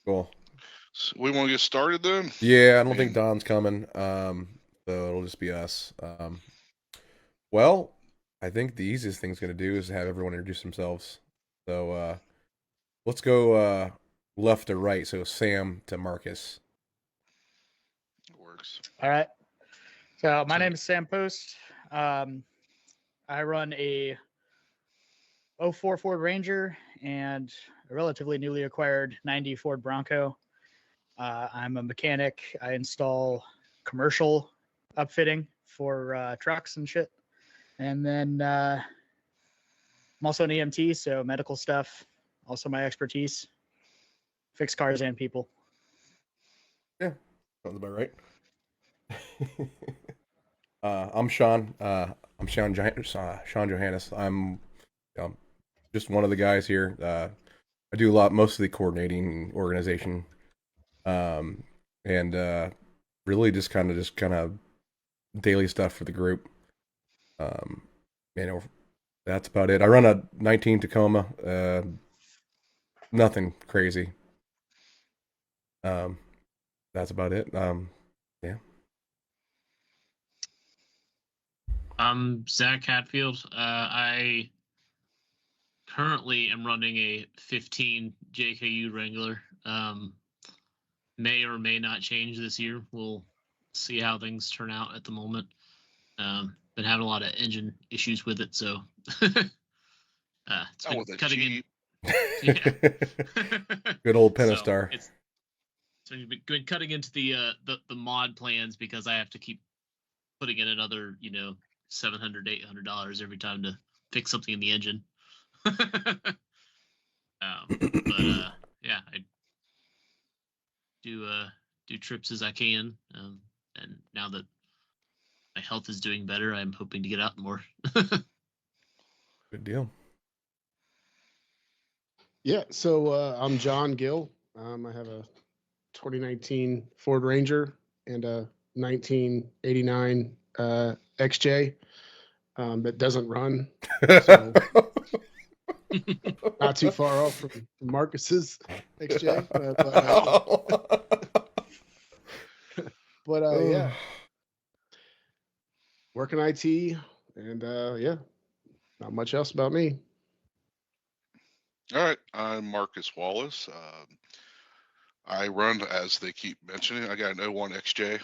Cool. So we want to get started then? Yeah, I I don't think mean, Don's coming. So it'll just be us. Well, I think the easiest thing's gonna do is have everyone introduce themselves. So let's go left to right. So Sam to Marcus. it works. All right. So my So, name is Sam Post. Um, I run a '04 Ford Ranger and a relatively newly acquired '90 Ford Bronco. I'm a mechanic. I install commercial upfitting for trucks and shit. And then I'm also an EMT, so medical stuff, also my expertise. Fix cars and people. Yeah, sounds about right. I'm Sean. I'm Sean Johannes. I'm um, just one of the guys here. I do a lot, mostly coordinating organization, um, and really just kind of daily stuff for the group. Um, you know, that's about it. I run a 19 Tacoma. Nothing crazy. Um, that's about it. Yeah. I'm Zach Hatfield. I currently am running a 15 JKU Wrangler. May or may not change this year. We'll see how things turn out at the moment. Been having a lot of engine issues with it, so it's been with a cutting in. Jeep. Yeah. Good old So Pentastar. it's been cutting into the mod plans because I have to keep putting in another $700 $800 every time to fix something in the engine. But yeah, I do trips as I can, and now that my health is doing better, I'm hoping to get out more. Good deal. Yeah, so I'm John Gill. I have a 2019 Ford Ranger and a 1989 XJ that doesn't run, so not too far off from Marcus's XJ. But yeah, working IT, and yeah, not much else about me. All right, I'm Marcus Wallace. I run, as they keep mentioning, I got an '01 XJ.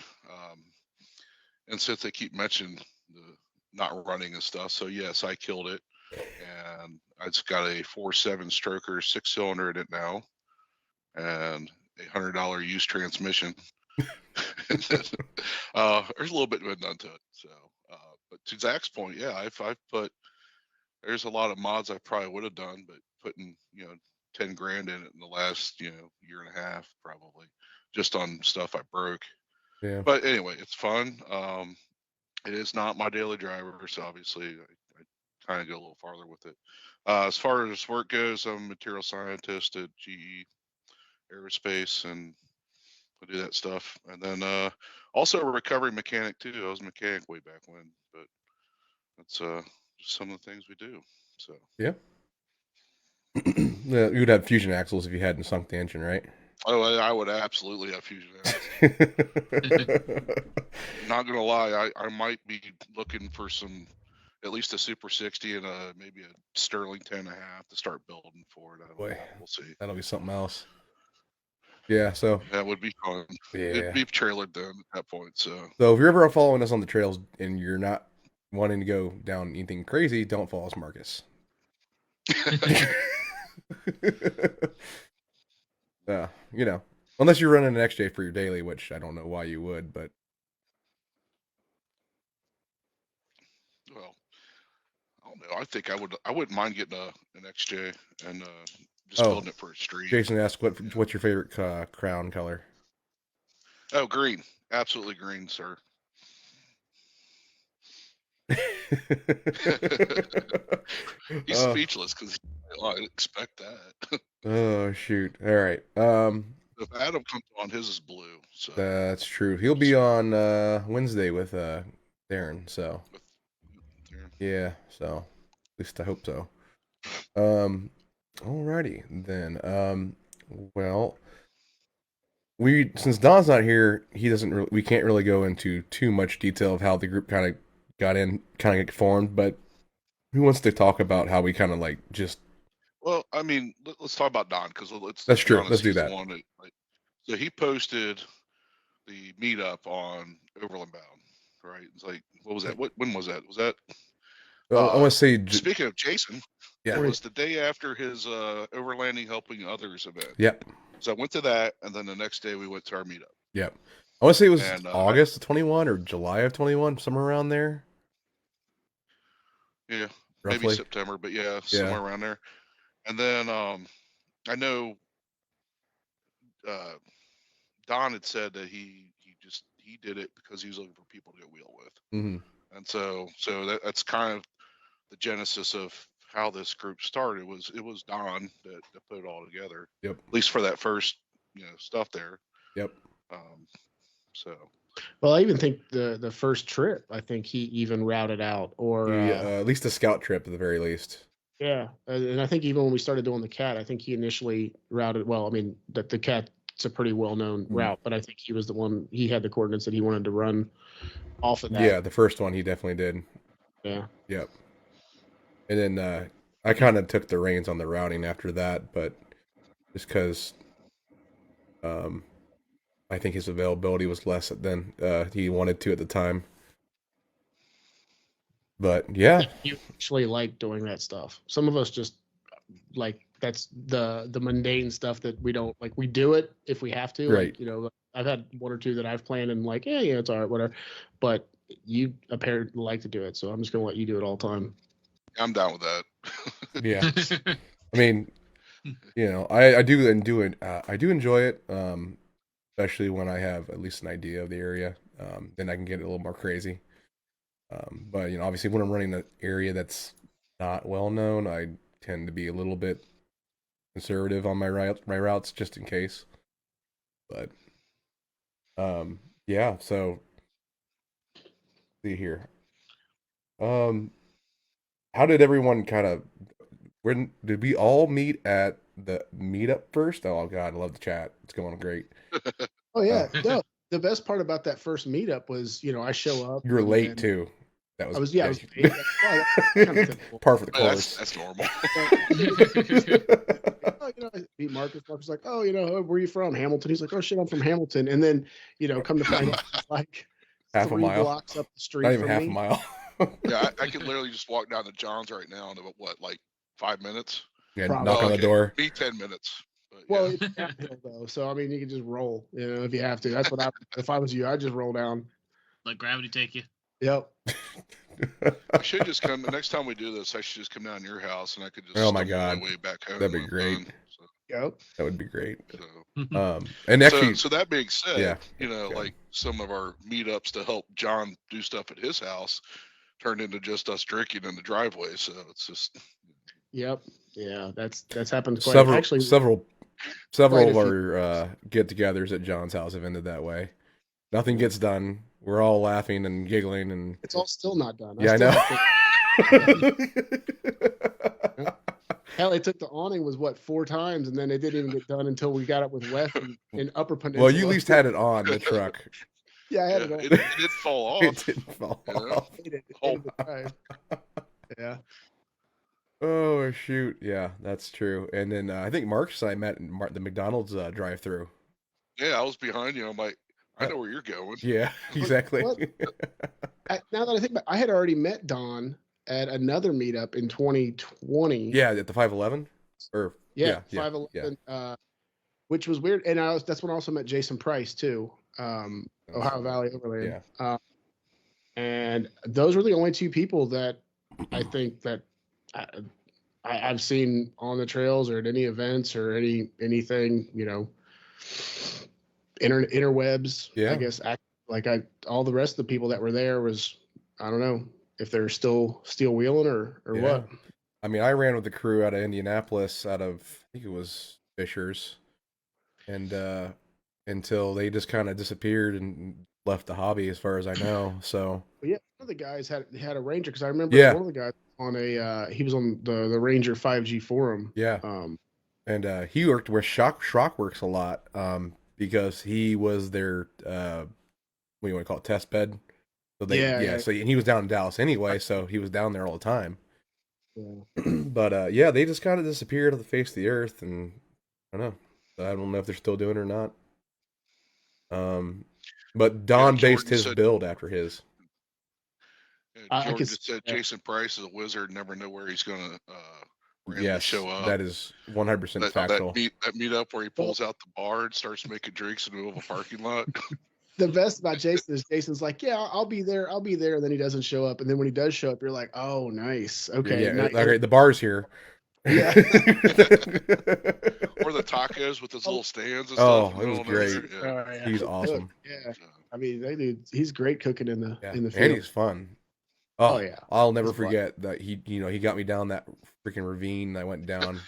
And since they keep mentioning the not running and stuff, so yes, I killed it. And it's got a 4.7 stroker 6-cylinder in it now, and $100 used transmission. There's a little bit been done to it. So, but to Zach's point, yeah, I've put, there's a lot of mods I probably would have done, but putting 10 grand in it in the last year and a half probably, just on stuff I broke. Yeah. But anyway, it's fun. It is not my daily driver, so obviously I kind of go a little farther with it. As far as work goes, I'm a material scientist at GE Aerospace, and I do that stuff. And then also a recovery mechanic too. I was a mechanic way back when, but that's just some of the things we do. So Yeah. Yeah, you'd have fusion axles if you hadn't sunk the engine, right? oh, I would absolutely have fusion axles. Not gonna lie, I might be looking for some, at least a Super 60 and maybe a Sterling 10.5 to start building for it. I don't Boy, know. We'll see. that'll be something else. Yeah. So That would be fun. It'd yeah. be trailered then at that point. So So if you're ever following us on the trails and you're not wanting to go down anything crazy, don't follow us, Marcus. Unless you're running an XJ for your daily, which I don't know why you would, but well, I don't know. I think I wouldn't mind getting an XJ and just oh, building it for a street. Jason asked Yeah. what's your favorite crown color? Oh, green. Absolutely green, sir. He's Oh, speechless because I didn't expect that. oh shoot! All right, If Adam comes on, his is blue. So that's true. He'll we'll be see. on Wednesday with Darren. So With, there. yeah, so at least I hope so. Um, alrighty then. Well, since Don's not here, he doesn't. We can't really go into too much detail of how the group kind of kind of formed. But who wants to talk about how we kind of like just? Well, I mean, let's talk about Don because That's let's be true. honest. Let's do He's the that. one that so he posted the meetup on Overland Bound, right? It's like, what was that? When was that? Was that Well, I want to say, speaking of Jason, yeah, it was the day after his Overlanding Helping Others event. yep, So I went to that, and then the next day we went to our meetup. yep. I want to say it was And August of 21 or July of 21, somewhere around there, yeah, maybe roughly. September, but yeah, Yeah, somewhere around there. And then I know Don had said that he did it because he was looking for people to wheel with. hmm And so that's kind of the genesis of how this group started. It was Don that put it all together. Yep. At least for that first stuff there. Yep. So. Well, I even think the first trip, I think he even routed out, or At least a scout trip at the very least. yeah, and I think even when we started doing the cat, I think he initially routed. Well, I mean that the cat's a pretty well known route, but I think he was the one. He had the coordinates that he wanted to run off of that. Yeah, the first one he definitely did. Yeah. Yep. And then I kind of took the reins on the routing after that, but just because I think his availability was less than he wanted to at the time. But yeah, You actually like doing that stuff. Some of us just like that's the mundane stuff that we don't like. We do it if we have to. Right. Like, I've had one or two that I've planned and like, yeah, it's all right, whatever. But you apparently like to do it, so I'm just gonna let you do it all the time. I'm down with that. yeah. I mean, I do enjoy it, especially when I have at least an idea of the area. Then I can get a little more crazy. But obviously, when I'm running an area that's not well known, I tend to be a little bit conservative on my routes just in case. But yeah. So see here. How did everyone kind of? When did we all meet at the meetup first? Oh God, I love the chat. It's going great. Oh yeah, no. The best part about that first meetup was, I show up. You were and late then- too. That was I was late. Well, that's kind of typical. par for the Well, course. that's normal. Oh, I meet Marcus. Marcus is like, oh, where are you from? Hamilton. He's like, oh shit, I'm from Hamilton. And then, come to find out, it's like Half a 3 mile. blocks up the street Not even from half me. a mile. Yeah, I could literally just walk down to John's right now in about like 5 minutes. Yeah, Probably. knock on the Okay, door. Be 10 minutes. But, Well, yeah. it's downhill though, so I mean, you can just roll, if you have to. That's what if I was you, I'd just roll down. Let gravity take you. Yep. I should just come. The next time we do this, I should just come down to your house and I could just Oh my stumble God. my way back home. That'd be when I'm great. done. Yep. That would be great. So, And actually, so that being said, yeah. like some of our meetups to help John do stuff at his house turned into just us drinking in the driveway. So it's just Yep. Yeah, that's happened quite several actually. several quite a of few- our get-togethers at John's house have ended that way. Nothing gets done. We're all laughing and giggling, and It's all still not done. yeah, I still know. have to- Hell, it took the awning was 4 times, and then it didn't even get done until we got up with Wes in Upper Peninsula. Well, you at least had it on the truck. Yeah, I yeah, had it on. it did fall It off. didn't fall You know? off. It Oh. ended the drive. Yeah. Oh shoot, yeah, that's true. And then I think Marcus and I met in the McDonald's drive-through. Yeah, I was behind you. I'm like, I know where you're going. Yeah, exactly. What? Now that I think about it, I had already met Don at another meetup in 2020. Yeah, at the 511, or Yeah, yeah, 511, which was weird. And that's when I also met Jason Price too, Ohio Valley Overland. Yeah. And those were the only 2 people that I think that I've seen on the trails or at any events or anything, interwebs. Yeah. I guess all the rest of the people that were there was, I don't know if they're still steel wheeling or Yeah. what. I mean, I ran with the crew out of Indianapolis, I think it was Fisher's, and until they just kind of disappeared and left the hobby, as far as I know. So But yeah, one of the guys had a Ranger because I remember Yeah. one of the guys on he was on the Ranger 5G forum. yeah, and he worked with Shockworks a lot, because he was their what do you want to call it, test bed. So they Yeah. so he was down in Dallas anyway, so he was down there all the time. Yeah. But yeah, they just kind of disappeared off the face of the earth, and I don't know. I don't know if they're still doing it or not. But Don based Jordan his said- build after his. I Jordan could just see said that. Jason Price is a wizard. Never know where he's going to randomly Yes, show up. that is 100% factual. That meet up where he pulls out the bar and starts making drinks in the middle of a parking lot. The best about Jason is Jason's like, yeah, I'll be there, and then he doesn't show up, and then when he does show up, you're like, oh, nice, okay, Yeah, nice. okay, the bar's here. Yeah. Or the tacos with his little stands and Oh, stuff. it was great. Yeah. He's awesome. Yeah, I mean, that dude, he's great cooking in the Yeah, in the and field. he's fun. Oh, yeah. I'll never He's fun. forget that he got me down that freaking ravine. I went down,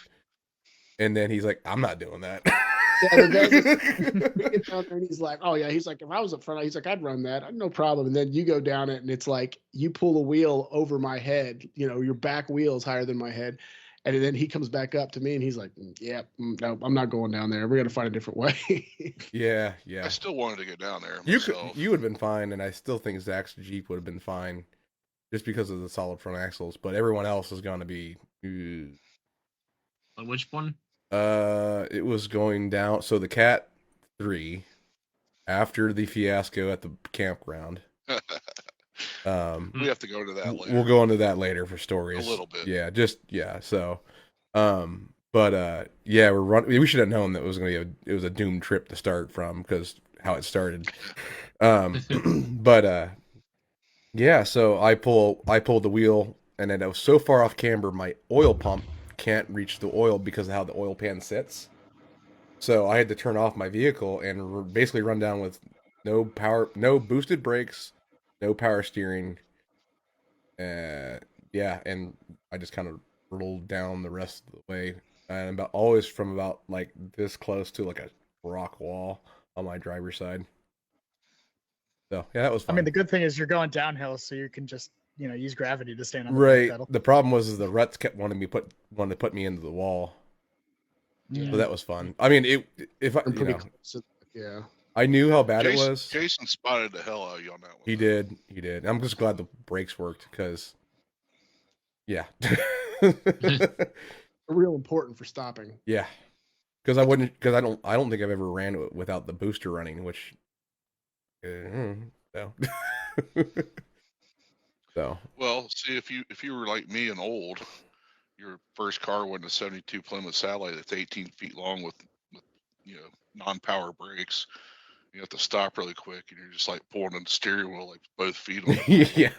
and then he's like, "I'm not doing that." Yeah, the guy gets down there and he's like, oh yeah, he's like, if I was up front, he's like, I'd run that, no problem. And then you go down it, and it's like you pull a wheel over my head. Your back wheel is higher than my head. And then he comes back up to me and he's like, yeah, no, I'm not going down there. We're going to find a different way. Yeah. I still wanted to get down there You myself. would have been fine, and I still think Zach's Jeep would have been fine, just because of the solid front axles. But everyone else is going to be. On which one? It was going down. So the Cat 3, after the fiasco at the campground. We have to go into that later. We'll go into that later for stories. A little bit. Yeah. So, yeah, we should have known that it was a doomed trip to start from, because how it started. Yeah. So I pulled the wheel, and then I was so far off camber, my oil pump can't reach the oil because of how the oil pan sits. So I had to turn off my vehicle and basically run down with no power, no boosted brakes, no power steering. Yeah, and I just kind of rolled down the rest of the way, and always from about like this close to like a rock wall on my driver's side. So yeah, that was fun. I mean, the good thing is you're going downhill, so you can just use gravity to stand on the right. pedal. The problem was the ruts kept wanting to put me into the wall. Yeah. So that was fun. I mean, I'm pretty close. Yeah. I knew how bad it was. Jason spotted the hell out of you on that one. He did. I'm just glad the brakes worked, because, yeah. Real important for stopping. Yeah. Because I don't think I've ever ran it without the booster running, which, so. So. Well, see, if you were like me and old, your first car wasn't a 72 Plymouth Satellite that's 18 feet long with non-power brakes. You have to stop really quick, and you're just like pulling on the steering wheel, like both feet on Yeah.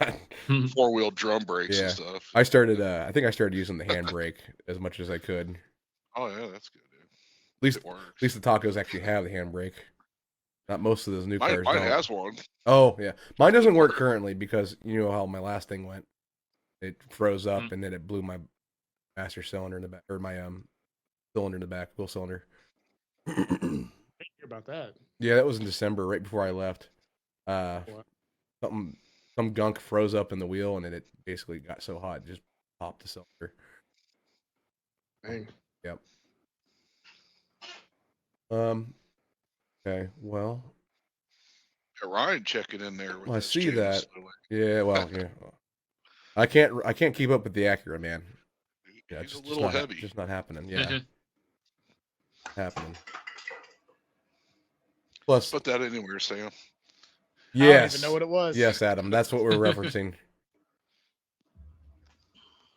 4-wheel drum brakes Yeah. and stuff. I think I started using the handbrake as much as I could. Oh yeah, that's good, dude. At It works. least the Tacos actually have the handbrake. Not most of those new cars. Mine don't. has one. Oh yeah, mine doesn't work currently because you know how my last thing went. It froze up and then it blew my master cylinder in the back, or my cylinder in the back, wheel cylinder. I didn't hear about that. Yeah, that was in December, right before I left. Some gunk froze up in the wheel, and then it basically got so hot it just popped the cylinder. Dang. Yep. Okay. Well, Yeah, Ryan checking in there. With I his see chain that. slowly. yeah. Well, yeah. I can't keep up with the Acura, man. Yeah, He's it's a little heavy. Just not happening. Yeah, happening. Plus, Put that anywhere, Sam. I don't yes, even know what it was. yes, Adam. That's what we're referencing.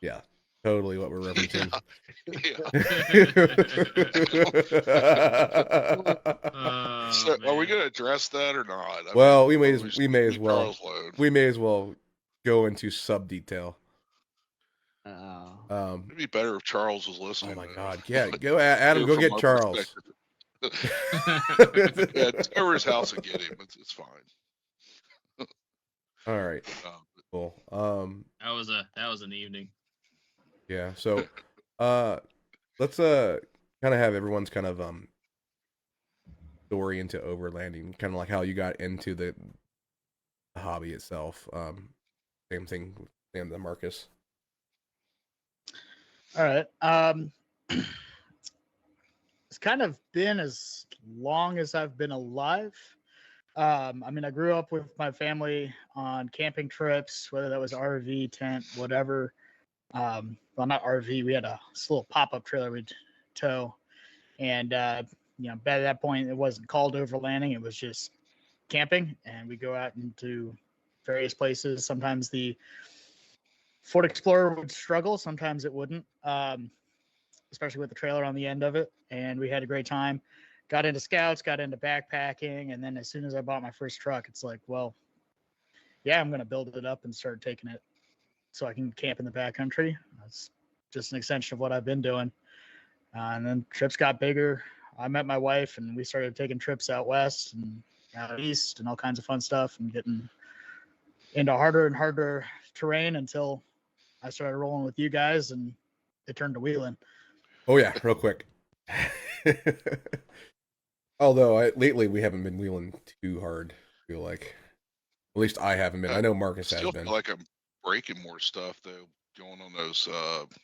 Yeah, totally what we're referencing. So, are we going to address that or not? I Well, mean, we or just may as leave well. Charles alone? We may as well go into sub detail. It'd be better if Charles was Oh listening. my though. God! Yeah, go Adam. Go From get our Charles. perspective. Yeah, over his house and get him. It's fine. All right. Um, Cool. That was an evening. Yeah. So, let's kind of have everyone's kind of story into overlanding, kind of like how you got into the hobby itself. Same thing with Sam and Marcus. it's kind of been as long as I've been alive. I mean, I grew up with my family on camping trips, whether that was RV, tent, whatever. Well, not RV. We had a little pop-up trailer we'd tow, and by that point, it wasn't called overlanding; it was just camping, and we go out into various places. Sometimes the Ford Explorer would struggle, sometimes it wouldn't, especially with the trailer on the end of it. And we had a great time. Got into scouts, got into backpacking, and then as soon as I bought my first truck, it's like, well, yeah, I'm going to build it up and start taking it so I can camp in the backcountry. That's just an extension of what I've been doing. And then trips got bigger. I met my wife, and we started taking trips out west and out east and all kinds of fun stuff, and getting into harder and harder terrain until I started rolling with you guys, and it turned to wheeling. Oh yeah, real quick. Although lately we haven't been wheeling too hard. I feel like, at least I haven't been. I know Marcus has Still been. feel like I'm breaking more stuff though, going on those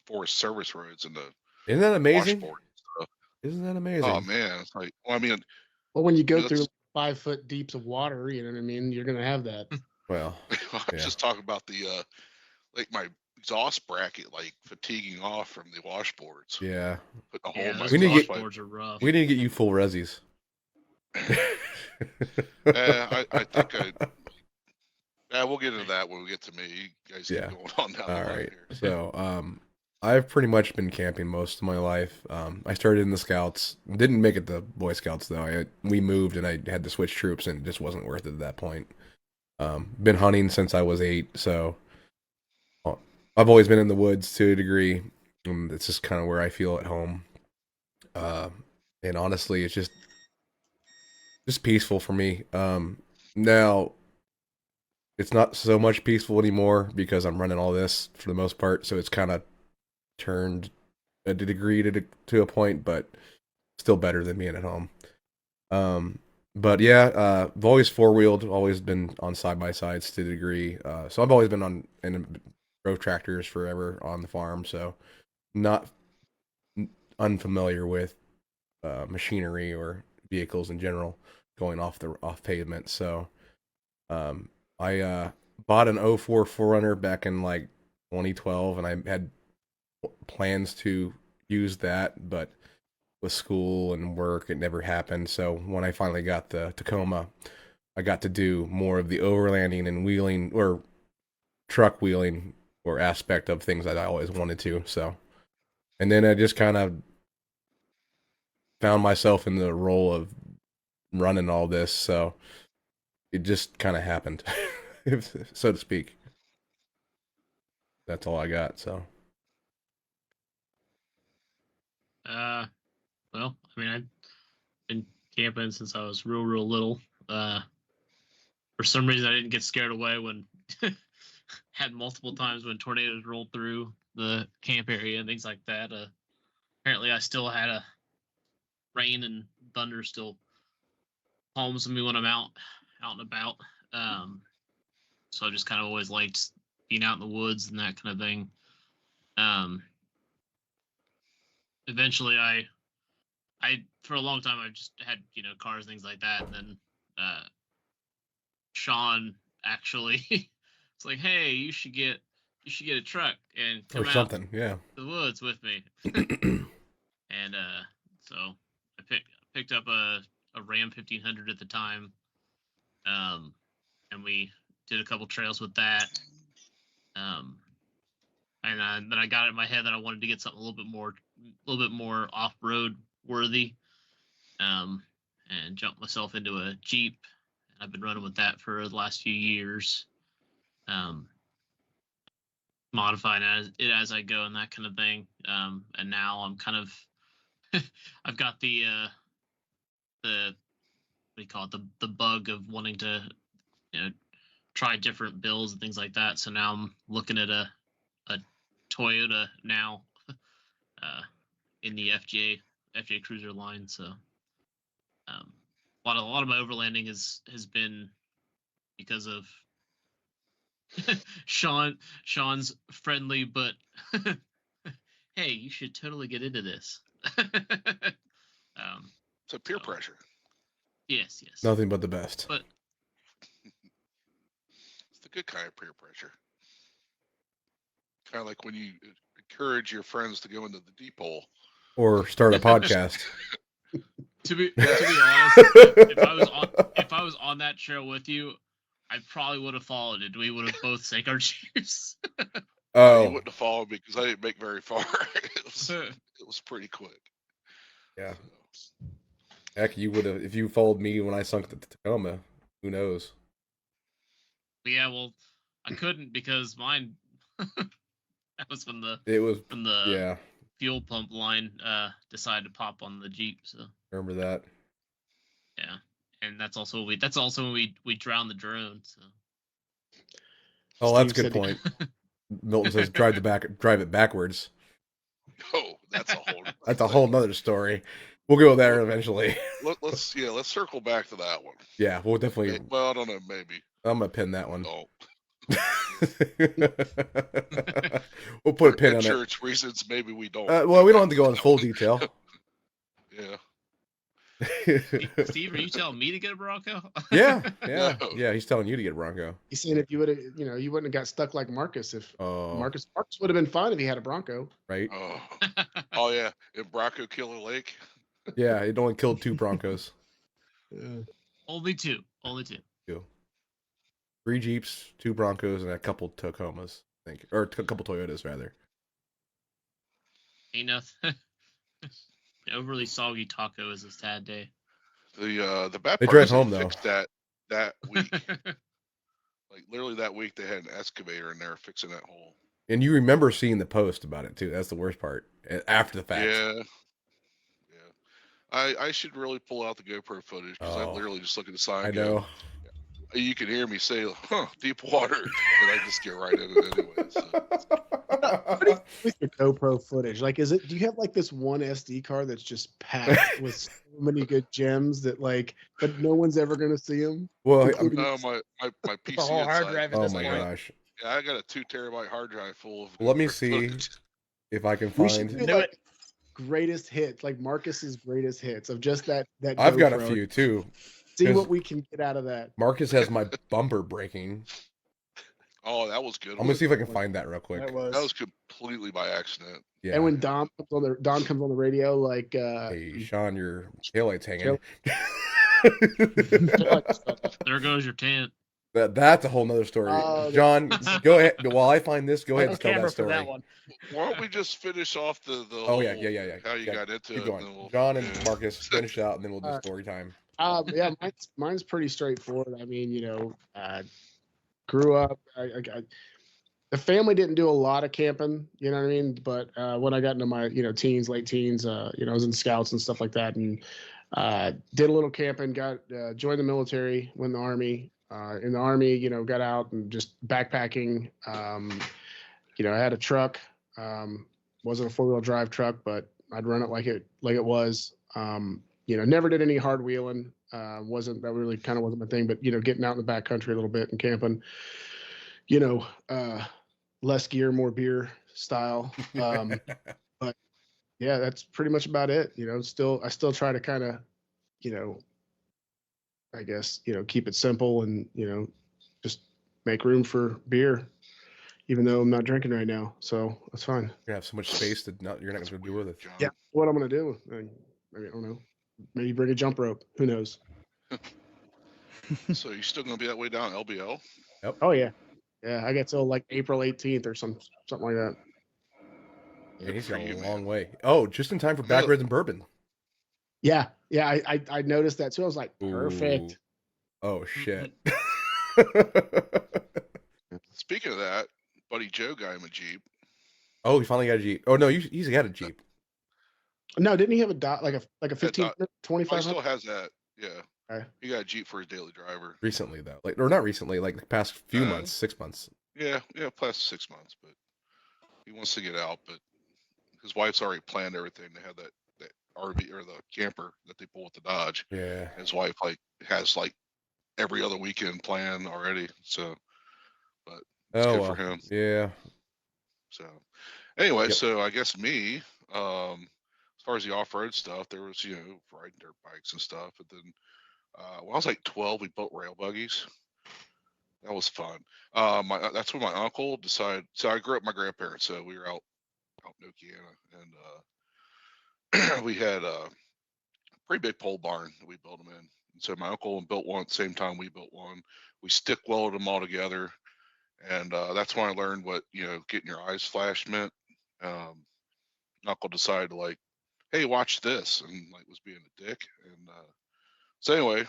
forest service roads and the Isn't that amazing? washboard stuff. Isn't that amazing? Oh man, it's like, well, I mean, Well, when you go Yeah, through that's- 5 foot deeps of water, you know what I mean? You're going to have that. Well, I'm Yeah. just talking about the like my exhaust bracket like fatiguing off from the washboards. yeah. Put a hole Yeah, in my those We need to exhaust get- pipe. boards are rough. We need to get you full resis. I think we'll get into that when we get to me. You guys Yeah. keep going on down the All line right. here. So, I've pretty much been camping most of my life. I started in the Scouts. Didn't make it the Boy Scouts though. We moved and I had to switch troops, and it just wasn't worth it at that point. Been hunting since I was 8, so I've always been in the woods to a degree. It's just kind of where I feel at home. And honestly, it's just peaceful for me. Now it's not so much peaceful anymore because I'm running all this for the most part, so it's kind of turned a degree to a point, but still better than being at home. But yeah, I've always four-wheeled, always been on side-by-sides to a degree. So I've always been in drove tractors forever on the farm, so not unfamiliar with machinery or vehicles in general going off pavement. So I bought an 04 4Runner back in like 2012, and I had plans to use that, but with school and work, it never happened. So when I finally got the Tacoma, I got to do more of the overlanding and wheeling or truck wheeling or aspect of things that I always wanted to. So, and then I just kind of found myself in the role of running all this. So it just kind of happened, so to speak. That's all I got. So. Well, I mean, I've been camping since I was real little. For some reason, I didn't get scared away when had multiple times when tornadoes rolled through the camp area and things like that. Apparently, I still had a rain and thunder still calms me when I'm out and about. So I just kind of always liked being out in the woods and that kind of thing. Eventually, I for a long time I just had cars, things like that, and then Sean actually it's like, hey, you should get a truck and come Or out something, yeah. the woods with me. And so I picked up a Ram 1500 at the time, and we did a couple trails with that. And then I got it in my head that I wanted to get something a little bit more off-road worthy, and jumped myself into a Jeep. I've been running with that for the last few years, modifying it as I go and that kind of thing. And now I'm kind of, I've got the what do you call it, the bug of wanting to, try different builds and things like that. So now I'm looking at a Toyota now, in the FJ Cruiser line. So a lot of my overlanding has been because of Sean's friendly but hey, you should totally get into this. So peer So- pressure. Yes, yes. Nothing but the best. But It's the good kind of peer pressure. Kind of like when you encourage your friends to go into the deep hole. Or start a podcast. to be honest, if I was on that trail with you, I probably would have followed it. We would have both sank our jeeps. You Oh, wouldn't have followed me because I didn't make very far. It was pretty quick. yeah. So, Heck, you would have if you followed me when I sunk the Tacoma. Who knows? Yeah, well, I couldn't because mine that was when the It was yeah. fuel pump line decided to pop on the Jeep. So Remember that? yeah, and that's also when we drowned the drone. So Oh, that's a Steve good said- point. Milton says drive it backwards. oh, that's a whole. That's a whole nother story. We'll go there eventually. Let's circle back to that one. Yeah, we'll definitely. Well, I don't know, maybe. I'm gonna pin that one. Oh, We'll put a pin for on it. insurance reasons, maybe we don't. Well, we don't have to go into full detail. Yeah. Steve, are you telling me to get a Bronco? Yeah. No. Yeah. He's telling you to get a Bronco. He's saying if you would have, you wouldn't have got stuck like Marcus. If Oh, Marcus would have been fine if he had a Bronco. right. Oh yeah, in Bronco Killer Lake. Yeah, it only killed 2 Broncos. Only two. 2. 3 Jeeps, 2 Broncos, and a couple Tacomas. I think, or a couple Toyotas rather. Ain't nothing. Overly soggy taco is a sad day. The bad They part drive is home, they though. fixed that week. Like literally that week, they had an excavator in there fixing that hole. And you remember seeing the post about it too. That's the worst part. After the fact. Yeah. I should really pull out the GoPro footage because I Oh. literally just look at the sign. I and go, know. You can hear me say, "Huh, deep water," and I just get right in it anyway. So. With your GoPro footage, like, do you have like this one SD card that's just packed with so many good gems that but no one's ever gonna see them? Well, Including- No, my PC The whole hard inside- drive at oh this my point. gosh. Yeah, I got a 2 terabyte hard drive full of. Let me GoPro see. footage. If I can We should find, do Do like greatest hits, like Marcus's greatest hits of just that. I've got a GoPro. few too. See 'cause- what we can get out of that. Marcus has my bumper breaking. Oh, that was good. I'm gonna see if I can find that real quick. That was. That was completely by accident. Yeah. And when Don comes on the radio, like Hey, Sean, your taillight's hanging. There goes your tent. That's a whole nother story. Oh, John, go ahead. While I find this, go ahead No and tell camera that for that story. one. Why don't we just finish off the Oh yeah, whole yeah. how you Yeah, got into Keep it? going. and then we'll- John and yeah. Marcus finish out, and then we'll do Alright. story time. yeah, mine's pretty straightforward. I mean, grew up. The family didn't do a lot of camping, you know what I mean. But when I got into my teens, late teens, I was in scouts and stuff like that, and did a little camping. Got joined the military, went in the army. In the army, got out and just backpacking. I had a truck. Wasn't a 4-wheel drive truck, but I'd run it like it was. Never did any hard wheeling. Wasn't my thing. But getting out in the backcountry a little bit and camping. Less gear, more beer style. But yeah, that's pretty much about it. I still try to kind of, I guess, keep it simple and, just make room for beer, even though I'm not drinking right now. So that's fine. You're gonna have so much space that you're not That's gonna deal with it. John. Yeah. What I'm going to do, I don't know. Maybe bring a jump rope. Who knows? So you're still gonna be that way down LBL? Oh yeah. Yeah. I got till like April 18th or something like that. And he's for got a you, man. long way. Oh, just in time for Backwoods and Bourbon. Yeah. Yeah. I noticed that too. I was like, perfect. Ooh. Oh shit. Speaking of that, buddy Joe got him a Jeep. Oh, he finally got a Jeep. Oh no, he's got a Jeep No, didn't he have like a 15, Oh, he 25? still has that. Yeah. Okay. He got a Jeep for his daily driver. recently though. Or not recently, like the past few Uh, months, 6 months. Yeah, past 6 months, but he wants to get out. But his wife's already planned everything. They have that RV or the camper that they pull with the Dodge. Yeah. His wife has every other weekend planned already. So, but it's Oh good well. for him. Yeah. So, anyway, Yep. so I guess me. as far as the off-road stuff, there was, riding dirt bikes and stuff. And then when I was like 12, we built rail buggies. That was fun. That's when my uncle decided. So I grew up with my grandparents, so we were out in Okeana, and we had a pretty big pole barn that we built them in. And so my uncle built one at the same time we built one. We stick welded them all together, and that's when I learned what getting your eyes flashed meant. Uncle decided to like, hey, watch this, and like was being a dick. And so anyway,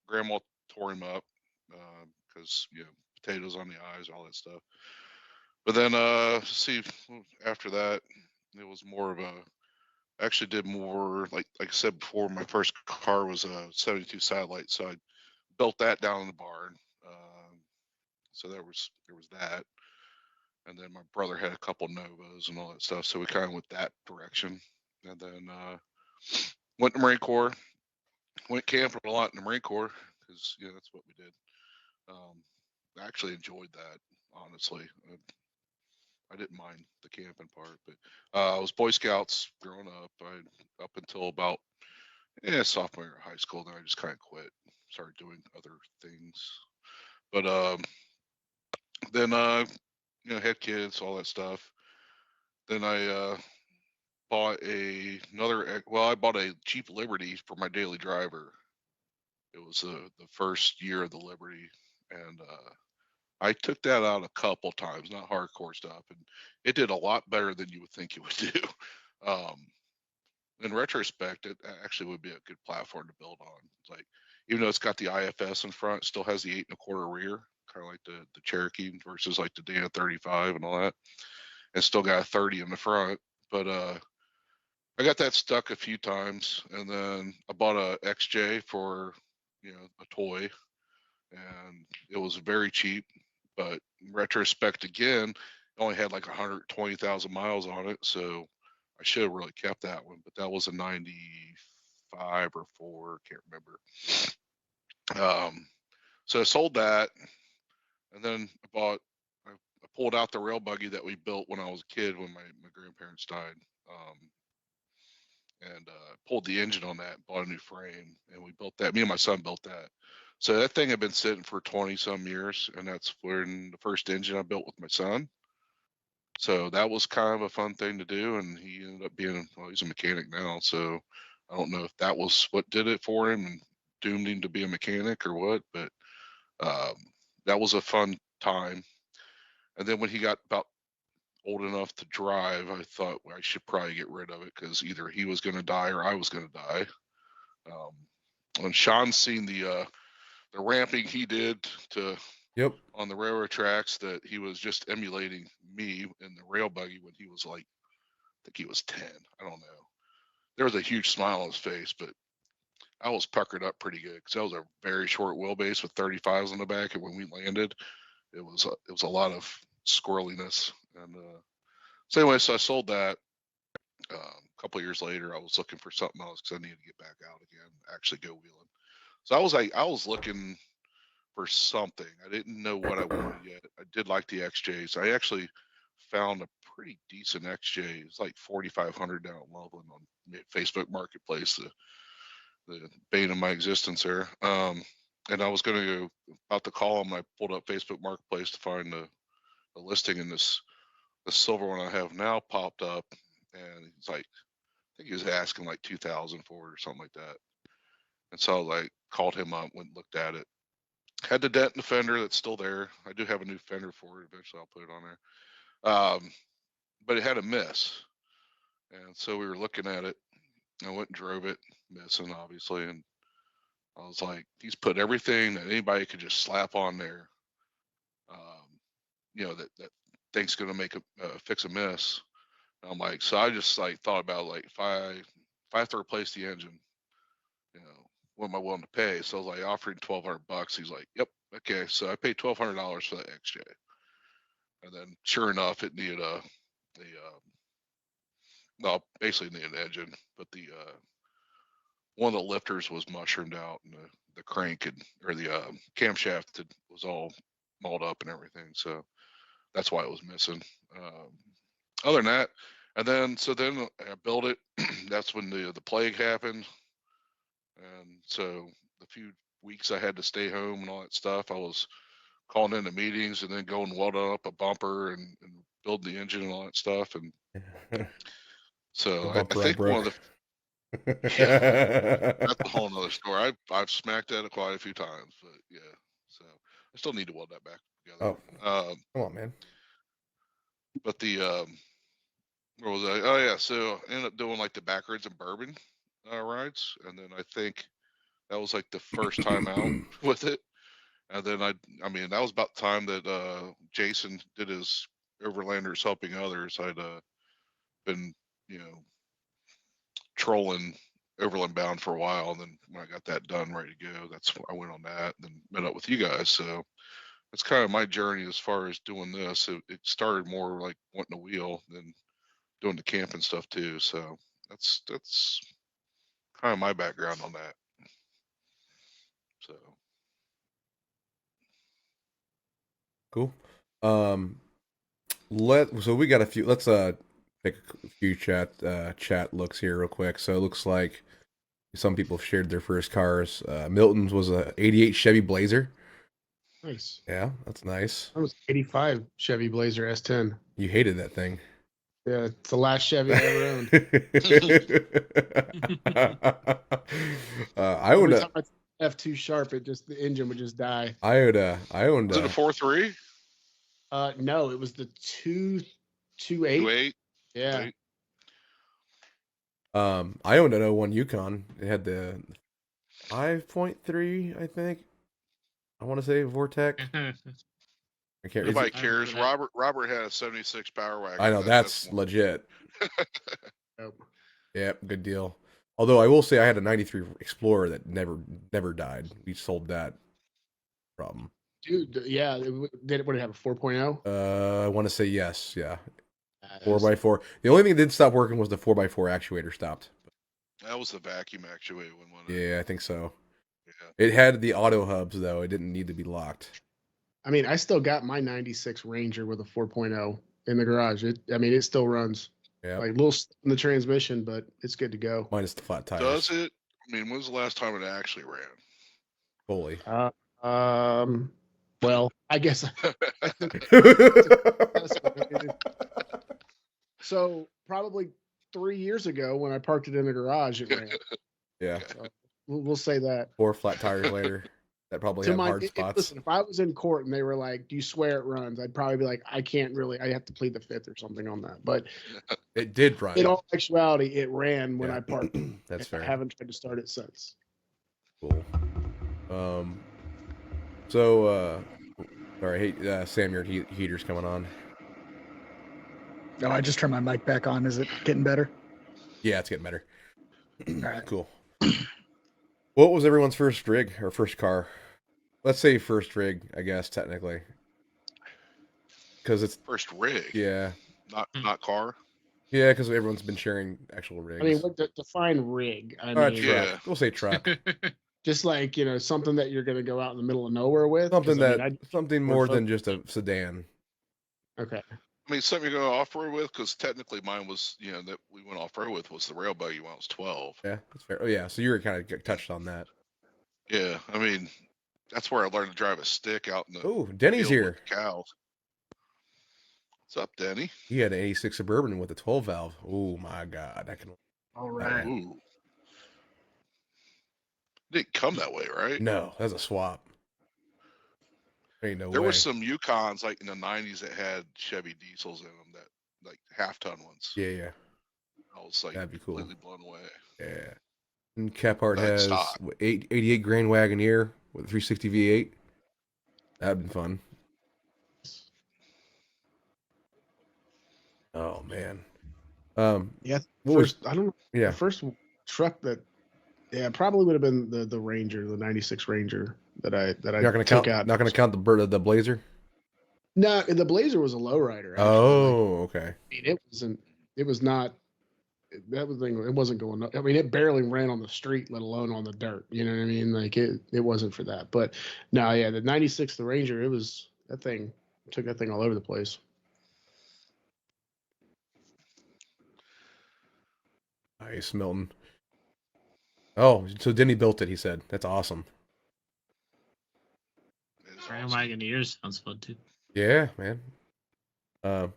Grandma tore him up because potatoes on the eyes, all that stuff. But then see, after that, it was more of a. Actually, did more like I said before. My first car was a '72 Satellite, so I built that down in the barn. So there was that, and then my brother had a couple Novas and all that stuff. So we kind of went that direction, and then went to Marine Corps. Went camping a lot in the Marine Corps because that's what we did. I actually enjoyed that, honestly. I didn't mind the camping part, but I was Boy Scouts growing up. Up until about sophomore year of high school, then I just kind of quit, started doing other things. But then had kids, all that stuff. Then I bought I bought a Jeep Liberty for my daily driver. It was the first year of the Liberty, and I took that out a couple times, not hardcore stuff, and it did a lot better than you would think it would do. In retrospect, it actually would be a good platform to build on. It's like, even though it's got the IFS in front, it still has the 8.25 rear, kind of like the Cherokee versus like the Dana 35 and all that. And still got a 30 in the front. But I got that stuck a few times, and then I bought a XJ for a toy, and it was very cheap. But in retrospect, again, it only had like 120,000 miles on it, so I should have really kept that one. But that was a 95 or 4, can't remember. So I sold that, and then I pulled out the rail buggy that we built when I was a kid when my grandparents died. And pulled the engine on that, bought a new frame, and we built that. Me and my son built that. So that thing had been sitting for 20 some years, and that's when the first engine I built with my son. So that was kind of a fun thing to do, and he ended up being, well, he's a mechanic now. So I don't know if that was what did it for him and doomed him to be a mechanic or what, but that was a fun time. And then when he got about old enough to drive, I thought I should probably get rid of it because either he was going to die or I was going to die. And Sean's seen the ramping he did on the railroad tracks, that he was just emulating me in the rail buggy when he was like, I think he was 10. I don't know. There was a huge smile on his face, but I was puckered up pretty good because that was a very short wheelbase with 35s on the back, and when we landed, it was a lot of squirreliness. And so anyway, so I sold that. A couple of years later, I was looking for something else because I needed to get back out again, actually go wheeling. So I was looking for something. I didn't know what I wanted yet. I did like the XJs. I actually found a pretty decent XJ. It's like 4,500 down in Loveland on Facebook Marketplace, the bane of my existence there. And I was about to call him. I pulled up Facebook Marketplace to find the listing, and the silver one I have now popped up, and he's like, I think he was asking like 2,000 for it or something like that. And so I like called him up, went and looked at it. Had the dent in the fender that's still there. I do have a new fender for it. Eventually I'll put it on there. But it had a miss. And so we were looking at it. I went and drove it, missing obviously. And I was like, he's put everything that anybody could just slap on there. That thing's going to make fix a miss. And I'm like, so I just like thought about like, if I have to replace the engine, what am I willing to pay? So I was like, offering $1,200. He's like, yep, okay. So I paid $1,200 for that XJ. And then sure enough, it needed basically needed an engine, but one of the lifters was mushroomed out, and the crank or the camshaft was all mauled up and everything. So that's why it was missing. Other than that, And then I built it. That's when the plague happened, and so the few weeks I had to stay home and all that stuff, I was calling into meetings and then going welding up a bumper and building the engine and all that stuff. And The so I bumper I think one of broke. that's a whole nother story. I've smacked at it quite a few times, but yeah. So I still need to weld that back together. Oh, come on, man. But where was I? Oh yeah, so I ended up doing like the backwards and bourbon rides, and then I think that was like the first time out with it. And then I mean, that was about the time that Jason did his Overlanders Helping Others. I'd been, you know, trolling Overland Bound for a while, and then when I got that done, ready to go, that's when I went on that, and then met up with you guys. So that's kind of my journey as far as doing this. It started more like wanting a wheel than doing the camping stuff too. So that's kind of my background on that. So Cool. So we got a few. Let's take a few chat looks here real quick. So it looks like some people shared their first cars. Milton's was a '88 Chevy Blazer. Nice. Yeah, that's nice. That was 85 Chevy Blazer S10. You hated that thing. Yeah, it's the last Chevy I ever owned. I owned Every a. time I F2 sharp, the engine would just die. I owned was it a 4.3? No, it was the 2.8. 2.8? Yeah. I owned an '01 Yukon. It had the 5.3, I think. I want to say Vortec. I can't. Nobody I cares. remember Robert had a 76 Power Wagon. I know that's more. legit. Nope. Yep, good deal. Although I will say I had a '93 Explorer that never died. We sold that problem. Dude, yeah. Would it have a 4.0? I want to say yes. Yeah, 4x4. The only thing that did stop working was the 4x4 actuator stopped. That was the vacuum actuated one. Yeah, I think so. Yeah. It had the auto hubs though. It didn't need to be locked. I mean, I still got my 96 Ranger with a 4.0 in the garage. It still runs. Yeah, Like a little in the transmission, but it's good to go. minus the flat tires. Does it? I mean, when was the last time it actually ran? Fully. Well, I guess. So probably 3 years ago, when I parked it in the garage, it ran. Yeah. So we'll say that. 4 flat tires later. That probably have hard spots. Listen, if I was in court and they were like, "Do you swear it runs?" I'd probably be like, "I can't really. I have to plead the fifth or something on that." But It did run. in all actuality, it ran when Yeah. I parked. That's I fair. haven't tried to start it since. Cool. So, sorry, hey, Sam, your heater's coming on. No, I just turned my mic back on. Is it getting better? Yeah, it's getting better. right. Cool. What was everyone's first rig or first car? Let's say first rig, I guess, technically. Because it's, First rig, yeah. not car. Yeah, because everyone's been sharing actual rigs. I mean, what define rig? I Truck. mean, Yeah. We'll say truck. just like something that you're going to go out in the middle of nowhere with. 'Cause, Something I that, mean, something more than just a sedan. okay. I mean, something you're going off road with, because technically mine was, that we went off road with was the rail buggy when I was 12. Yeah, that's fair. Oh, yeah, so you were kind of touched on that. Yeah, I mean, that's where I learned to drive a stick out in the Oh, Denny's field here. with the cows. What's up, Denny? He had an 86 Suburban with a 12 valve. Oh my God, I can. All right. Ooh. Didn't come that way, right? No, that's a swap. Ain't no There way. were some Yukons like in the 90s that had Chevy diesels in them, that like half-ton ones. Yeah. I was like That'd be cool. completely blown away. Yeah. And Caphart That's has hot. 88 Grand Wagoneer with a 360 V8. That'd been fun. Oh man. Yeah. What was? I don't know. Yeah. The first truck that, probably would have been the Ranger, the 96 Ranger that I Not gonna took count. out. Not gonna count the Blazer. No, the Blazer was a lowrider. Actually. Oh, okay. I mean, it wasn't. It was not. That was thing. It wasn't going. I mean, it barely ran on the street, let alone on the dirt. You know what I mean? Like it wasn't for that. But no, yeah, the 96, the Ranger, it was that thing. Took that thing all over the place. Nice, Milton. Oh, so Denny built it, he said. That's awesome. It is Grand awesome. Wagoneers sounds fun too. Yeah, man. Dan,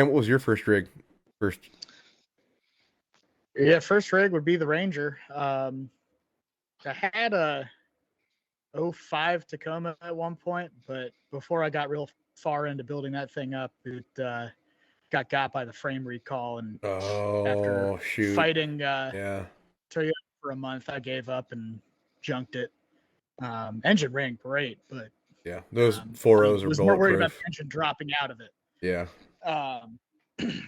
what was your first rig? First. Yeah, first rig would be the Ranger. I had a 05 Tacoma at one point, but before I got real far into building that thing up, it got by the frame recall, and after Oh, shoot. fighting Yeah. Toyota for a month, I gave up and junked it. Engine ran great, but Yeah. Those I 4.0s are was more worried about bulletproof. the engine dropping out of it. Yeah.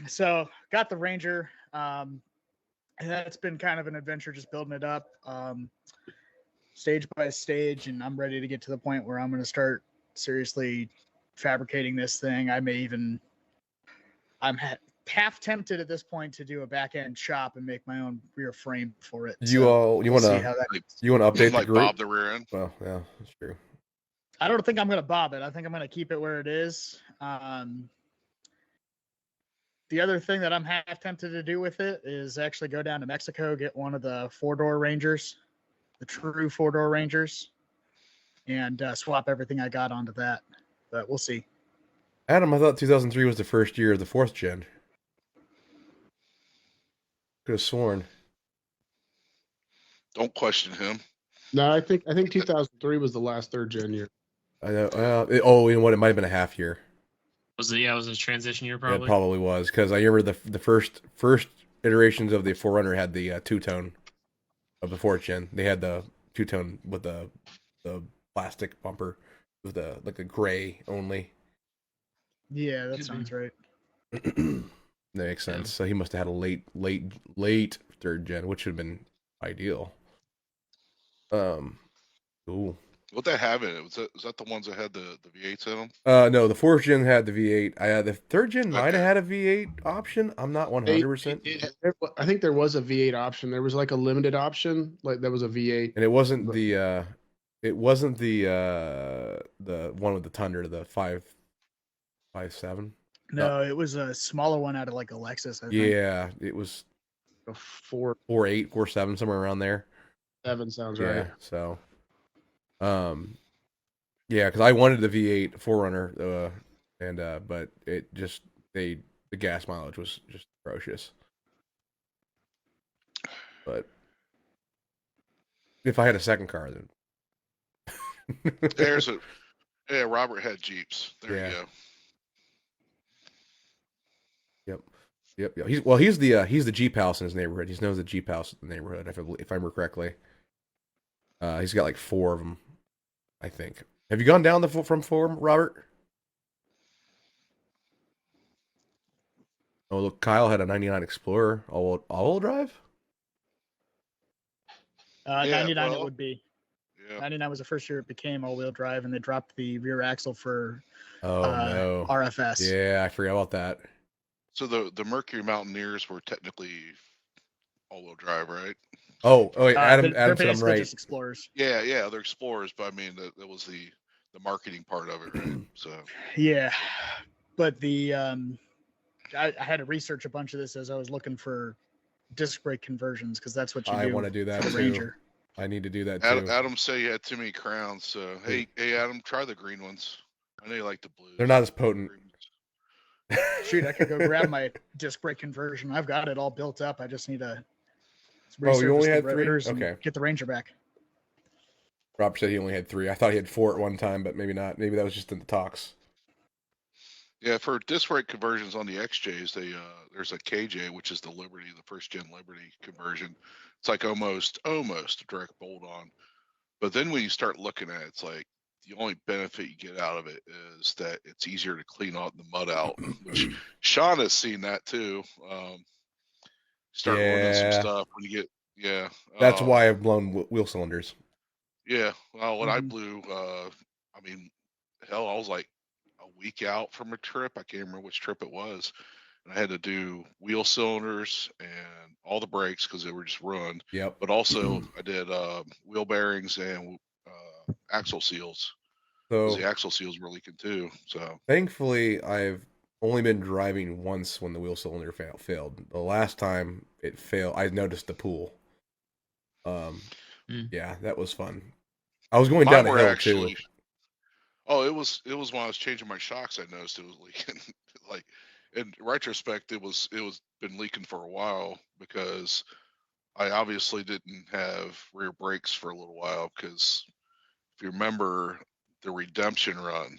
So got the Ranger. And that's been kind of an adventure just building it up stage by stage, and I'm ready to get to the point where I'm going to start seriously fabricating this thing. I'm half tempted at this point to do a back end shop and make my own rear frame for it. You want see to how that Like, update the like group? Bob the rear end. Well, yeah, that's true. I don't think I'm going to bob it. I think I'm going to keep it where it is. The other thing that I'm half tempted to do with it is actually go down to Mexico, get one of the 4-door Rangers, the true 4-door Rangers, and swap everything I got onto that. But we'll see. Adam, I thought 2003 was the first year of the 4th gen. Could have sworn. Don't question him. No, I think 2003 was the last 3rd gen year. I know. You know what? It might have been a half year. Was it? Yeah, it was a transition year It probably. probably was, because I remember the first iterations of the 4Runner had the two-tone of the 4th gen. They had the two-tone with the plastic bumper with the like a gray only. Yeah, that sounds right. That makes sense. So he must have had a late 3rd gen, which would have been ideal. Ooh. What they have in it? Was that the ones that had the V8s in them? No, the 4th gen had the V8. The 3rd gen might have Okay. had a V8 option. I'm not 100%. I think there was a V8 option. There was like a limited option, like that was a V8. And it wasn't the one with the Tundra, the 5.7. No, it was a smaller one out of like a Lexus, I think. Yeah, it was A 4.7 4.7, somewhere around there. sounds Yeah, right. so yeah, because I wanted the V8 4Runner, but it just the gas mileage was just atrocious. But if I had a second car, then Yeah, Robert had Jeeps. There Yeah. you go. Yep. He's the Jeep house in his neighborhood. He knows the Jeep house in the neighborhood, if I remember correctly. He's got like 4 of them, I think. Have you gone down from 4, Robert? Oh, look, Kyle had a '99 Explorer, all-wheel drive. 99 well, it would be. Yeah. 99 was the first year it became all-wheel drive, and they dropped the rear axle for Oh no, RFS. Yeah, I forgot about that. So the Mercury Mountaineers were technically all-wheel drive, right? Oh, wait, Adam they're said I'm basically right. just Explorers. Yeah, they're Explorers, but I mean that was the marketing part of it, right? So Yeah, but the I had to research a bunch of this as I was looking for disc brake conversions, because that's what you do. I want to do that for the too. Ranger. I need to do that too. Adam said you had too many crowns. So hey Adam, try the green ones. I know you like the blues. They're not as potent. Shoot, I could go grab my disc brake conversion. I've got it all built up. I just need to Oh, you only resurface had the 3? rotors and Okay. get the Ranger back. Robert said he only had 3. I thought he had 4 at one time, but maybe not. Maybe that was just in the talks. Yeah, for disc brake conversions on the XJs, there's a KJ, which is the Liberty, the 1st gen Liberty conversion. It's like almost a direct bolt on. But then when you start looking at it, it's like the only benefit you get out of it is that it's easier to clean out the mud out, which Sean has seen that too. Start running some stuff when you get, That's why I've blown wheel cylinders. Yeah, well, when I blew, I mean, hell, I was like a week out from a trip. I can't remember which trip it was. And I had to do wheel cylinders and all the brakes because they were just ruined. Yep. But also I did wheel bearings and axle seals. So The axle seals were leaking too. So thankfully, I've only been driving once when the wheel cylinder failed. The last time it failed, I noticed the pool. Yeah, that was fun. I was going Mine down a were hill actually. too. Oh, it was when I was changing my shocks. I noticed it was leaking. Like in retrospect, it was been leaking for a while because I obviously didn't have rear brakes for a little while. Because if you remember the redemption run,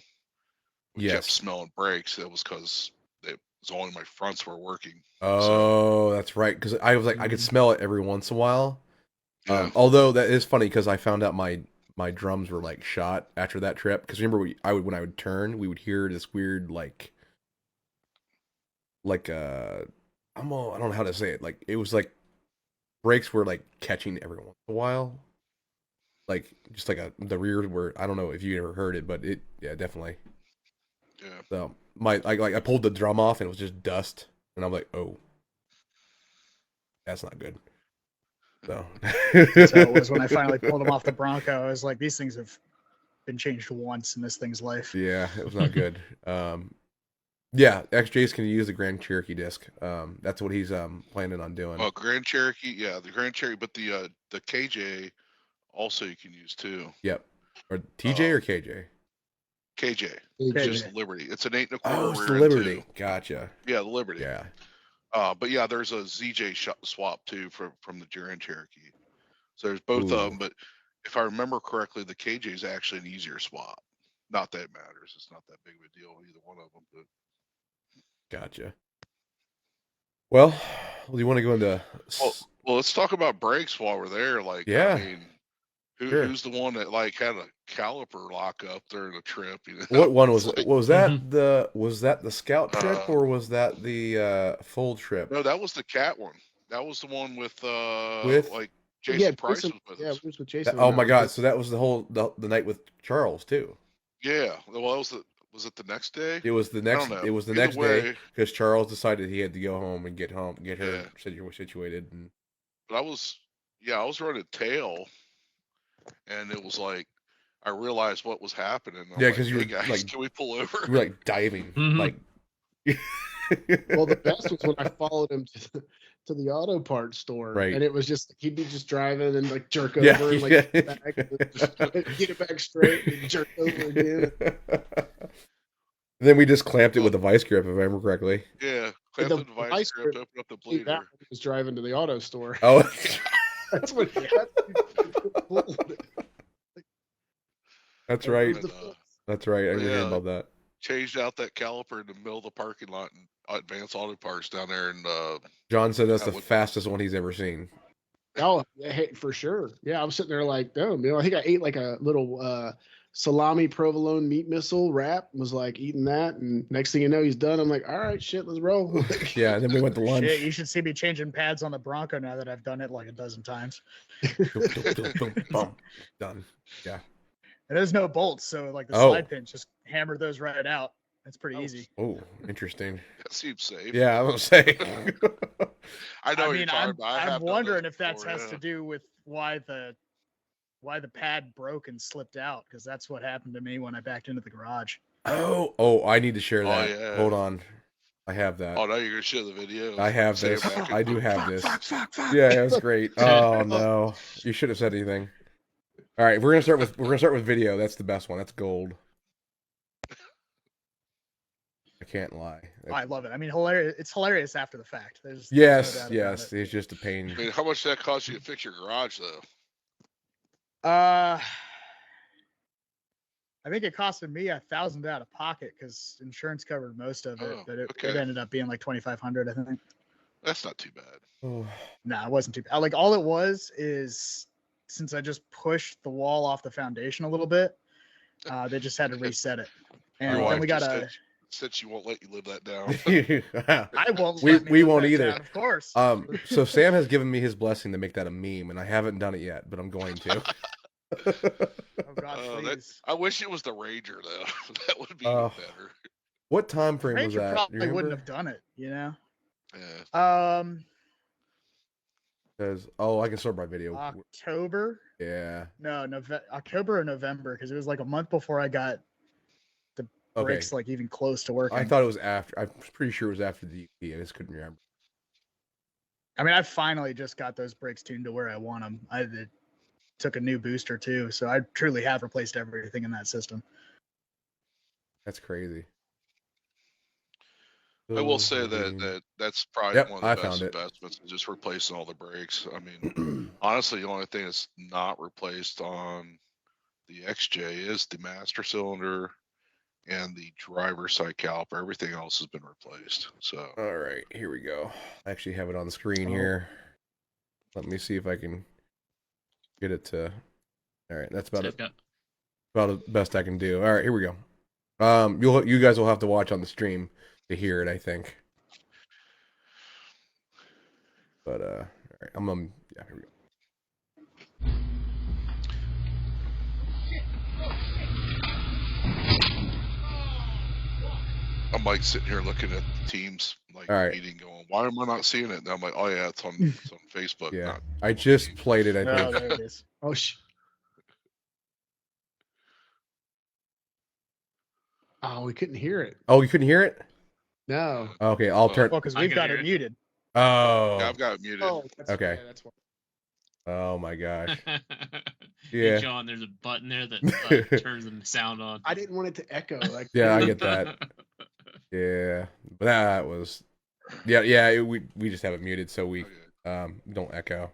we kept Yes. smelling brakes. That was because it was only my fronts were working. So Oh, that's right. Because I was like, I could smell it every once in a while. yeah, Although that is funny because I found out my drums were like shot after that trip. Because remember, when I would turn, we would hear this weird I don't know how to say it. Like it was like brakes were like catching every once in a while. Like just like the rear were. I don't know if you ever heard it, but yeah, definitely. yeah. So I pulled the drum off and it was just dust, and I'm like, oh, that's not good. So That's how it was when I finally pulled them off the Bronco. I was like, these things have been changed once in this thing's life. yeah, it was not good. Yeah, XJ's can use the Grand Cherokee disc. That's what he's planning on doing. Oh, Grand Cherokee, yeah, the Grand Cherokee, but the KJ also you can use too. Yep. Or TJ Um, or KJ? KJ, KJ. just Liberty. It's an 8 Oh, 1/4 it's rear the end Liberty. too. Gotcha. Yeah, the Liberty. Yeah. But yeah, there's a ZJ swap too from the Grand Cherokee. So there's both of Ooh. them, but if I remember correctly, the KJ is actually an easier swap. Not that it matters. It's not that big of a deal, either one of them. But Gotcha. Well, do you want to go into? well, let's talk about brakes while we're there. Like, Yeah. I mean, Sure. who's the one that like had a caliper lock up during a trip? You know? What one was It's it? like, Was that the scout trip Uh, or was that the full trip no, that was the cat one. That was the one with with? like Yeah, Jason Price Jason, was with yeah, us. we was with Jason. Oh on my that God! one. So that was the night with Charles too. Yeah. Well, that was it the next day? It was the I next. don't know. It was the Either next day way, because Charles decided he had to go home and get her Yeah. situated. And but I was running tail, and it was like I realized what was happening. I'm yeah, like, because you hey were guys, like can we pull over? you were like diving, like. Well, the best was when I followed him to the auto parts store, Right. and it was just he'd be just driving and like jerk Yeah, over and like yeah. get back, and just get it back straight and jerk over again. Then we just clamped it with a vice grip, if I remember correctly. Yeah, And clamp the device vice grip, grip open up the came out bleeder. when he was driving to the auto store. Oh, That's what. that's right. And, That's right. I but remember hearing yeah, about that. changed out that caliper in the middle of the parking lot and Advanced Auto Parts down there, and John said that's that the would- fastest one he's ever seen. Oh, hey, for sure. Yeah, I was sitting there like, no, man. I think I ate like a little salami provolone meat missile wrap. Was like eating that, and next thing you know, he's done. I'm like, all right, shit, let's roll. Yeah, and then we went to lunch. Shit, you should see me changing pads on the Bronco now that I've done it like a dozen times. Boom. Done. Yeah. And there's no bolts, so like the Oh. slide pins, just hammer those right out. It's pretty easy. Oh, interesting. that seems safe. Yeah, I was saying. I know I what mean, you're talking I'm, about. I have I'm done wondering this if that before, has yeah. to do with why the pad broke and slipped out, because that's what happened to me when I backed into the garage. Oh, I need to share Oh, that. yeah. Hold on. I have that. Oh, now you're gonna show the video. I have Say it this. back I and- do have this. Fuck. Yeah, it was great. Oh no. You should have said anything. All right, we're gonna start with video. That's the best one. That's gold. I can't lie. I love it. I mean, hilarious. It's hilarious after the fact. There's no Yes, doubt about yes. it. It's just a pain. I mean, how much did that cost you to fix your garage, though? I think it costed me $1,000 out of pocket because insurance covered most of it, Oh, but it okay. ended up being like $2,500, I think. That's not too bad. Oh, No, it wasn't too bad. Like all it was is since I just pushed the wall off the foundation a little bit, they just had to reset it. And Your then wife we got just a. said she won't let you live that down. I won't. We- let me we live won't that either. down, of course. So Sam has given me his blessing to make that a meme, and I haven't done it yet, but I'm going to. Oh God, please. I wish it was the Ranger though. That would be Oh. better. What time frame was Ranger that? probably Do you wouldn't remember? have done it, you know. Yeah. Says, oh, I can start my video. October. Yeah. No, October or November, because it was like a month before I got the Okay. brakes like even close to working. I thought it was after. I'm pretty sure it was after the UP. I just couldn't remember. I mean, I finally just got those brakes tuned to where I want them. It took a new booster too, so I truly have replaced everything in that system. That's crazy. I will say that's probably Yep, one I of the best found it. investments, is just replacing all the brakes. I mean, honestly, the only thing that's not replaced on the XJ is the master cylinder and the driver's side caliper. Everything else has been replaced. So All right, here we go. I actually have it on the screen Oh. here. Let me see if I can get it to. All right, that's about So it. I've got About the best I can do. All right, here we go. You guys will have to watch on the stream to hear it, I think. But all right, yeah, here we go. I'm like sitting here looking at the teams like All right. meeting, going, "Why am I not seeing it?" And I'm like, "Oh yeah, it's on Facebook." Yeah, Not I just played it. I Oh, think. there it is. Oh, oh, we couldn't hear it. Oh, you couldn't hear it? No. Okay, I'll turn. Well, because I we've can got hear it it. muted. Oh. Yeah, I've got it muted. Oh, that's Okay. Yeah, that's why. Oh my gosh. Hey, Yeah. John, there's a button there that turns the sound on. I didn't want it to echo. Like, Yeah, I get that. Yeah, but that was. Yeah. We just have it muted so we Okay. don't echo.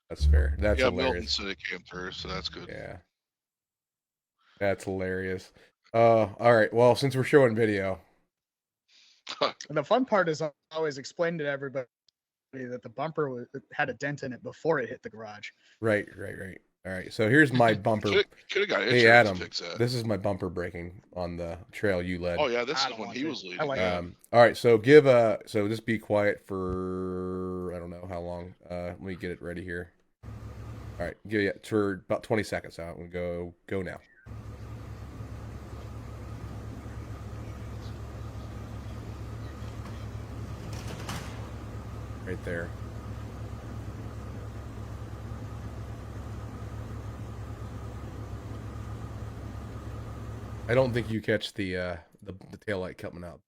That's fair. That's Yeah, Milton hilarious. said it came through, so that's good. Yeah. That's hilarious. All right. Well, since we're showing video, And the fun part is always explaining to everybody that the bumper had a dent in it before it hit the garage. right. All right. So here's my bumper. Could have got insurance Hey Adam, to fix that. this is my bumper breaking on the trail you led. Oh yeah, this I is don't when want he to. was I leading. like Yeah. All right. So so just be quiet for I don't know how long. Let me get it ready here. All right. Give it for about 20 seconds out and go now. Right there. I don't think you catch the tail light coming out.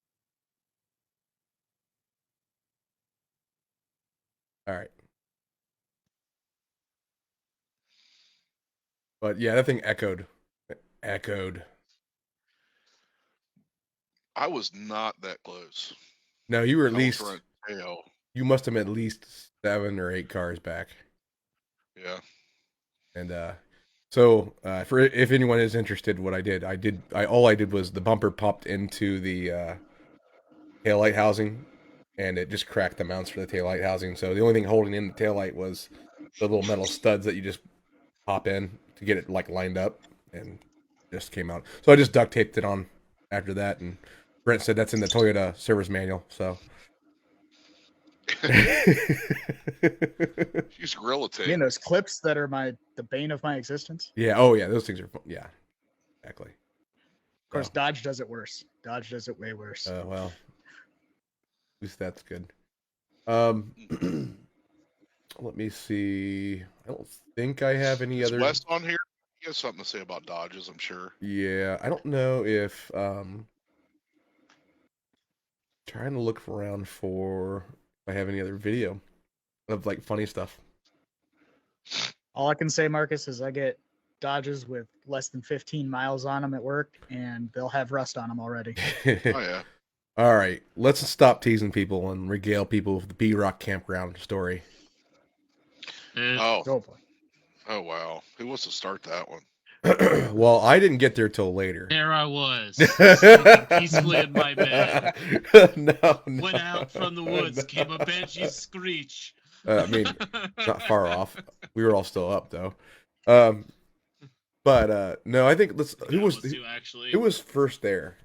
All right. But yeah, that thing echoed. I was not that close. No, you were at I was least running tail. you must have been at least 7 or 8 cars back. Yeah. And so for if anyone is interested, what all I did was the bumper popped into the taillight housing, and it just cracked the mounts for the taillight housing. So the only thing holding in the taillight was the little metal studs that you just pop in to get it like lined up, and just came out. So I just duct taped it on after that, and Brent said that's in the Toyota service manual. So Use Gorilla Tape. You know, those clips that are the bane of my existence. yeah, oh yeah, those things are fun. Yeah, exactly. Of course, Dodge does it worse. Dodge does it way worse. Well, at least that's good. Let me see. I don't think I have any Is other. Wes on here? He has something to say about Dodges, I'm sure. Yeah, I don't know if trying to look around for if I have any other video of like funny stuff. All I can say, Marcus, is I get Dodges with less than 15 miles on them at work, and they'll have rust on them already. Oh yeah. All right, let's stop teasing people and regale people with the B-Rock campground story. Oh. Oh boy. Oh wow. Who wants to start that one? Well, I didn't get there till later. There I was, sleeping peacefully in my bed. No. Went out from the woods, came a banshee screech. I mean, not far off. We were all still up though. But no, I think who was actually? who was first there?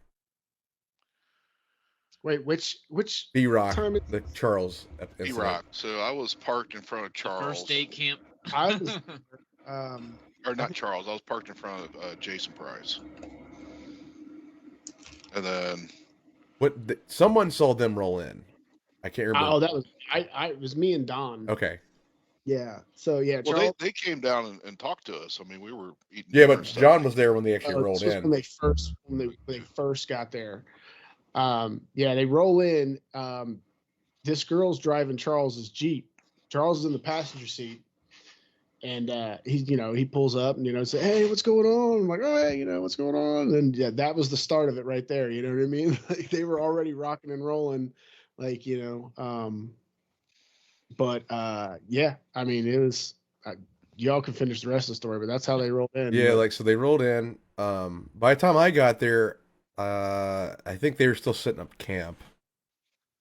Wait, which B-Rock, time is the Charles B incident. Rock. So I was parked in front of Charles. First date camp. I was Or not Charles. I was parked in front of Jason Price. And then Someone saw them roll in. I can't remember. that was it was me and Don. Okay. Yeah. So yeah, Well, Charles. they came down and talked to us. I mean, we were eating. Yeah, dinner but and stuff. John was there when they actually This rolled was in. when they first got there. Yeah, they roll in. This girl's driving Charles's Jeep. Charles is in the passenger seat, and he pulls up and say, "Hey, what's going on?" I'm like, "Oh, hey, what's going on?" And yeah, that was the start of it right there. You know what I mean? Like, they were already rocking and rolling, like But yeah, I mean, it was. Y'all can finish the rest of the story, but that's how they rolled in. Yeah, but, like so they rolled in. By the time I got there, I think they were still setting up camp.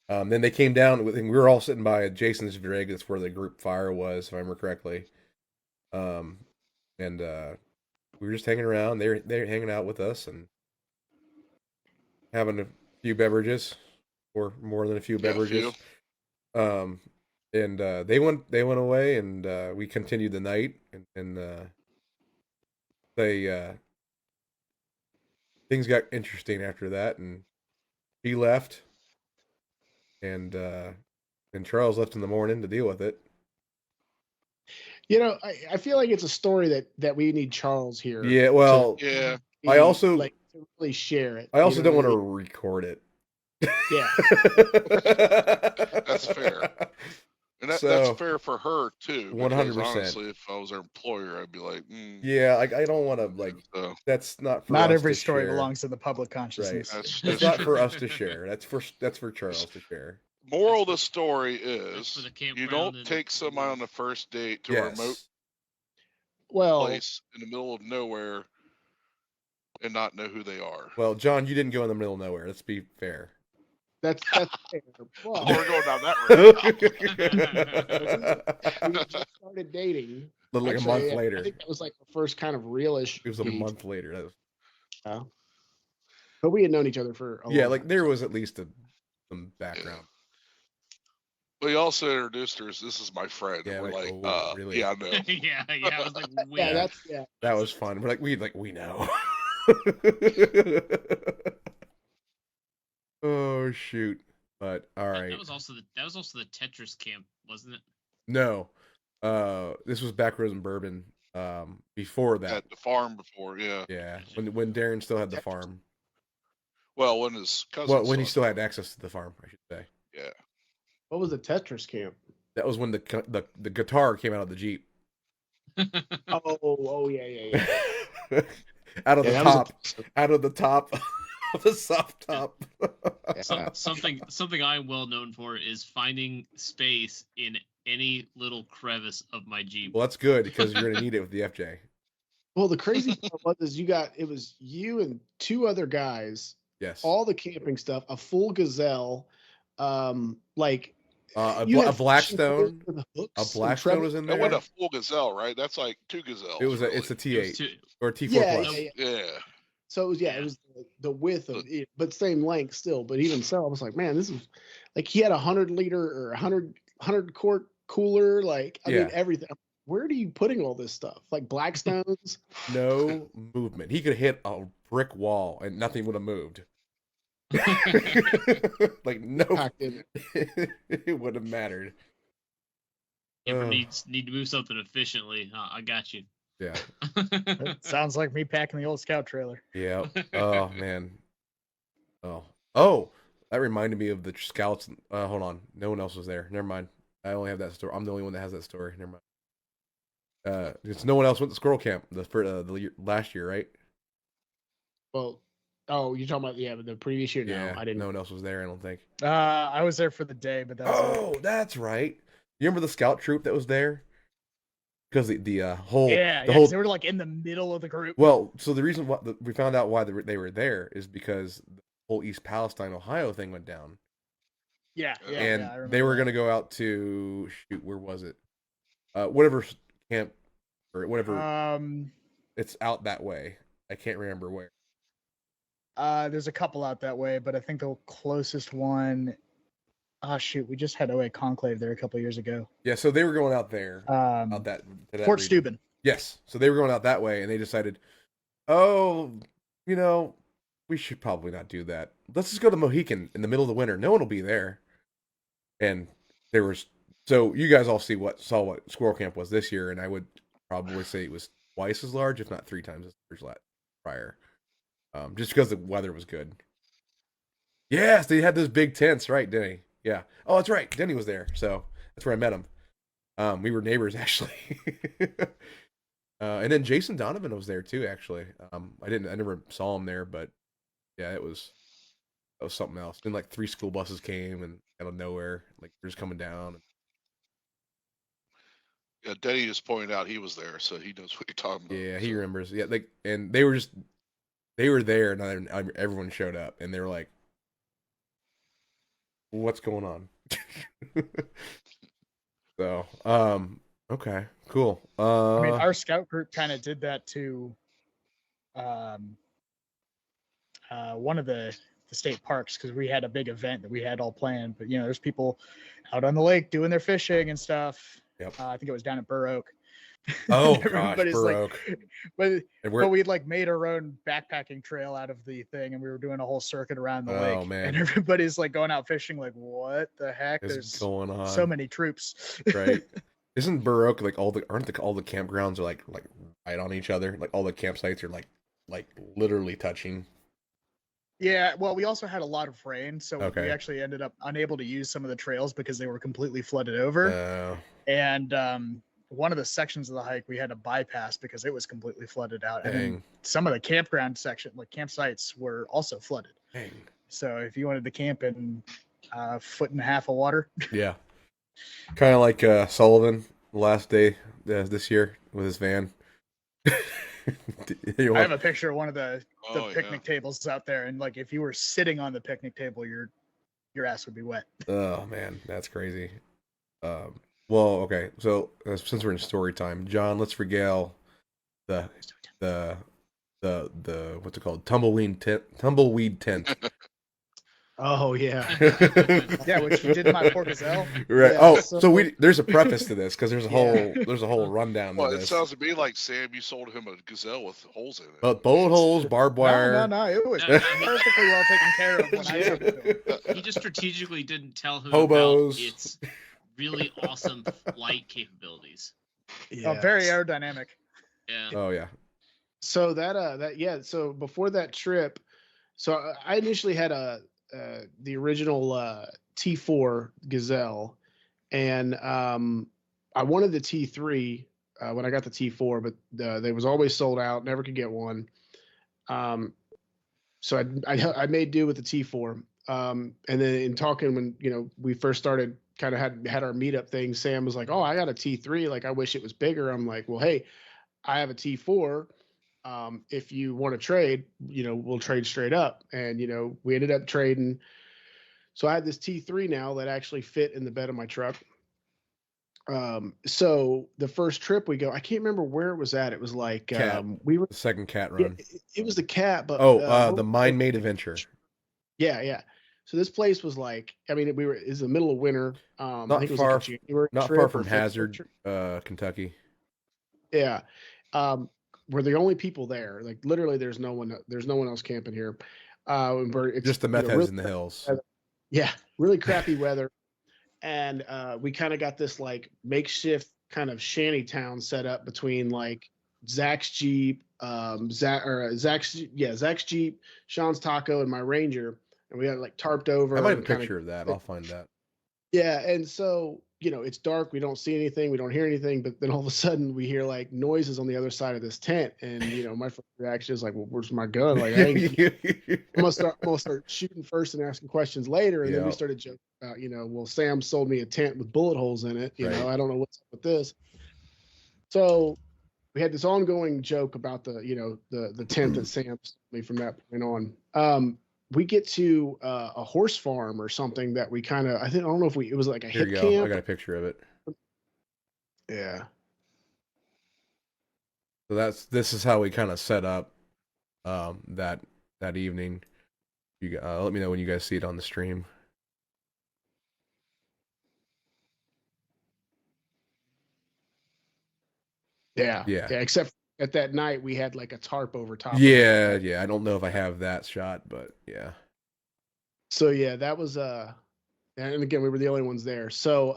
Then they came down, and we were all sitting by Jason's rig. That's where the group fire was, if I remember correctly. And we were just hanging around. They're hanging out with us and having a few beverages, or more than a few Yeah, a beverages. few. And they went away, and we continued the night, and they things got interesting after that, and he left, and Charles left in the morning to deal with it. I feel like it's a story that we need Charles here. Yeah, well, Yeah, I also like to really share it. I also don't want what to record it. Yeah. that's fair. And that's So, fair for her too. 100%. Because honestly, if I was her employer, I'd be like, yeah, I don't want to so, That's not for Not us every to story share. belongs to the public consciousness. that's It's not true. for us to share. That's for Charles to share. Moral of the story That's for is the campground you don't and- take somebody on the first date to a remote Yes. Well, place in the middle of nowhere and not know who they are. Well, John, you didn't go in the middle of nowhere. Let's be fair. that's fair. Oh, Well, we're going down that road. we just started dating. Like a Actually, month yeah, later. I think that was like the first kind of realish. It was a date. month later. That was, But we had known each other for a yeah, long like time. there was at least some background. But he also introduced her as, "This is my friend." Yeah, And we're like, like, oh, really? yeah, I know. yeah, I was like, wait. Yeah, That was fun. We're like, we know. Oh shoot! But all right. That was also the Tetris camp, wasn't it? No, this was back Rose and Bourbon. Before that, At the farm before, yeah. yeah, when Darren still had the farm. Well, when his cousin. Well, when he still had access to the farm, I should say. Yeah. What was the Tetris camp? That was when the guitar came out of the Jeep. Oh, yeah. Out of the that was top, out of the top, the soft top. Something I'm well known for is finding space in any little crevice of my Jeep. Well, that's good because you're gonna need it with the FJ. Well, the crazy part was it was you and two other guys, Yes. all the camping stuff, a full Gazelle, like A you had Blackstone. with hooks A and Blackstone treble- was in That wasn't there. a full Gazelle, right? That's like two Gazelles. It was really. it's a It was T8 two- or a T4 Yeah, plus. Yeah. So it was it was the width of it, but same length still. But even so, I was like, man, this is like he had 100-liter or 100 quart cooler. Like I mean everything. Where are you putting all this stuff? Like Blackstones? No movement. He could hit a brick wall and nothing would have moved. Like no, Packed in it would have mattered. Camper need to move something efficiently. I got you. Yeah. Sounds like me packing the old scout trailer. Yeah. Oh man. Oh. That reminded me of the scouts. Hold on. No one else was there. Never mind. I only have that story. I'm the only one that has that story. Never mind. Because no one else went to squirrel camp last year, right? Well, oh, you're talking about the previous year? No, I didn't. No one else was there. I don't think. I was there for the day, but that was it. That's right. You remember the scout troop that was there? Because the whole yeah, the whole they were like in the middle of the group. well, so the reason why we found out why they were there is because the whole East Palestine, Ohio thing went down. Yeah, And I And remember they were that. going to go out to where was it? Whatever camp or whatever. It's out that way. I can't remember where. There's a couple out that way, but I think the closest one. Oh shoot, we just had OA Conclave there a couple years ago. Yeah, so they were going out there. Out that to that Fort region. Steuben. Yes, so they were going out that way, and they decided, oh, we should probably not do that. Let's just go to Mohican in the middle of the winter. No one will be there. And there was So you guys all saw what Squirrel Camp was this year, and I would probably say it was twice as large, if not 3 times as large prior. Just because the weather was good. Yes, they had those big tents, right, Denny? Yeah. Oh, that's right. Denny was there, so that's where I met him. We were neighbors actually. And then Jason Donovan was there too. Actually, I never saw him there, but yeah, that was something else. Then like 3 school buses came and out of nowhere, like they're just coming down. Yeah, Denny just pointed out he was there, so he knows what you're talking about. Yeah, he so. remembers. Yeah, and they were there, and then everyone showed up, and they were like, "What's going on?" So, okay, cool. I mean, our scout group kind of did that to one of the state parks because we had a big event that we had all planned. But there's people out on the lake doing their fishing and stuff. Yep. I think it was down at Burr Oak. Oh gosh, Everybody's Burr like, Oak. but we'd like made our own backpacking trail out of the thing, and we were doing a whole circuit around the lake. Man. And everybody's like going out fishing, like, what the heck? There's going on so many troops. Right. Isn't Burr Oak like all the campgrounds are like right on each other? Like all the campsites are like literally touching. Yeah, well, we also had a lot of rain, so Okay. we actually ended up unable to use some of the trails because they were completely flooded over. And one of the sections of the hike we had to bypass because it was completely flooded out. Dang. And then some of the campground section, like campsites, were also flooded. Dang. So if you wanted to camp in a foot and a half of water, Yeah. Kind of like Sullivan the last day this year with his van. I have a picture of one of the picnic tables out there, and like if you were sitting on the picnic table, your ass would be wet. Oh man, that's crazy. Well, okay, so since we're in story time, John, let's regale the what's it called, tumbleweed tent. Oh yeah. Yeah, which you did in my poor gazelle. Right. Yeah, so there's a preface to this because there's a whole rundown. Well, to it this. sounds to me like Sam, you sold him a gazelle with holes in it. But bullet holes, barbed wire. No, it was No, I mean- perfectly well taken care of when I took it to him. He just strategically didn't tell him Hobos. about its really awesome flight capabilities. Yeah. Very aerodynamic. Yeah. Oh yeah. So so before that trip, so I initially had the original T4 Gazelle, and I wanted the T3 when I got the T4, but they was always sold out, never could get one. So I made do with the T4. And then in talking when we first started, kind of had our meetup thing, Sam was like, "Oh, I got a T3. Like, I wish it was bigger." I'm like, "Well, hey, I have a T4. If you want to trade, we'll trade straight up." And we ended up trading. So I had this T3 now that actually fit in the bed of my truck. So the first trip we go, I can't remember where it was at. It was like Cat. we were The second cat yeah, run. it was the Cat, but The Mind Made Adventure. Yeah. So this place was like, I mean, it was the middle of winter. I think it was far- like a January Not trip far or from February Hazard, trip. Kentucky. Yeah. We're the only people there. Like literally there's no one else camping here. It's Just the meth heads really, in the hills. yeah, really crappy weather. And we kind of got this like makeshift kind of shanty town set up between like Zach's Jeep, Zach's Jeep, Sean's Taco, and my Ranger. And we got like tarped over. I might have a kinda- picture of that. I'll find that. Yeah, and so it's dark. We don't see anything. We don't hear anything. But then all of a sudden, we hear like noises on the other side of this tent, and my first reaction is like, "Well, where's my gun?" Like, I'm gonna start shooting first and asking questions later. And then we Yeah. started joking about, well, Sam sold me a tent with bullet holes in it. Right. I don't know what's up with this. So we had this ongoing joke about the tent that Sam sold me from that point on. We get to a horse farm or something that we kind of, I don't know if it was like a Here hip you go. camp. I got a picture of it. Yeah. So this is how we kind of set up that evening. You let me know when you guys see it on the stream. Yeah. Yeah. Except at that night we had like a tarp over top. Yeah. I don't know if I have that shot, but yeah. So yeah, that was And again, we were the only ones there. So,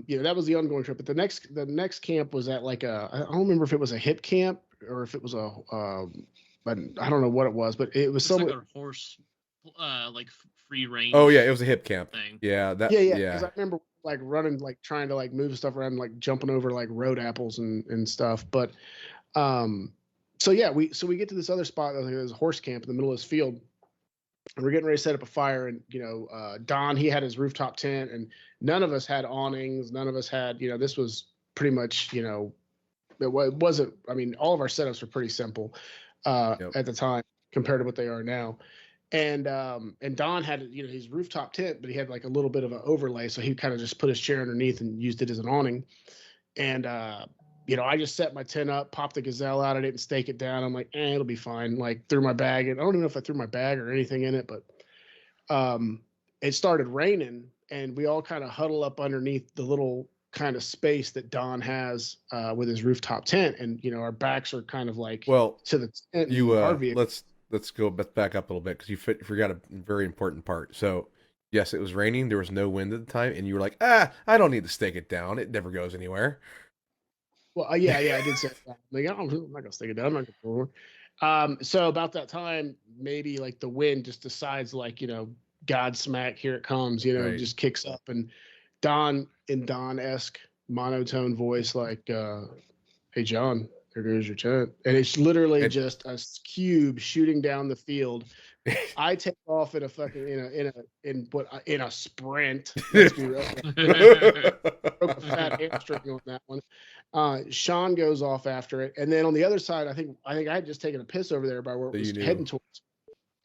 that was the ongoing trip. But the next camp was at like I don't remember if it was a hip camp or if it was but I don't know what it was, but it was It's like somewhere. a horse, like free range. Oh yeah, it was a hip camp thing. Yeah, that Yeah. Because I remember like running, like trying to like move stuff around, like jumping over like road apples and stuff. But, so yeah, we get to this other spot. Like, there's a horse camp in the middle of this field. And we're getting ready to set up a fire, and Don, he had his rooftop tent, and none of us had awnings. None of us had, this was pretty much, it wasn't. I mean, all of our setups were pretty simple at the time compared to what they are now. And Don had, his rooftop tent, but he had like a little bit of an overlay, so he kind of just put his chair underneath and used it as an awning. And I just set my tent up, popped the Gazelle out. I didn't stake it down. I'm like, it'll be fine. Like, threw my bag in. I don't even know if I threw my bag or anything in it, but it started raining, and we all kind of huddle up underneath the little kind of space that Don has with his rooftop tent, and our backs are kind of like well, to the tent. you our vehicle. let's go back up a little bit because you forgot a very important part. So yes, it was raining. There was no wind at the time, and you were like, I don't need to stake it down. It never goes anywhere. Well, yeah, I did say that. Like, I'm not gonna stake it down. I'm not gonna forward. So about that time, maybe like the wind just decides, like, Godsmack, here it comes. Right. Just kicks up, and Don, in Don-esque monotone voice, like, "Hey John, there goes your tent," and it's literally just a cube shooting down the field. I take off in a fucking in a sprint. Let's be real. Broke a fat hamstring on that one. Sean goes off after it, and then on the other side, I think I had just taken a piss over there by where it was heading towards,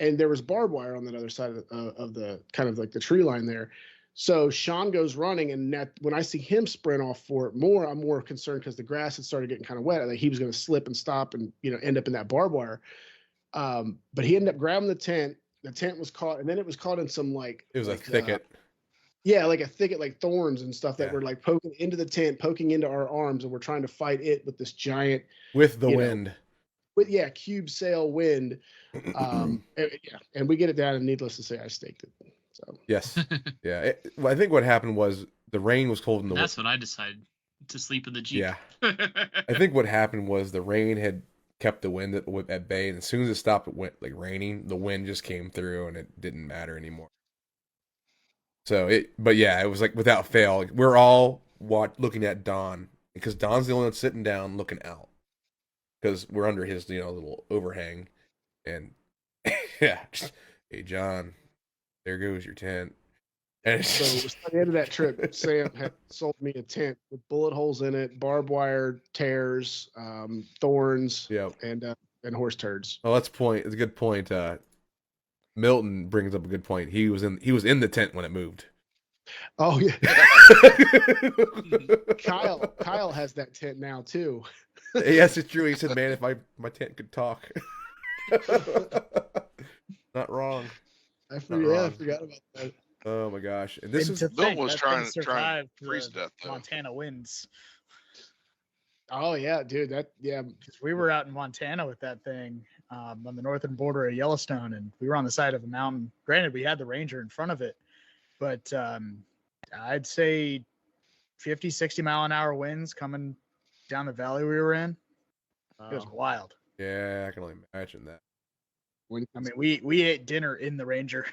and there was barbed wire on that other side of the kind of like the tree line there. So Sean goes running, and when I see him sprint off for it more, I'm more concerned because the grass had started getting kind of wet. I think he was going to slip and stop and end up in that barbed wire. But he ended up grabbing the tent. The tent was caught, and then it was caught in some like it was a thicket. Like a thicket, like thorns and stuff that were like poking into the tent, poking into our arms, and we're trying to fight it with this giant with the wind. Cube sail wind. And we get it down, and needless to say, I staked it. So yes, yeah. I think what happened was the rain was cold in the. That's when I decided to sleep in the Jeep. Yeah, I think what happened was the rain had kept the wind at bay, and as soon as it stopped, it went like raining. The wind just came through, and it didn't matter anymore. So it was like without fail, like, we're all looking at Don because Don's the only one sitting down looking out because we're under his little overhang, and hey John, there goes your tent. And so it was at the end of that trip, Sam had sold me a tent with bullet holes in it, barbed wire tears, thorns, and horse turds. Oh, it's a good point. Milton brings up a good point. He was in the tent when it moved. Oh yeah. Kyle has that tent now too. Yes, it's true. He said, "Man, if my tent could talk." Not wrong. I forgot about that. Oh my gosh! And this was Bill was trying to freeze death. Montana winds. Oh yeah, dude. Because we were out in Montana with that thing on the northern border of Yellowstone, and we were on the side of a mountain. Granted, we had the Ranger in front of it, but I'd say 50, 60 mile an hour winds coming down the valley we were in. It was wild. Yeah, I can only imagine that. I mean, we ate dinner in the Ranger.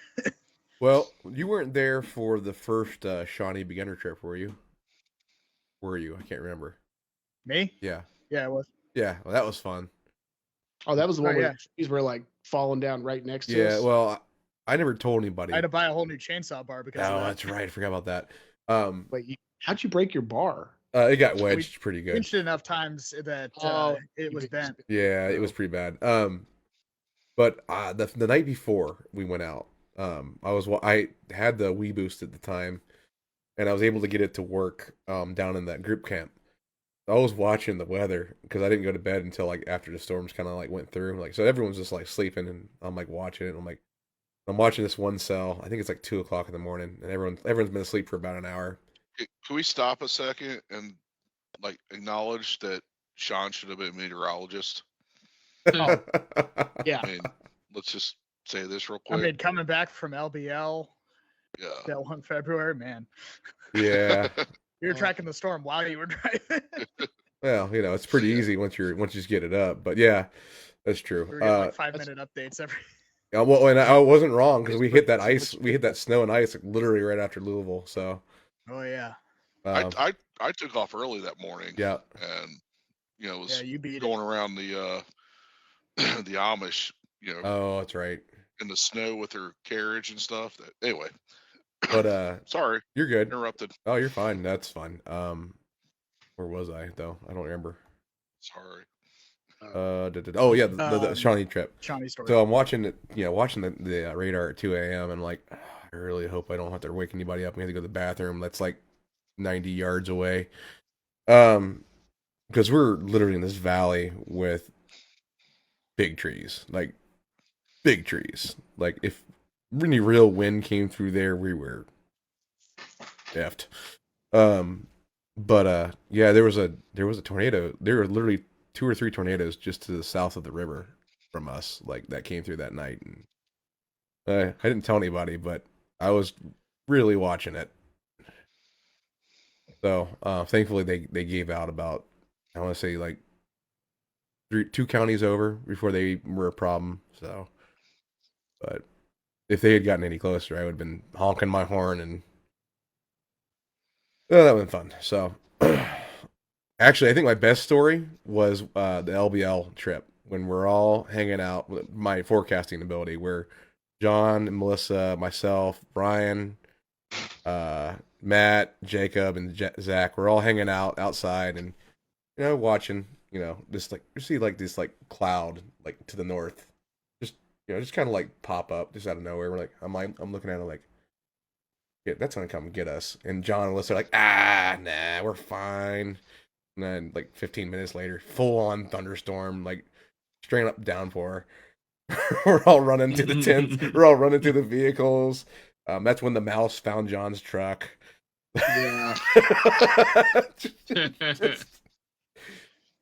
Well, you weren't there for the first Shawnee beginner trip, were you? Were you? I can't remember. Me? Yeah. Yeah, it was. Yeah, well, that was fun. Oh, that was the one where the trees were like falling down right next to us. Yeah, well, I never told anybody. I had to buy a whole new chainsaw bar because of that. That's right. I forgot about that. Wait, how'd you break your bar? It got wedged pretty good. Pinched it enough times that it was bent. Yeah, it was pretty bad. But the night before we went out, I had the Wii Boost at the time, and I was able to get it to work down in that group camp. I was watching the weather because I didn't go to bed until like after the storms kind of like went through. Like, so everyone's just like sleeping, and I'm like watching it. And I'm watching this one cell. I think it's like 2:00 in the morning, and everyone's been asleep for about an hour. Can we stop a second and like acknowledge that Sean should have been a meteorologist? Oh, yeah. I mean, let's just say this real quick. I mean, coming back from LBL Yeah. That one February, man. Yeah. You were tracking the storm while you were driving. Well, it's pretty easy once you just get it up. But yeah, that's true. We were getting like 5-minute updates every. Well, and I wasn't wrong because It's we hit that pretty ice. much- We hit that snow and ice like, literally right after Louisville. So Oh yeah. I took off early that morning. yeah. And Yeah, was you beat going around the the Amish, Oh, that's right. in the snow with their carriage and stuff. Anyway, But sorry, you're good. interrupted. Oh, you're fine. That's fine. Where was I though? I don't remember. Sorry. Oh yeah, the Shawnee trip. it. Shawnee story. So I'm watching it, watching the radar at 2 a.m. and like, I really hope I don't have to wake anybody up. We have to go to the bathroom. That's like 90 yards away. Because we're literally in this valley with big trees, like big trees. Like if any real wind came through there, we were effed. But yeah, there was a tornado. There were literally 2 or 3 tornadoes just to the south of the river from us, like that came through that night. And I didn't tell anybody, but I was really watching it. So thankfully they gave out about, I want to say like 2 counties over before they were a problem. So, but if they had gotten any closer, I would have been honking my horn and that would have been fun. So actually, I think my best story was the LBL trip when we're all hanging out with my forecasting ability, where John and Melissa, myself, Brian, Matt, Jacob, and Zach were all hanging out outside and watching, just like you see like this like cloud like to the north, just kind of like pop up just out of nowhere. We're like, I'm looking at it like, yeah, that's gonna come get us. And John and Melissa are like, nah, we're fine. And then like 15 minutes later, full on thunderstorm, like straight up downpour. We're all running to the tents. We're all running to the vehicles. That's when the mouse found John's truck. Yeah.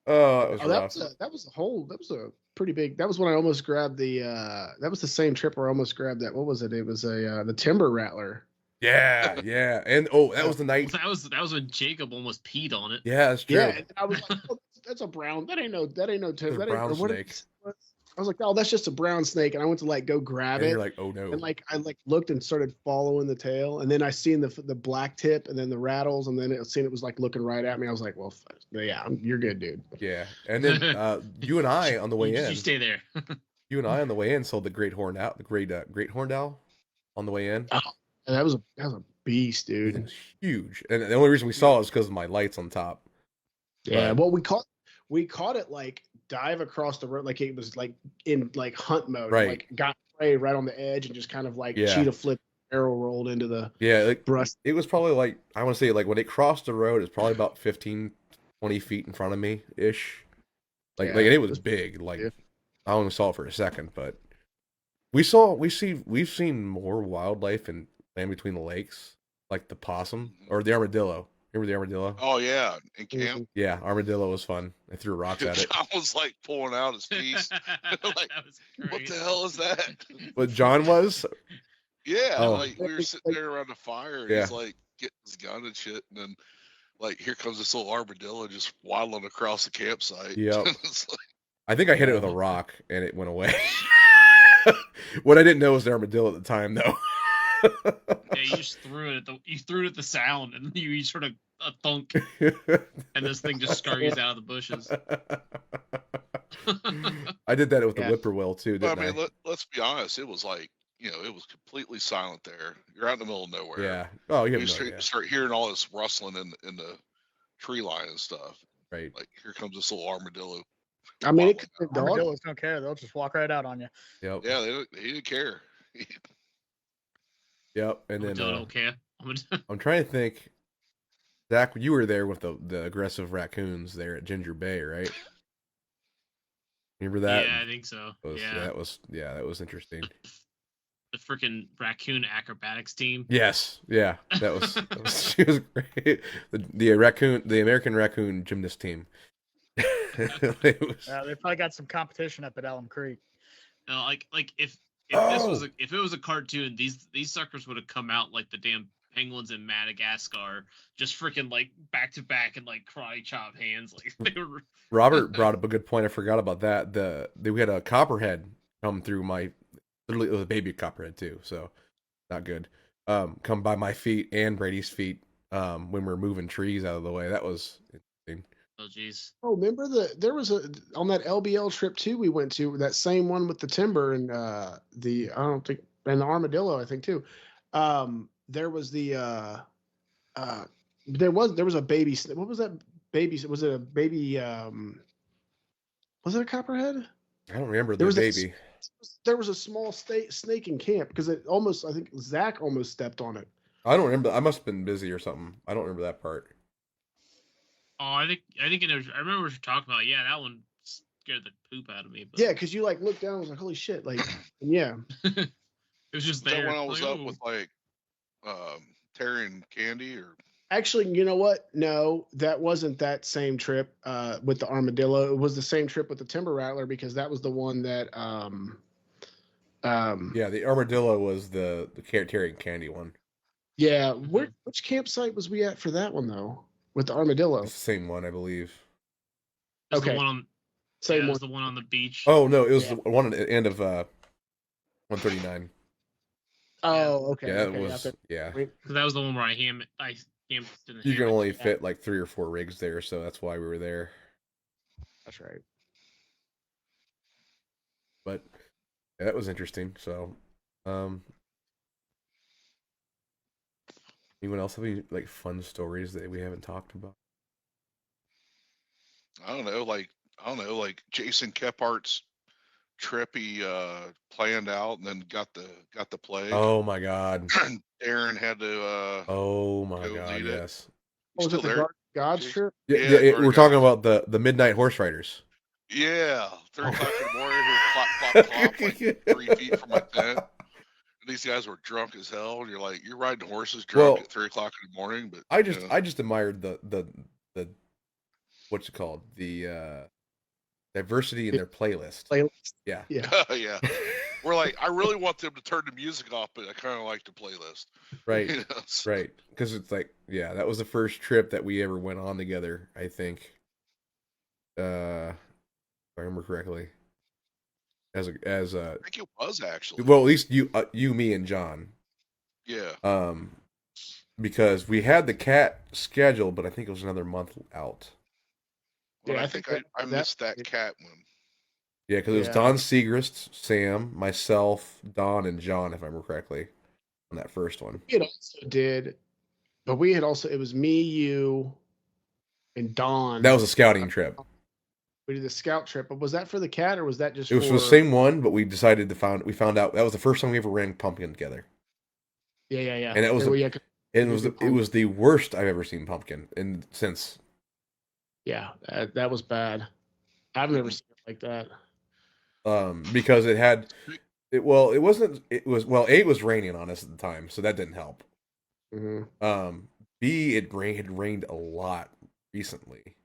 Oh, it was Oh, rough. that was a pretty big. That was when I almost grabbed the. That was the same trip where I almost grabbed that. What was it? It was the timber rattler. Yeah, and that was the night. That was when Jacob almost peed on it. Yeah, that's true. Yeah, and I was like, oh, that's a brown. That ain't no timber. It's a That brown ain't, or what snake. I was like, oh, that's just a brown snake, and I went to like go grab And it. you're like, oh no. And like I like looked and started following the tail, and then I seen the black tip, and then the rattles, and then it was like looking right at me. I was like, well, yeah, you're good, dude. Yeah, and then you and I on the way in. You stay there. You and I on the way in saw the great horned owl, great horned owl, on the way in. And that was a beast, It dude. was huge, and the only reason we saw it was because of my lights on top. Yeah, But- well, we caught it like dive across the road, like it was like in like hunt mode, Right. like got prey right on the edge and just kind of like Yeah. cheetah flip, barrel rolled into the Yeah, like brush. it was probably like, I want to say like when it crossed the road, it's probably about 15, 20 feet in front of me ish. Like Yeah, and it it was was- big. Like yeah. I only saw it for a second, but we've seen more wildlife in land between the lakes, like the possum or the armadillo. Remember the armadillo? Oh yeah, in camp. Yeah, armadillo was fun. I threw rocks at it. John was like pulling out his piece. That was What great. the hell is that? But John was. Yeah, Oh. like we were sitting there around the fire, and Yeah. he's like getting his gun and shit, and then like here comes this little armadillo just waddling across the campsite. Yep. It's like, I think I hit it with a rock and it went away. What I didn't know was the armadillo at the time, though. Yeah, you just threw it at the sound, and you sort of a thunk, and this thing just scurries out of the bushes. I did that with the Yeah. whippoorwill too, but didn't I mean, let's be honest. It was like it was completely silent there. You're out in the middle of nowhere. Yeah. Oh, you You have no start, idea. start hearing all this rustling in the tree line and stuff. Right. Like here comes this little armadillo. I mean, it waddling could have out. been dog. Armadillos don't care. They'll just walk right out on you. Yep. Yeah, he didn't care. Yep. And then Don't care. I'm trying to think. Zach, you were there with the aggressive raccoons there at Ginger Bay, right? Remember that? Yeah, I think so. That was interesting. The freaking raccoon acrobatics team. Yes, yeah, she was great. The American raccoon gymnast team. It was- They probably got some competition up at Elm Creek. No, like if if it was a cartoon, these suckers would have come out like the damn penguins in Madagascar, just freaking like back to back and like karate chop hands. Like they were. Robert brought up a good point. I forgot about that. We had a copperhead come through my. Literally, it was a baby copperhead too, so not good. Come by my feet and Brady's feet. When we were moving trees out of the way, that was interesting. Oh jeez. Oh, remember there was on that LBL trip too we went to, that same one with the timber and the armadillo, I think too. There was there was a baby. What was that baby? Was it a baby? Was it a copperhead? I don't remember There the was baby. There was a small snake in camp because I think Zach almost stepped on it. I don't remember. I must have been busy or something. I don't remember that part. Oh, I think I remember what you're talking about. Yeah, that one scared the poop out of me. But... Yeah, because you like looked down and was like, holy shit, like, yeah. It was just there. That when I was like, up with like Terry and Candy, or Actually, you know what? No, that wasn't that same trip with the armadillo. It was the same trip with the timber rattler because that was the one that Yeah, the armadillo was the Terry and Candy one. yeah. Which campsite was we at for that one though? With the armadillo. It's the same one, I believe. it was Okay. the one on Same it one. was the one on the beach. Oh no, it was Yeah. the one at the end of 139. Oh, okay. Yeah, it okay, was. Yeah, That was the one where I camped in the you can hammock. only fit like 3 or 4 rigs there, so that's why we were there. That's right. But yeah, that was interesting. So, anyone else have any like fun stories that we haven't talked about? I don't know, like Jason Kephart's trip he planned out and then got the plague. Oh my god. Aaron had to Oh my go god. lead it. Yes. Oh, was Still it the there? God's Jason? trip? Yeah, Yeah, yeah, Garden we're talking Gods. about the Midnight Horse Riders. Yeah, 3 o'clock in the morning, here, clop, clop, clop, like 3 feet from my tent. And these guys were drunk as hell, and you're like, you're riding horses drunk Well, at 3 o'clock in the morning. But I you just know. I just admired the what's it called, the diversity in their playlist. Playlist. Yeah. Yeah. Yeah, we're like, I really want them to turn the music off, but I kind of like the playlist. Right. You know, so- Right. Because it's like, yeah, that was the first trip that we ever went on together, I think. If I remember correctly. As I think it was actually. well, at least you, me, and John. Yeah. Because we had the cat scheduled, but I think it was another month out. Well, Yeah, I I think think I missed that cat one. Yeah, because it was Yeah. Don Segrist, Sam, myself, Don, and John, if I remember correctly, on that first one. We had also did, but we had also, it was me, you, and Don. That was a scouting trip. We did the scout trip, but was that for the cat or was that just It was for the same one, but we decided we found out that was the first time we ever ran pumpkin together. Yeah. And it was yeah, it was the worst I've ever seen pumpkin since. yeah, that was bad. I've never seen it like that. Because it was raining on us at the time, so that didn't help. Mm-hmm. B, it had rained a lot recently.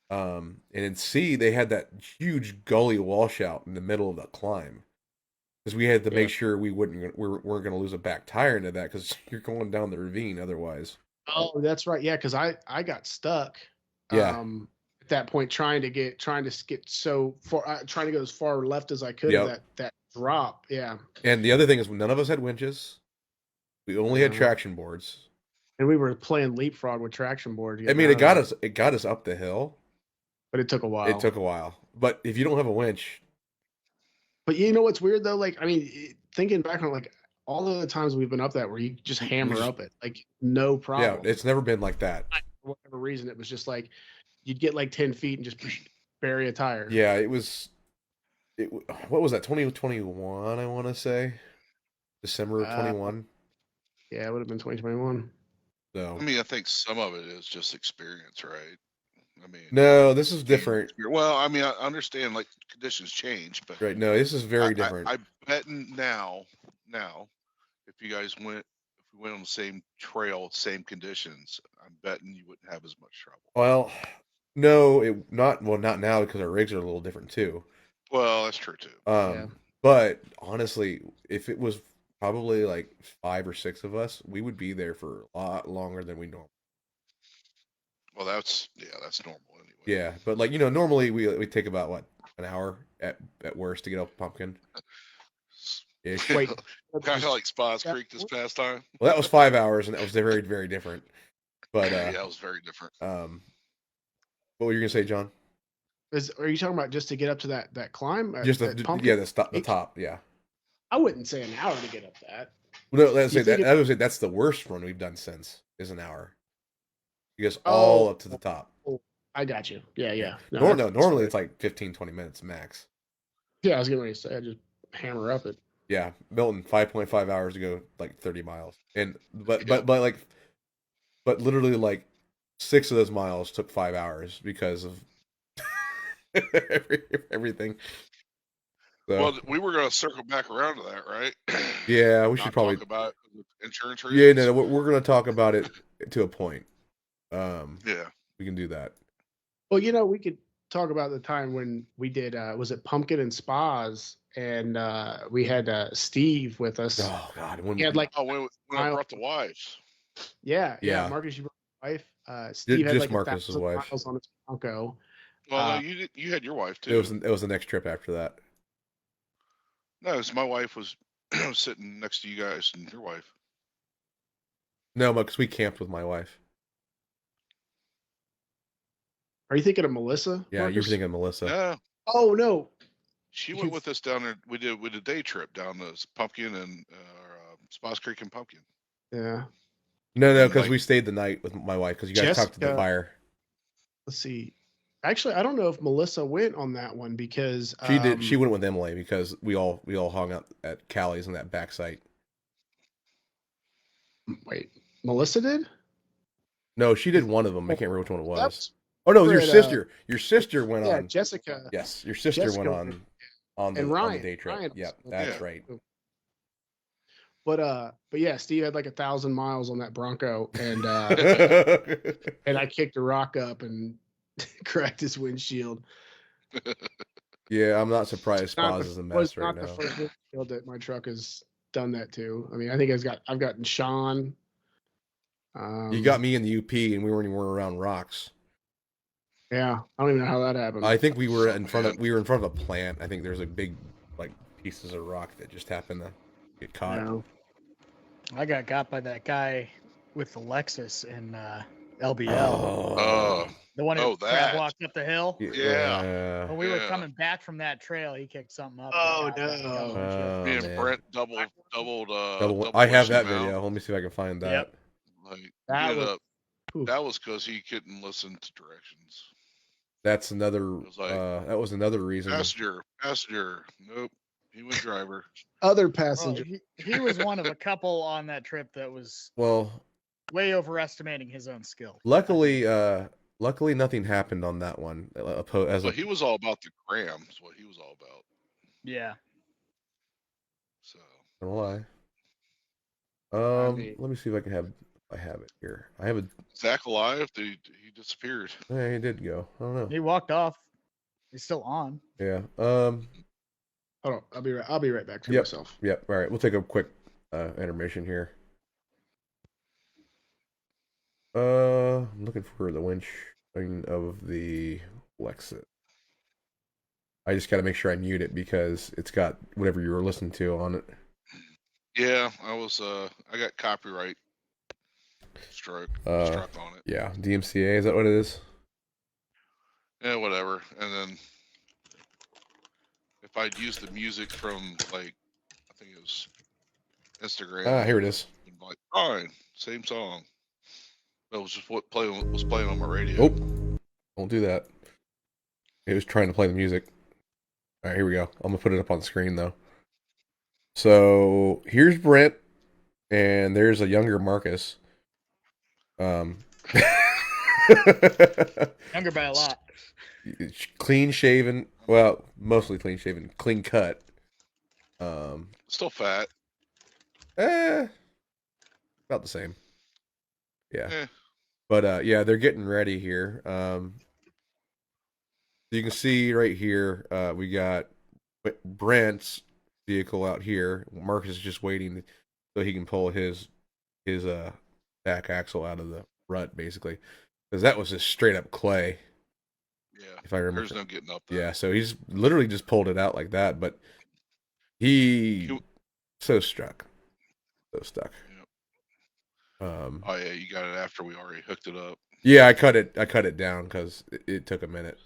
And in C, they had that huge gully washout in the middle of the climb, because we had to make sure we weren't going to lose a back tire into that, because you're going down the ravine otherwise. Oh, that's right. Yeah, because I got stuck. Yeah. At that point, trying to get so far, trying to go as far left as I could Yep. of that drop. Yeah. And the other thing is, none of us had winches. We only had Uh-huh. traction boards. And we were playing leapfrog with traction board. I mean, it got us up the hill. but it took a while. It took a while. But if you don't have a winch, But you know what's weird though? Like, I mean, thinking back on like all of the times we've been up that where you just hammer up it, like no problem. yeah, it's never been like that. For whatever reason, it was just like you'd get like 10 feet and just bury a tire. Yeah, it was. What was that? 2021, I want to say, December of 21. Yeah, it would have been 2021. So I mean, I think some of it is just experience, right? I mean, no, this is different. Well, I mean, I understand like conditions change, but Right? No, this is very different. I betting now, if you guys if we went on the same trail, same conditions, I'm betting you wouldn't have as much trouble. Well, no, not now, because our rigs are a little different too. Well, that's true too. But But honestly, if it was probably like 5 or 6 of us, we would be there for a lot longer than we normally. Well, that's normal anyway. Yeah, but like normally we take about what, an hour at worst to get up Pumpkin ish. Wait, Kind of like Spas Creek this past time. Well, that was 5 hours, and that was very very different. But Yeah, it was very different. what were you gonna say, John? Are you talking about just to get up to that climb? Just at the Pumpkin? the top, yeah. I wouldn't say an hour to get up that. No, let's say You that. think I would say that's the worst run we've done since is an hour. You guys all Oh. up to the top. I got you. Yeah. No, that's normally fair. it's like 15, 20 minutes max. Yeah, I was getting ready to say I just hammer up it. Yeah, Milton, 5.5 hours to go like 30 miles, and but literally like 6 of those miles took 5 hours because of everything. So, Well, we were going to circle back around to that, right? yeah, we Not should probably. talk about insurance Yeah, reasons. no, we're going to talk about it to a point. Yeah. We can do that. Well, we could talk about the time when we did was it Pumpkin and Spas, and we had Steve with us. Oh God, when He had like when I brought the wives. yeah, Yeah. Marcus, you brought your wife. Steve had just like Marcus's 1,000 wife. miles on his Bronco. Well, no, you had your wife too. It was the next trip after that. No, it was my wife was sitting next to you guys and your wife. No, because we camped with my wife. Are you thinking of Melissa? Yeah, you're Marcus? thinking of Melissa. Yeah, Oh no, she went with us down there. We did a day trip down to Pumpkin and Spas Creek and Pumpkin. yeah. No, And, because like- we stayed the night with my wife because you guys talked to the Jessica- fire. Let's see. Actually, I don't know if Melissa went on that one because She did. She went with Emily because we all hung out at Callie's in that back site. Wait, Melissa did? No, she did one of them. I can't remember which one it was. That's Oh no, it was your Fred, sister. Your sister went yeah, on. Jessica. Yes, your sister Jessica went on the and Ryan. day trip. Ryan Yep, was- that's Yeah. right. But yeah, Steve had like 1,000 miles on that Bronco, and and I kicked a rock up and cracked his windshield. Yeah, I'm not surprised. Not Spas the- is a was mess right not the now. first windshield that my truck has done that to. I mean, I think I've gotten Sean. You got me in the UP, and we weren't even around rocks. Yeah, I don't even know how that happened. I think we were in front of a plant. I think there's a big like pieces of rock that just happened to get caught. No. I got by that guy with the Lexus in LBL. Oh, The one who Oh, that. walked up the hill. Yeah. When we were Yeah. coming back from that trail, he kicked something up. Oh, and got no. the windshield. Oh, me and man. Brent doubled. I have that windshield video. mount. Let me see if I can find that. Yep. Like, That ended was- up. Oof. That was because he couldn't listen to directions. That's another. was like, that was another reason. Passenger. Nope. He went driver. Other Well, passenger. he was one of a couple on that trip that was Well, way overestimating his own skill. luckily, nothing happened on that one. But he was all about the grams. What he was all about. Yeah. So Don't lie. mean- Let me see if I have it here. I have a. Zach alive? He disappeared. Yeah, he did go. I don't know. He walked off. He's still on. Yeah. Hold on, I'll be right back to Yep. myself. Yep. All right. We'll take a quick intermission here. I'm looking for the winch of the Lexus. I just got to make sure I mute it because it's got whatever you were listening to on it. Yeah, I got copyright struck on it. Yeah, DMCA, is that what it is? Yeah, whatever. And then if I'd used the music from like I think it was Instagram. Ah, here it is. and like, fine, same song. That was just what was playing on my radio. Oh, don't do that. It was trying to play the music. All right, here we go. I'm gonna put it up on the screen though. So here's Brent, and there's a younger Marcus. Younger by a lot. Clean shaven. Well, mostly clean shaven. Clean cut. Still fat. About the same. Yeah. Eh. But yeah, they're getting ready here. You can see right here, we got Brent's vehicle out here. Marcus is just waiting so he can pull his back axle out of the rut, basically, because that was just straight up clay. Yeah. If I remember, There's no getting up there. yeah. So he's literally just pulled it out like that, but he so stuck. Yep. Oh yeah, you got it after we already hooked it up. Yeah, I cut it down because it took a minute.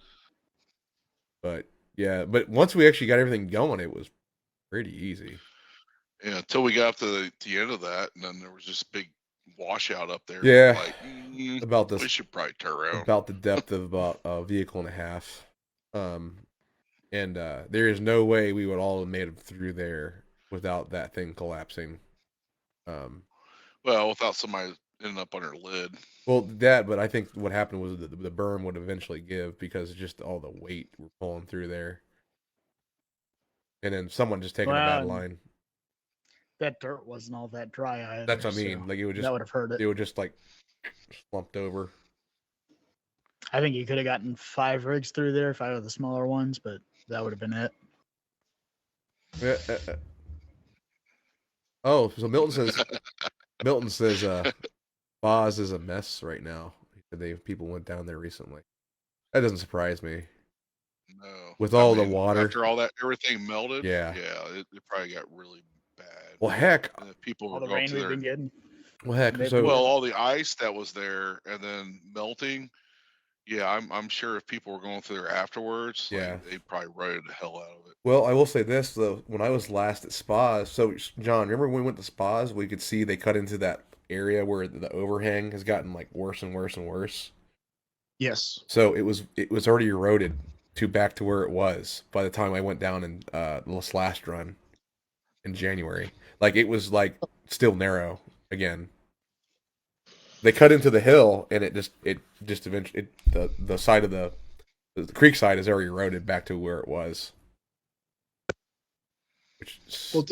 But yeah, but once we actually got everything going, it was pretty easy. Yeah, until we got up to the end of that, and then there was this big washout up there. Yeah, Like about this. We should probably turn around. About the depth of about a vehicle and a half. And there is no way we would all have made it through there without that thing collapsing. Well, without somebody ending up on her lid. Well, that, but I think what happened was the berm would eventually give because just all the weight we're pulling through there. And then someone just taking a bad line. That dirt wasn't all that dry either. That's what I mean. So like it would just that would have hurt it. It would just like slumped over. I think you could have gotten 5 rigs through there, 5 of the smaller ones, but that would have been it. Oh, so Milton says Boz is a mess right now. People went down there recently. That doesn't surprise me. No. With all the water. After all that, everything melted. Yeah. Yeah, it probably got really bad. Well, heck. People all were the going rain we've been getting. Well, heck. Well, all the ice that was there and then melting. Yeah, I'm sure if people were going through there afterwards, yeah, they probably rode the hell out of it. Well, I will say this though: when I was last at spas, so John, remember when we went to spas, we could see they cut into that area where the overhang has gotten like worse and worse and worse. Yes. So it was already eroded back to where it was by the time I went down in this last run in January. Like it was like still narrow again. They cut into the hill, and it just eventually the side of the creek side is already eroded back to where it was. Well,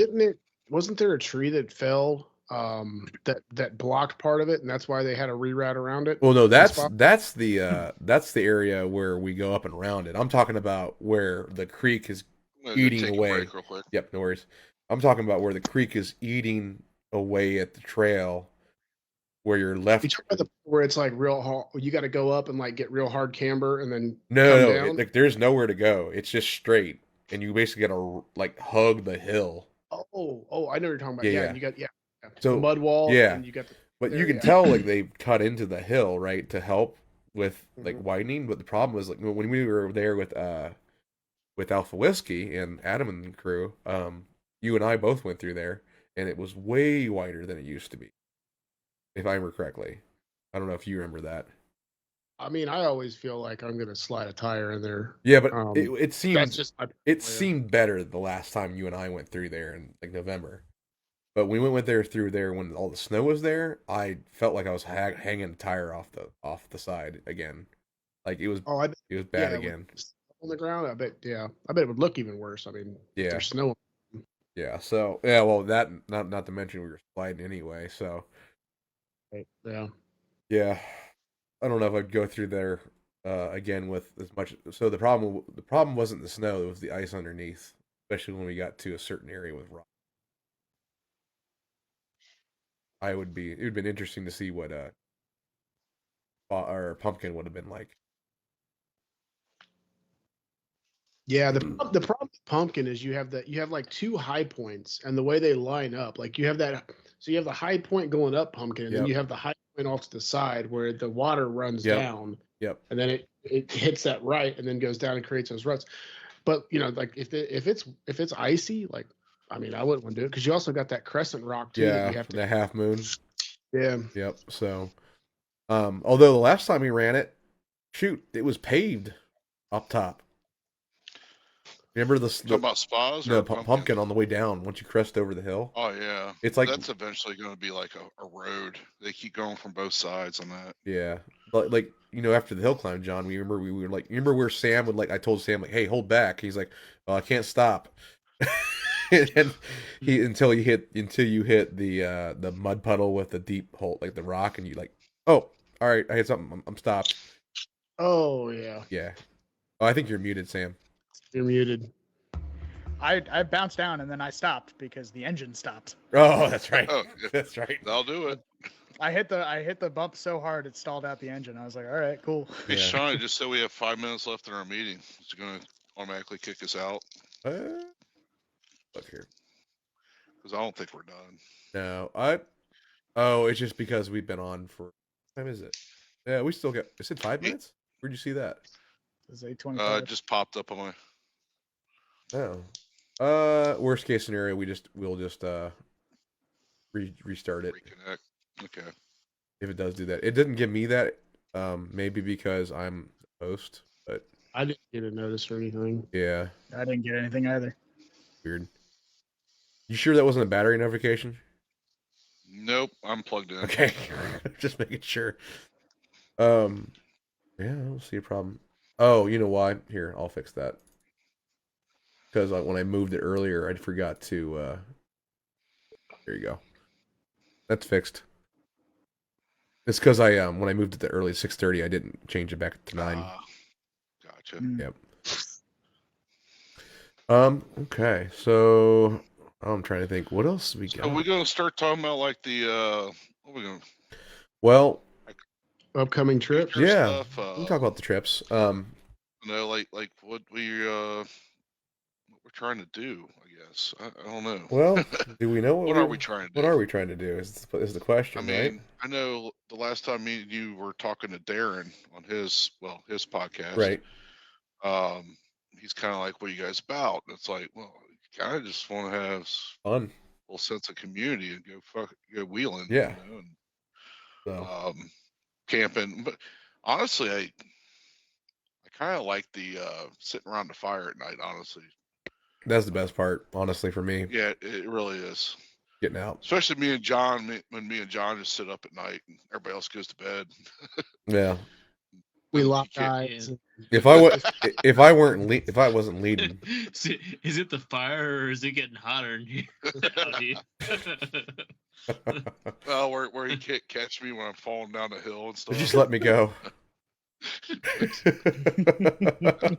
wasn't there a tree that fell that blocked part of it, and that's why they had a reroute around it? Well, no, that's the area where we go up and around it. I'm talking about where the creek is eating away. Yep, no worries. I'm talking about where the creek is eating away at the trail. Where you're left, where it's like real hard, you got to go up and like get real hard camber and then no, like there's nowhere to go. It's just straight, and you basically got to like hug the hill. Oh, I know what you're talking about. Yeah. You got so the mud wall. Yeah, and you got but you can tell like they cut into the hill right to help with like widening. But the problem was like when we were there with Alpha Whiskey and Adam and the crew, you and I both went through there, and it was way wider than it used to be. If I remember correctly. I don't know if you remember that. I mean, I always feel like I'm going to slide a tire in there. Yeah, but it seemed seemed better the last time you and I went through there in like November. But when we went through there when all the snow was there, I felt like I was hanging a tire off the side again. Like it was it was bad again. On the ground, I bet it would look even worse. I mean, there's snow. Yeah, so well that not to mention we were sliding anyway, so yeah, I don't know if I'd go through there again with as much. So the problem wasn't the snow; it was the ice underneath, especially when we got to a certain area with rock. It would have been interesting to see what our pumpkin would have been like. Yeah, the problem with pumpkin is you have like 2 high points, and the way they line up, like you have the high point going up pumpkin, and then you have the high point off to the side where the water runs down. Yep. And then it hits that right and then goes down and creates those ruts. But like if it's icy, like I mean I wouldn't want to do it because you also got that crescent rock too. Yeah, that you have to the half moon. Yeah. Yep. So, although the last time we ran it, it was paved up top. Remember the about spas? No, pumpkin on the way down once you crest over the hill. Oh yeah, it's like that's eventually going to be like a road. They keep going from both sides on that. Yeah, but like after the hill climb, John, we were like, remember where Sam would like I told Sam like, hey, hold back. He's like, well, I can't stop. And until you hit the mud puddle with the deep hole like the rock, and you like, oh, all right, I hit something. I'm stopped. Oh yeah. Yeah. Oh, I think you're muted, Sam. You're muted. I bounced down and then I stopped because the engine stopped. Oh, that's right. Oh, yeah, That's right. that'll do it. I hit the bump so hard it stalled out the engine. I was like, all right, cool. Hey, Yeah. Sean, just so we have 5 minutes left in our meeting. It's going to automatically kick us out Look here. because I don't think we're done. No, Oh, it's just because we've been on for. What time is it? Yeah, we still got. Is it 5 minutes? Where'd you see that? It's 8:25. It just popped up on my. Oh. Worst case scenario, we'll just restart it Reconnect. Okay. if it does do that. It didn't give me that. Maybe because I'm the host, but I didn't get a notice or anything. yeah, I didn't get anything either. weird. You sure that wasn't a battery notification? Nope, I'm plugged in. Okay, just making sure. Yeah, I don't see a problem. Oh, you know why? Here, I'll fix that. Because when I moved it earlier, I forgot to. There you go. That's fixed. It's because I when I moved it to early 6:30, I didn't change it back to 9. Gotcha. Mm. Yep. Okay, so I'm trying to think. What else we got? Are we going to start talking about like the what are we going Well, Upcoming trips. to yeah, stuff? we can talk about the trips. You know, like what we're trying to do. I guess I don't know. Well, do we know What are we trying to do? What are we trying to do? Is the question, I mean, right? I know the last time me and you were talking to Darren on his podcast. Right. He's kind of like, "What are you guys about?" And it's like, well, you kind of just want to have Fun. a little sense of community and go wheeling. Yeah. You know, and, So camping. But honestly, I kind of like the sitting around the fire at night. Honestly, that's the best part, honestly, for me. yeah, it really is. Getting out. Especially me and John. When me and John just sit up at night and everybody else goes to bed. Yeah. We You lock can't- eyes. If I wasn't leading, Is it the fire or is it getting hotter in here? out here? Well, where he can't catch me when I'm falling down the hill and stuff. just let me go.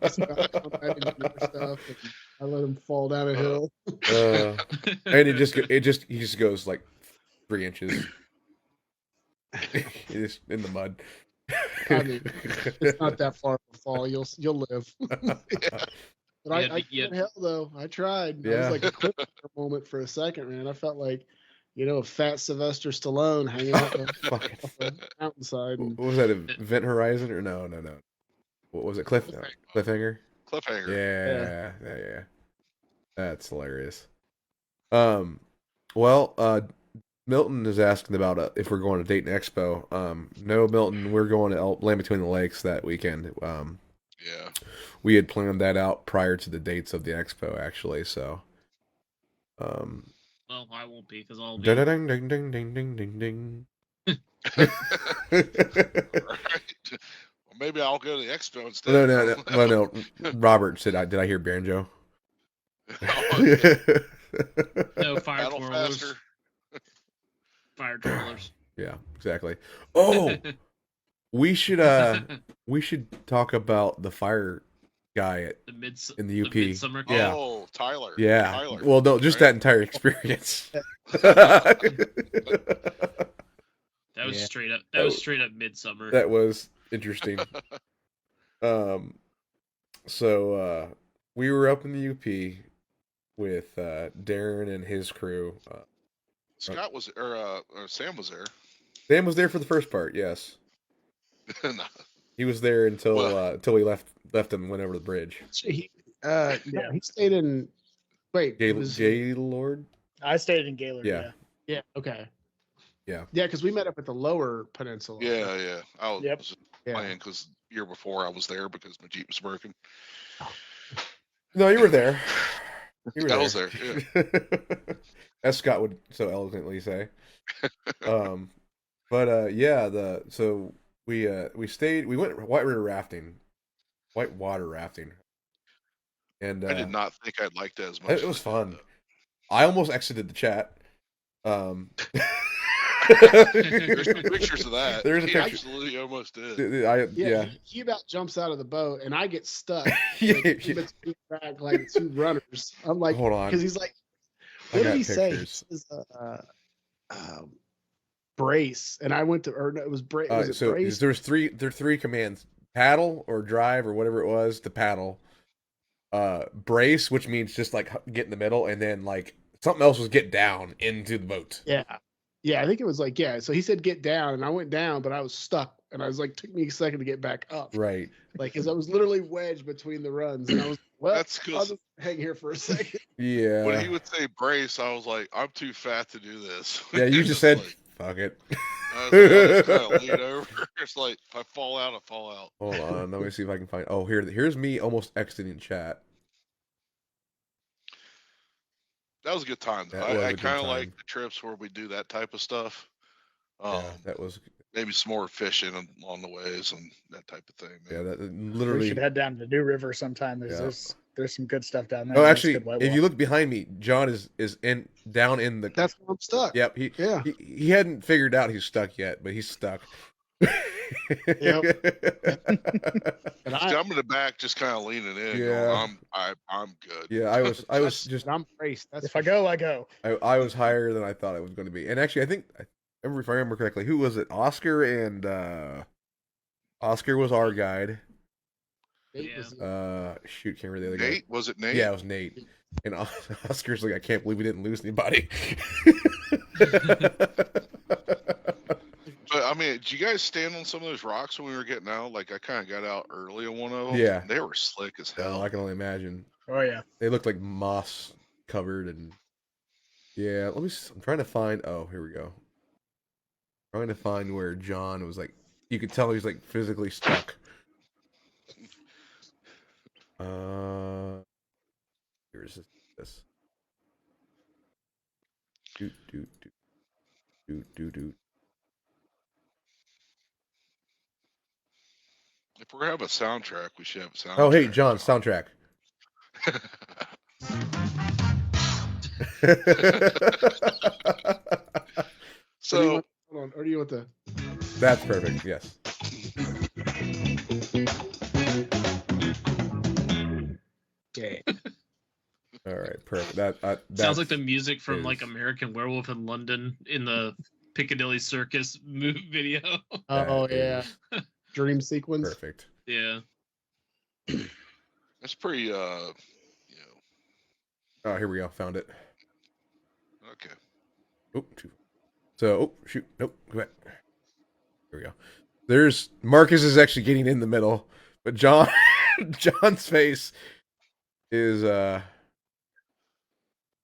Stuff, and I let him fall down a hill. And he just goes like 3 inches. He's in the mud. I mean, it's not that far of a fall. You'll live. But Yeah, I can't hell though. I tried. I Yeah. was like a quick for a moment for a second, man. I felt like, a fat Sylvester Stallone hanging out Fucking- off the mountainside. What And was that? Event Horizon or no? What was it? Cliffhanger. Cliffhanger. Yeah. That's hilarious. Well, Milton is asking about if we're going to Dayton Expo. No, Milton, we're going to Land Between the Lakes that weekend. Yeah. We had planned that out prior to the dates of the expo, actually. So, Well, I won't be because I'll be. ding ding ding ding ding ding ding ding. Right. Well, maybe I'll go to the expo instead. No. Robert said, "Did I hear banjo?" No fire Battle twirlers. faster. Fire twirlers. Yeah, exactly. Oh, we should talk about the fire guy in the UP. Midsummer Camp. Yeah. Oh, Tyler. Yeah. Tyler. Well, no, just Right? that entire experience. That was Yeah. straight up. That was straight up midsummer. That was interesting. So we were up in the UP with Darren and his crew. Scott was, or Sam was there. Sam was there for the first part. Yes, No. he was there until Well- until we left and went over the bridge. he stayed in. Wait, it was Gaylord. I stayed in Gaylord. Yeah. yeah, okay, Yeah. because we met up at the Lower Peninsula. Yeah. I was Yep. just Yeah. playing because year before I was there because my Jeep was broken. No, you were there. You were I was there. Yeah. As Scott would so eloquently say. So we stayed. We went whitewater rafting, and I did not think I'd like that as much. it was fun. I almost exited the chat. There's some pictures of that. There's a He picture. absolutely almost did. Yeah. He about jumps out of the boat, and I get stuck Yeah, like, yeah. in between back like two runners. I'm like, Hold on. because he's like, I what got did he say? He pictures. says, brace, and I went to, or no, it was brace. Was it So brace? there's three commands: paddle or drive or whatever it was to paddle. Brace, which means just like get in the middle, and then like something else was get down into the boat. Yeah. I think it was like, yeah. So he said get down, and I went down, but I was stuck, and I was like, took me a second to get back up, Right. like because I was literally wedged between the runs, and I was well, That's I'll because just hang here for a second. Yeah. when he would say brace, I was like, I'm too fat to do this. Yeah, you just said, like, fuck it. I was like, I'll just kind of lean over. It's like if I fall out, I fall out. Hold on, let me see if I can find. Oh, here's me almost exiting chat. That was a good time. That was a I good kind of time. like the trips where we do that type of stuff. Yeah, that was. Maybe some more fishing along the ways and that type of thing. Yeah, Man. that We literally. should head down to New River sometime. Yeah. There's some good stuff down there. Oh, Nice, actually, good white if water. you look behind me, John is down in the. That's where I'm stuck. Yep. Yeah. He hadn't figured out he's stuck yet, but he's stuck. And See, I'm in the back, just kind of leaning in. Yeah. Going, I'm good. Yeah, I was just. I'm braced. That's if I go, I go. I was higher than I thought I was going to be, and actually, I think if I remember correctly, who was it? Oscar and Oscar was our guide. Nate Yeah. was- Shoot, can't remember the other guy. Nate, was it Nate? Yeah, it was Nate. And Oscar's like, I can't believe we didn't lose anybody. But I mean, did you guys stand on some of those rocks when we were getting out? Like I kind of got out early on one of them. Yeah. They were slick as hell. Oh, I can only imagine. Oh yeah. They looked like moss covered, and yeah. I'm trying to find. Oh, here we go. Trying to find where John was like. You could tell he's like physically stuck. Here's this. Do. If we're gonna have a soundtrack, we should have a soundtrack. Oh, hey, John, soundtrack. So hold on. Or do you want the? That's perfect. Yes. Okay. All right. Perfect. That Sounds like the music from is- like American Werewolf in London in the Piccadilly Circus video. Oh that yeah. is Dream sequence. perfect. Yeah. that's pretty. You know. Oh, here we go. Found it. Okay. Oh, so shoot. Nope. Go back. Here we go. There's Marcus is actually getting in the middle, but John's face is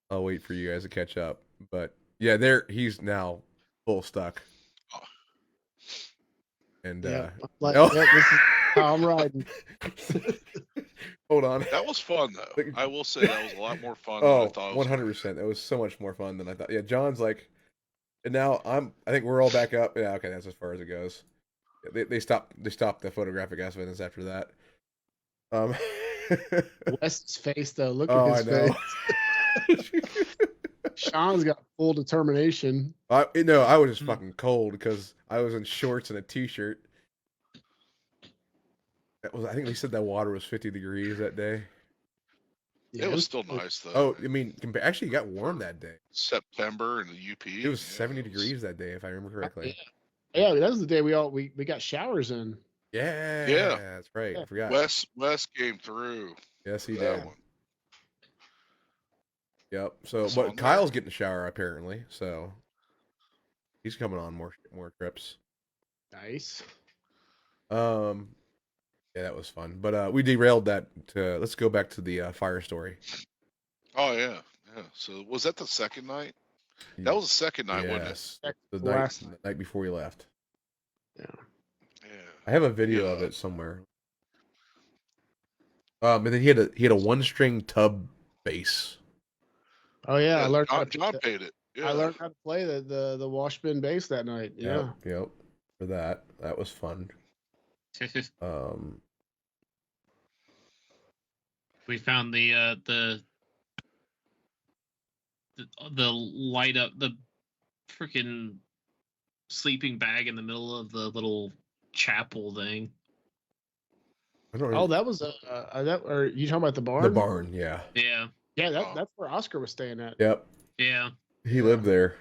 I'll wait for you guys to catch up. But yeah, he's now full stuck. Oh. And Yeah. Like, oh. yeah, this is how I'm riding. Hold on. That was fun though. I will say that was a lot more fun than I Oh, thought. It was 100%. That was so much more fun than I thought. Yeah, John's like, and now I think we're all back up. Yeah, okay, that's as far as it goes. They stopped the photographic evidence after that. Wes's face though. Look Oh, at his I know. face. Sean's got full determination. I was just fucking cold because I was in shorts and a t-shirt. I think they said that water was 50 degrees that day. Yeah, It was still nice though. Oh, I mean, actually, it got warm that day. September in the UP. It was 70 degrees that day, if I remember correctly. Yeah, that was the day we got showers in. Yeah, Yeah. that's right. I Yeah. forgot. Wes came through. Yes, he that did. one. Yep. So, So but I'm Kyle's there. getting a shower apparently, so he's coming on more trips. Nice. Yeah, that was fun. But we derailed that. Let's go back to the fire story. Oh yeah, yeah. So was that the second night? That was the second night, wasn't it? Yes, Second the to night, last night. the night before we left. Yeah. Yeah. I have a video of Yeah. it somewhere. And then he had a one string tub bass. Oh yeah, I learned. John paid it. Yeah. I learned how to play the wash bin bass that night. Yeah. Yep. For that was fun. We found the light up the freaking sleeping bag in the middle of the little chapel thing. I don't Oh, know. that was that. Or you talking about the barn? The barn, yeah. Yeah, Yeah, Oh. that's where Oscar was staying at. Yep. yeah. He Yeah. lived there.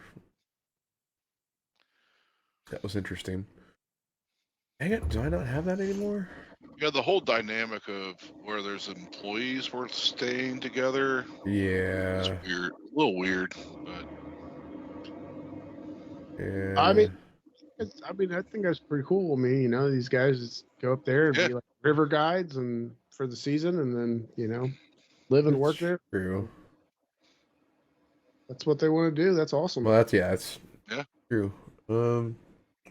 That was interesting. Dang it, do I not have that anymore? Yeah, the whole dynamic of where there's employees worth staying together is Yeah. weird, a little weird, but Yeah. I mean, I think that's pretty cool. I mean, you know, these guys just go up there and Yeah. be like river guides and for the season, and then live and work there. True. That's what they want to do. That's awesome. Well, that's Yeah. true.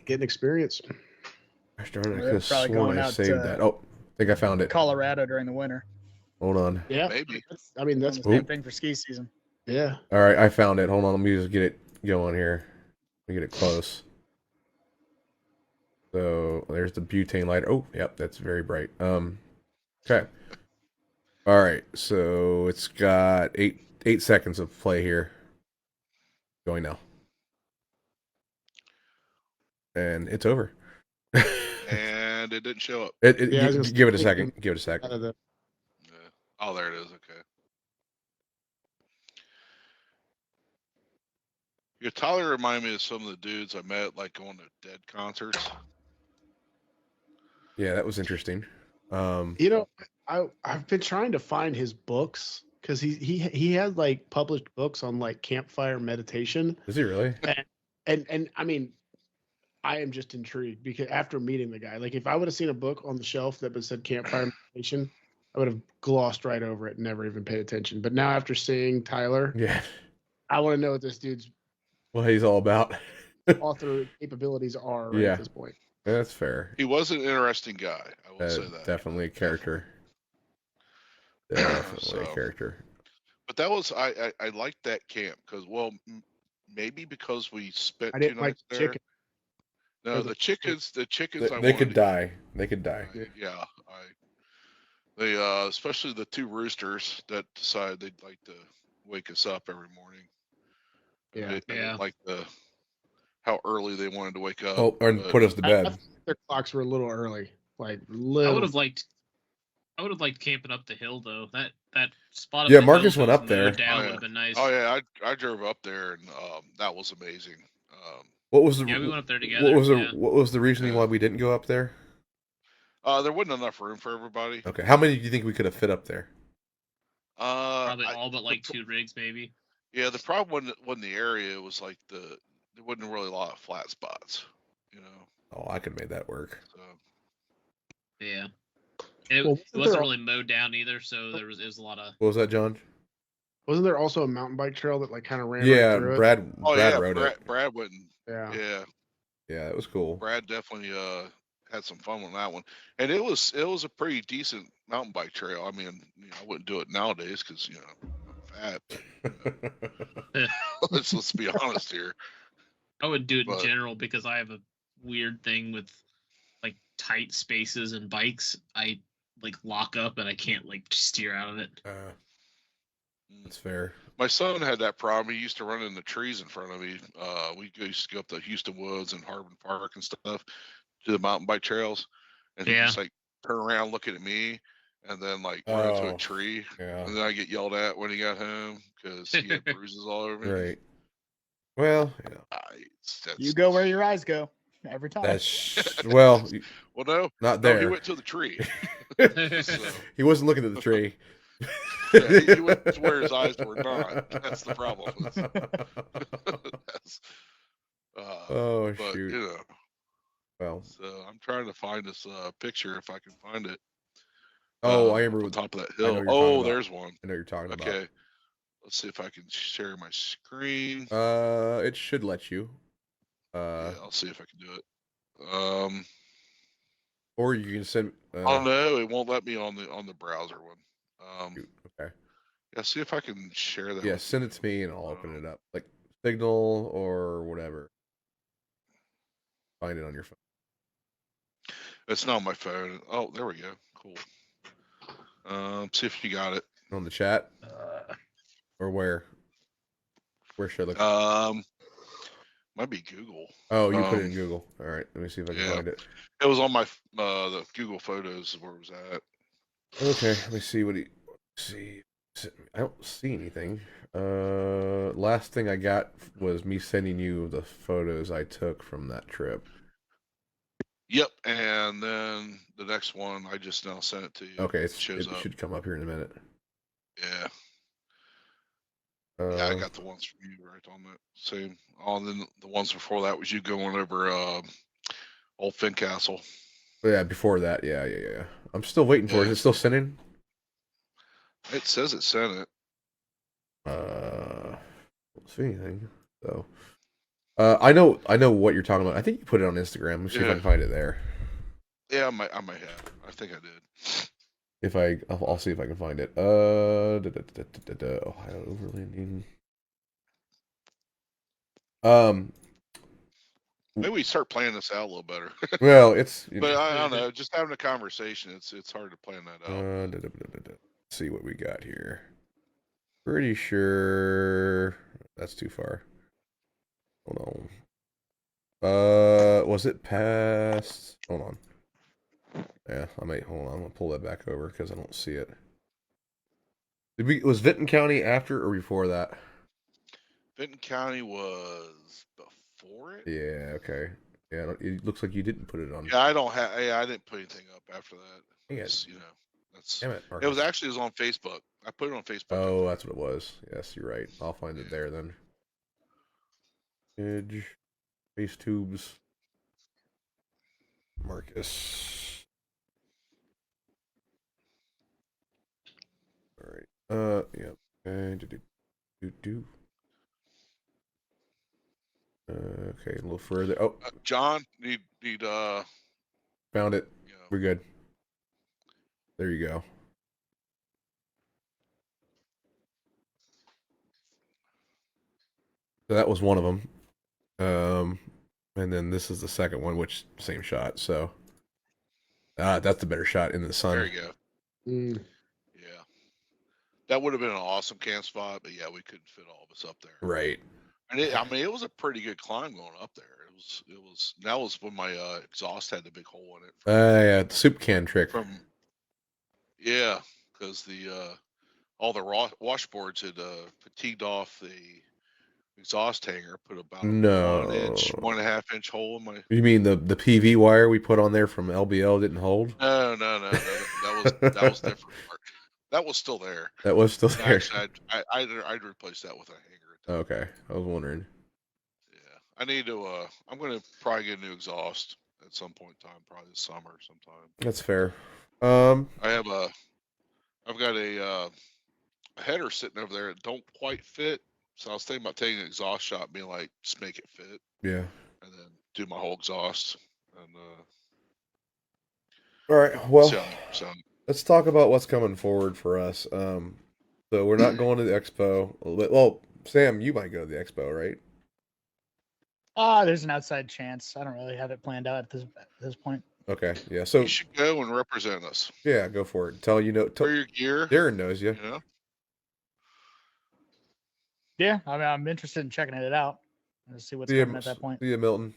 Getting experience. Gosh darn it, I They're could have probably sworn going I out saved to that. Oh, I think I found it. Colorado during the winter. Hold on. Yeah, Maybe. that's Doing the Oop. same thing for ski season. yeah. All right, I found it. Hold on, let me just get it going here. Let me get it close. So there's the butane lighter. Oh, yep, that's very bright. Okay. All right, so it's got eight seconds of play here. Going now. And it's over. And it didn't show up. Yeah, I was gonna give it a say, second. Give it a Out second. of the Yeah. Oh, there it is. Okay. Yeah, Tyler reminded me of some of the dudes I met, like going to Dead concerts. Yeah, that was interesting. You know, I've been trying to find his books because he has like published books on like campfire meditation, Is he really? and I mean, I am just intrigued because after meeting the guy, like if I would have seen a book on the shelf that was said campfire meditation, I would have glossed right over it and never even paid attention. But now after seeing Tyler, Yeah. I want to know what this dude's What he's all about. author capabilities are right Yeah. at this point. That's fair. He was an interesting guy. I will say that. Definitely a character. Definitely a So- character. But that was I liked that camp because maybe because we spent I 2 didn't like nights the there. chicken. No, Or the the chickens. The chickens. I They wanted could to die. They could die. eat. Yeah, they especially the 2 roosters that decided they'd like to wake us up every morning. Yeah. I Yeah. didn't like how early they wanted to wake up. Oh, and but- put us to I bed. think their clocks were a little early. Like I little. would have liked camping up the hill though. That spot. Up Yeah, the Marcus hill went that up was there. mowed down Oh, would yeah. have been nice. Oh yeah, I drove up there and that was amazing. What was the Yeah, we went up there together. Yeah. what was the reasoning Yeah. why we didn't go up there? There wasn't enough room for everybody. Okay. How many do you think we could have fit up there? Probably all but like 2 rigs, maybe. Yeah, the problem wasn't the area. It was like there wasn't really a lot of flat spots. You know. Oh, I could have made that work. So Yeah. It, Well, it wasn't wasn't there- really mowed down either, so it was a lot of. What was that, John? Wasn't there also a mountain bike trail that like kind of ran Yeah, right through it? Brad oh Brad yeah, rode it. Brad went. Yeah. Yeah, Yeah, it was cool. Brad definitely had some fun on that one, and it was a pretty decent mountain bike trail. I mean, I wouldn't do it nowadays because I'm fat. But let's be honest here. I would do it But- in general because I have a weird thing with like tight spaces and bikes. I like lock up and I can't like steer out of it. That's fair. My son had that problem. He used to run in the trees in front of me. We used to go up the Houston Woods and Harbin Park and stuff to the mountain bike trails, and he Yeah. just like turn around looking at me, and then like run into Oh. a tree, Yeah. and then I get yelled at when he got home because he had bruises all over me. Right. Well, yeah. That's, You go where your eyes go every time. That's well, Well, no, not no, he there. went to the tree. So, He wasn't looking at the tree. yeah, he went to where his eyes were not. That's the problem. That's, Oh but shoot. Well. so I'm trying to find this picture if I can find it. Oh, I on remember. top of that I know hill. what you're talking Oh, about. there's one. I know you're talking Okay, let's see if I can share my screen. about. It should let you. Yeah, I'll see if I can do it. Or you can send. Oh no, it won't let me on the browser one. Shoot, okay. Yeah, see if I can share that. Yeah, with send you. it to me and I'll open it up, like Signal or whatever. Find it on your phone. It's not on my phone. Oh, there we go. Cool. See if you got it. On the chat or where? Where should I look? Might be Google. Oh, you put it in Google. All right, let me see if I can yeah. find it. It was on my the Google Photos where it was at. Okay, let me see what he see. I don't see anything. Last thing I got was me sending you the photos I took from that trip. Yep, and then the next one I just now sent it to you. Okay, It shows it up. should come up here in a minute. Yeah. Yeah, I got the ones from you right on that same. On then the ones before that was you going over Old Fincastle. Yeah, before that, yeah. I'm still waiting for it. Yeah. Is it still sending? It says it sent it. Don't see anything. So, I know what you're talking about. I think you put it on Instagram. Let's see if I Yeah. can find it there. Yeah, I might have. I think I did. If I'll see if I can find it. Ohio Overlanding. Maybe we start planning this out a little better. Well, it's But I don't know. Just having a conversation, it's hard to plan that out. Let's see what we got here. Pretty sure that's too far. Hold on. Was it past? Hold on. Yeah, hold on. I'm gonna pull that back over because I don't see it. Was Vinton County after or before that? Benton County was before it. Yeah. Okay. Yeah. It looks like you didn't put it on. Yeah, I don't have. Yeah, I didn't put anything up after that. Dang it. It's, you know, that's. Damn it, It was actually on Facebook. I put it on Facebook. Oh, that's what it was. Yes, you're right. I'll find it there then. Edge, face tubes, Marcus. All right. Yeah. And do. Okay, a little further. Oh, John, need found it. you know, We're good. There you go. So that was one of them. And then this is the second one, which same shot. So, that's the better shot in the sun. there you go. Yeah, that would have been an awesome camp spot, but yeah, we couldn't fit all of us up there. Right. And it was a pretty good climb going up there. It was. That was when my exhaust had the big hole in it. Yeah, the soup can trick. Yeah, because the all the washboards had fatigued off the exhaust hanger, put about a 1.5 inch hole in my. You mean the PV wire we put on there from LBL didn't hold? No. That was different. That was still there. That was still there. Actually, I'd replace that with a hanger. Okay, I was wondering. Yeah, I need to. I'm gonna probably get a new exhaust at some point in time, probably this summer sometime. That's fair. I've got a header sitting over there that don't quite fit. So I was thinking about taking an exhaust shop, being like, just make it fit. Yeah. And then do my whole exhaust. And all right. Well, so let's talk about what's coming forward for us. So we're not going to the expo. Well, Sam, you might go to the expo, right? There's an outside chance. I don't really have it planned out at this point. Okay. Yeah. So you should go and represent us. Yeah, go for it. Wear your gear. Darren knows you. You know? Yeah, I mean, I'm interested in checking it out. Let's see what's coming at that point. See you, Milton.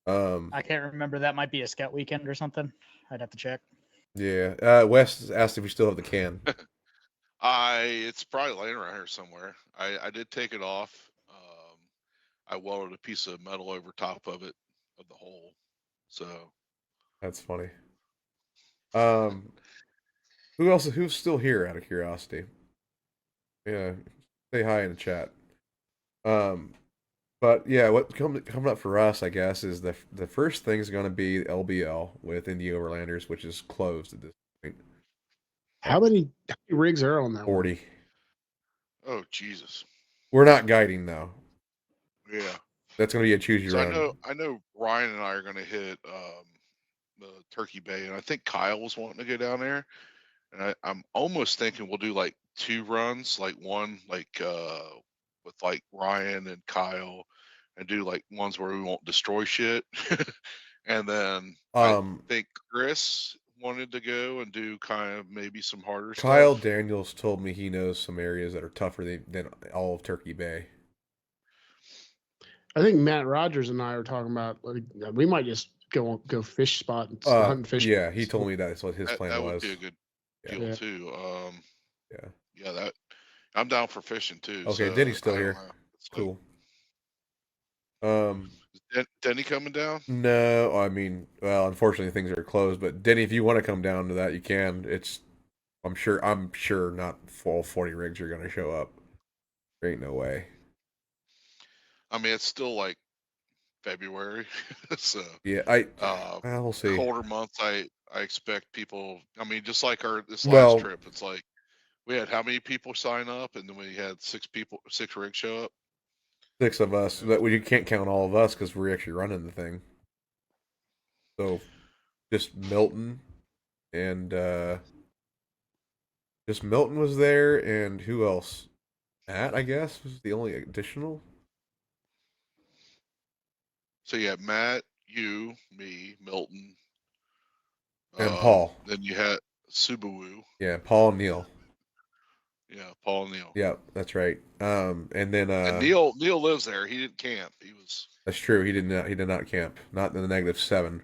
I can't remember. That might be a scout weekend or something. I'd have to check. Yeah. Wes asked if we still have the can. It's probably laying around here somewhere. I did take it off. I welded a piece of metal over top of it, of the hole. So. That's funny. Who's still here out of curiosity? Yeah. Say hi in the chat. But yeah, what coming up for us, I guess, is the first thing is going to be LBL with IKO Overlanders, which is closed at this point. How many rigs are on that? 40. Oh Jesus. We're not guiding though. Yeah. That's going to be a choose your own. I know Ryan and I are going to hit the Turkey Bay, and I think Kyle was wanting to go down there, and I'm almost thinking we'll do like 2 runs, like one with like Ryan and Kyle, and do like ones where we won't destroy shit. And then I think Chris wanted to go and do kind of maybe some harder Kyle stuff. Daniels told me he knows some areas that are tougher than all of Turkey Bay. I think Matt Rogers and I were talking about like we might just go fish spot and hunt and fish. Yeah, he told me that's what his plan That was. would be a good Yeah. deal Yeah. too. Yeah. Yeah, that I'm down for fishing too. Okay, so Denny's still I don't here. know. So, Cool. is Denny coming down? No, I mean, well, unfortunately things are closed. But Denny, if you want to come down to that, you can. I'm sure not full 40 rigs are gonna show up. There ain't no way. I mean, it's still like February, so Yeah, we'll see. colder months. I expect people. I mean, just like this last Well, trip, it's like we had how many people sign up, and then we had 6 rigs show up. 6 of us, but you can't count all of us because we're actually running the thing. So, just Milton and just Milton was there, and who else? Matt, I guess, was the only additional. So you had Matt, you, me, Milton, And Paul. Then you had Subaru. Yeah, Paul and Neil. Yeah, Paul and Neil. Yeah, that's right. And then And Neil lives there. He didn't camp. He was. That's true. He did not camp. Not in the -7.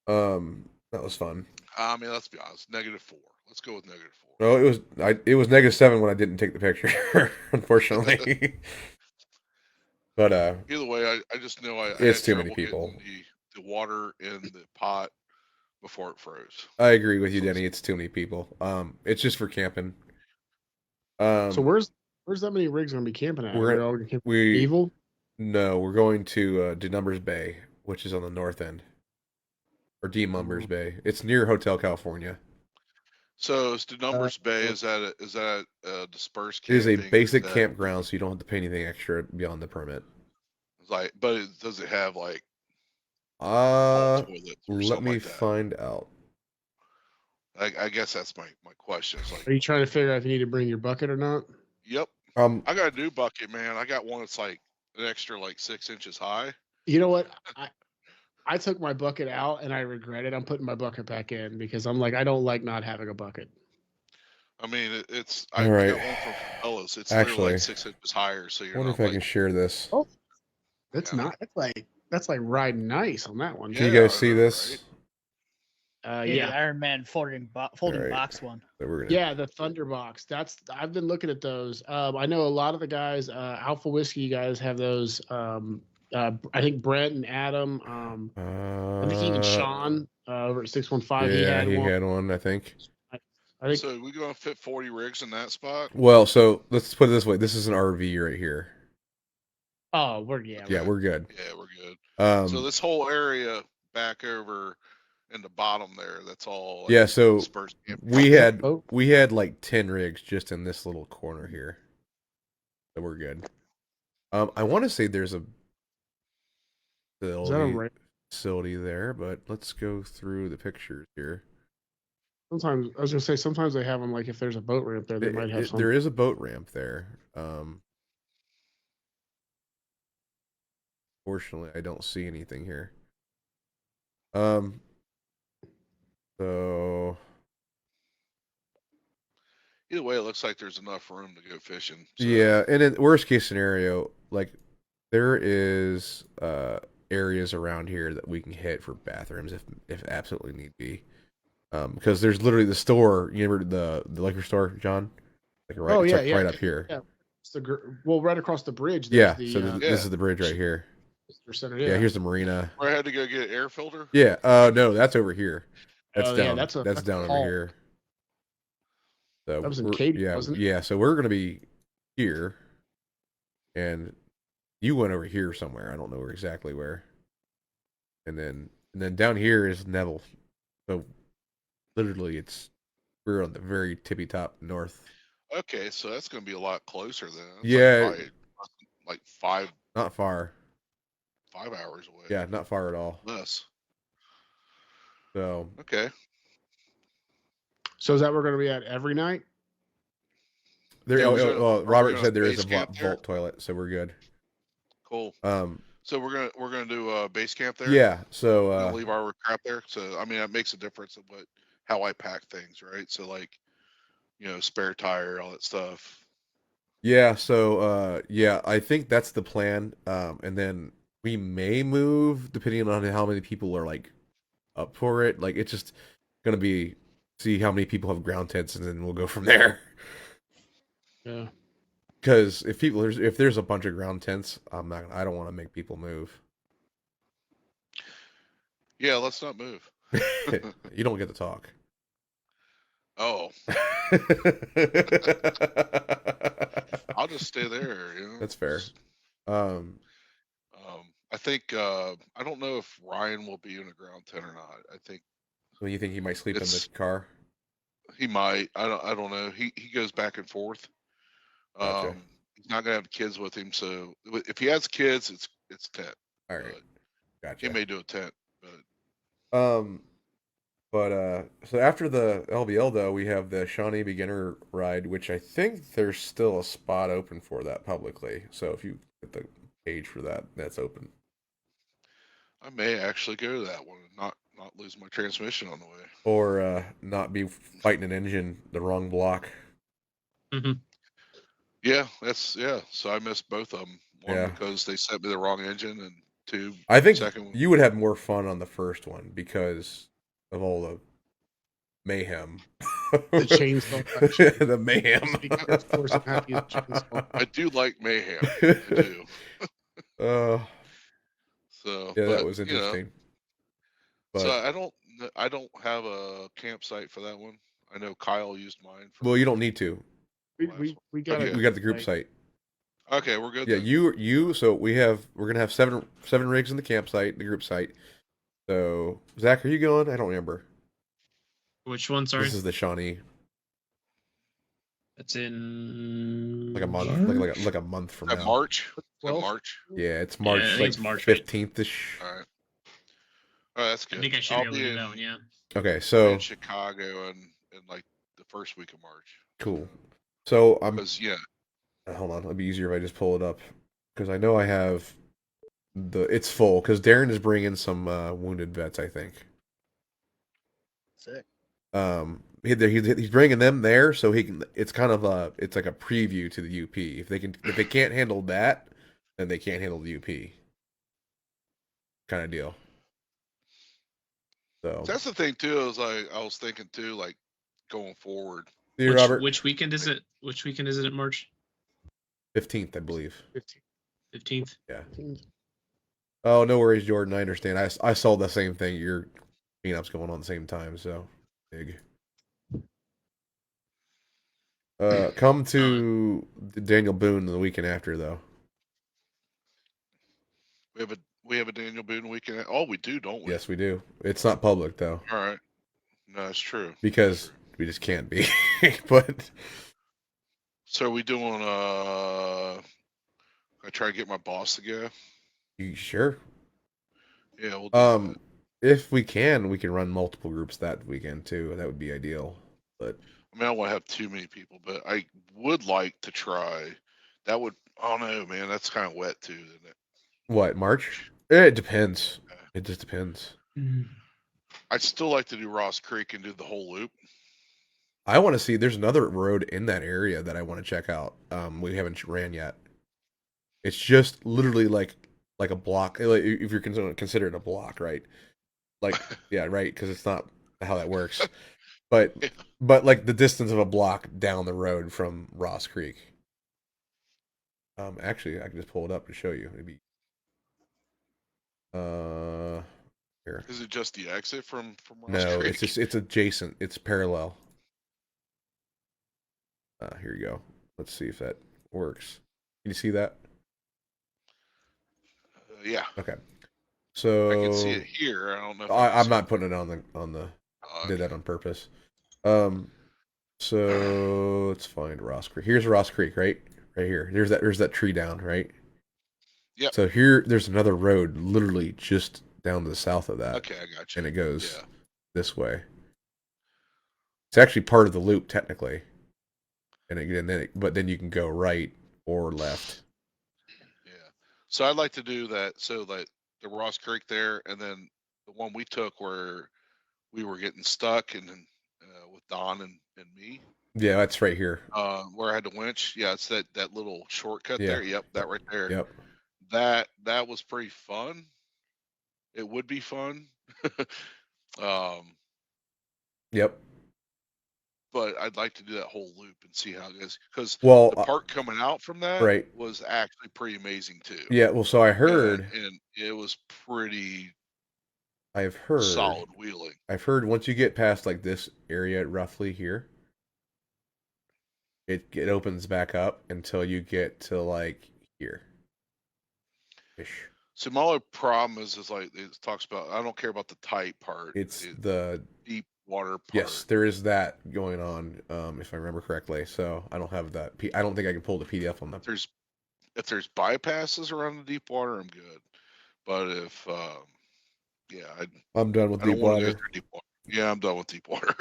That was fun. I mean, let's be honest. -4. Let's go with -4. No, it was -7 when I didn't take the picture, unfortunately. But either way, I just know I it's had too many trouble people. getting the water in the pot before it froze. I agree with you, Denny. It's too many people. It's just for camping. So where's that many rigs gonna be camping at? We Evil? No, we're going to Denumbers Bay, which is on the north end, or Denumbers Oh. Bay. It's near Hotel California. So is Denumbers Bay? Is that a dispersed It is camping? a basic campground, so you don't have to pay anything extra beyond the permit. But does it have like toilets or let something me like that? find out. I guess that's my question. It's like, Are you trying to figure out if you need to bring your bucket or not? yep. I got a new bucket, man. I got one that's like an extra like 6 inches high. You know what? I took my bucket out and I regret it. I'm putting my bucket back in because I'm like, I don't like not having a bucket. I mean, it's All I right. got one from Cabela's. It's Actually, literally like 6 inches higher, so you're wonder not if I like. can share this. Oh, that's Yeah. not. That's like riding nice on that one. Can you guys see this? Right? The Iron Man folding Alright. box one. So we're gonna... Yeah, the Thunderbox. I've been looking at those. I know a lot of the guys, Alpha Whiskey guys have those. I think Brent and Adam. I think even Sean over at 615. Yeah, he had one. I think. I think So we gonna fit 40 rigs in that spot? Well, so let's put it this way. This is an RV right here. Oh, we're Yeah, good. we're good. Yeah, we're good. So this whole area back over in the bottom there, that's all. Like, yeah, so dispersed camping. we had like 10 rigs just in this little corner here. So we're good. I want to say there's a facility there, but let's go through the pictures here. Sometimes I was gonna say sometimes they have them like if there's a boat ramp there, they might have some. There is a boat ramp there. Fortunately, I don't see anything here. So either way, it looks like there's enough room to go fishing. So. Yeah, and in worst case scenario, like there is areas around here that we can hit for bathrooms if absolutely need be. Because there's literally the store. You remember the liquor store, John? Like right up here. Yeah, it's right across the bridge. Yeah. The, this is the bridge right here. Center, yeah, here's the marina. Where I had to go get an air filter. Yeah. No, that's over here. That's down. Yeah, that's down over here. So that was in Katy, wasn't it? Yeah. So we're gonna be here, and you went over here somewhere. I don't know exactly where. And then down here is Neville. So literally, we're on the very tippy top north. Okay, so that's going to be a lot closer then. It's Yeah, like 5. Not far. 5 hours away. Yeah, not far at all. Less. So okay. So is that where we're going to be at every night? Robert said there is a vault toilet, so we're good. Cool. So we're gonna do base camp there. Yeah. So leave our crap there. So I mean that makes a difference in how I pack things, right? So like, spare tire, all that stuff. Yeah, so yeah, I think that's the plan. And then we may move depending on how many people are like up for it. Like it's just gonna be see how many people have ground tents, and then we'll go from there. Yeah. Because if there's a bunch of ground tents, I don't want to make people move. Yeah, let's not move. You don't get to talk. Oh, I'll just stay there. You know. That's fair. Um, I think I don't know if Ryan will be in a ground tent or not. I think well, you think he might sleep in the it's car? he might. I don't know. He goes back and forth. Gotcha. He's not gonna have kids with him, so if he has kids, it's tent. All right. But he Gotcha. may do a tent. But So after the LBL though, we have the Shawnee beginner ride, which I think there's still a spot open for that publicly. So if you get the page for that, that's open. I may actually go to that one and not lose my transmission on the way. Or not be fighting an engine the wrong block. Hmm. Yeah, yeah. So I missed both of them. One Yeah. because they sent me the wrong engine, and two, I think second one. you would have more fun on the first one because of all the mayhem. The chainsaw. The mayhem. Of course, I'm happy with chainsaw. I do like mayhem. I do. Uh, So yeah, that but, was you know, interesting. so But I don't have a campsite for that one. I know Kyle used mine for well, you don't need to. We last we, one. we got Okay. We got the group site. Okay, we're good Yeah, then. you. So we're gonna have seven rigs in the campsite, the group site. So Zach, are you going? I don't remember. Which one? Sorry, This is the Shawnee, that's in like a month, like a month from At now. March. Is that 12th? March. Yeah, it's Yeah, March, I think like it's March, right? 15th ish. All right. All right, that's I good. think I should I'll be able to be do that one. Yeah. Okay, I'll be so in Chicago in like the first week of March. cool. So I'm Because yeah, hold on. It'll be easier if I just pull it up because I know I have it's full because Darren is bringing some wounded vets. I think. Sick. He's bringing them there so he can. It's kind of it's like a preview to the UP. If they can't handle that, then they can't handle the UP. Kind of deal. So that's the thing too. I was thinking too, like going forward. see you, Robert. Which weekend is it? Which weekend is it in March? 15th, I believe. 15th. Yeah. 15. Oh, no worries, Jordan. I understand. I saw the same thing. Your cleanup's going on at the same time, so big. Come to Daniel Boone the weekend after, though. We have a Daniel Boone weekend. Oh, we do, don't we? Yes, we do. It's not public though, All right. No, it's true. because we just can't be. But So are we doing I try to get my boss to go. you sure? Yeah, we'll do that. If we can run multiple groups that weekend too. That would be ideal. But I mean, I don't want to have too many people, but I would like to try. That would. Oh no, man, that's kind of wet too, isn't it? what, March? It depends. It just depends. I'd still like to do Ross Creek and do the whole loop. I want to see. There's another road in that area that I want to check out. We haven't ran yet. It's just literally like a block. Like, if you're consider it a block, right? Like yeah, right, because it's not how that works. But Yeah. like the distance of a block down the road from Ross Creek. Actually, I can just pull it up to show you. Maybe. Here. Is it just the exit from Ross No, Creek? it's adjacent. It's parallel. Here you go. Let's see if that works. Can you see that? Yeah, Okay. So I can see it here. I don't know. If I'm not putting it on the. Oh, Did that on purpose. So let's find Ross Creek. Here's Ross Creek, right? Right here. There's that tree down, right? Yep. So there's another road literally just down to the south of that. Okay, I got you. And it goes Yeah. this way. It's actually part of the loop technically. But then you can go right or left. Yeah. So I'd like to do that. So like the Ross Creek there, and then the one we took where we were getting stuck, and then with Don and me. Yeah, that's right here. Where I had the winch. Yeah, it's that little shortcut Yeah. there. Yep, that right there. Yep. That was pretty fun. It would be fun. Yep. But I'd like to do that whole loop and see how it goes. Because Well, the part coming out from that right. was actually pretty amazing too. Yeah. Well, so I heard. And it was pretty I've heard. solid wheeling. I've heard once you get past like this area roughly here, it opens back up until you get to like here. Ish. So my only problem is like it talks about. I don't care about the tight part. It's the deep water part. Yes, there is that going on, if I remember correctly. So I don't have that. I don't think I can pull the PDF on that. If there's bypasses around the deep water, I'm good. But if I'm done with I don't deep want to water. go through deep water. Yeah, I'm done with deep water.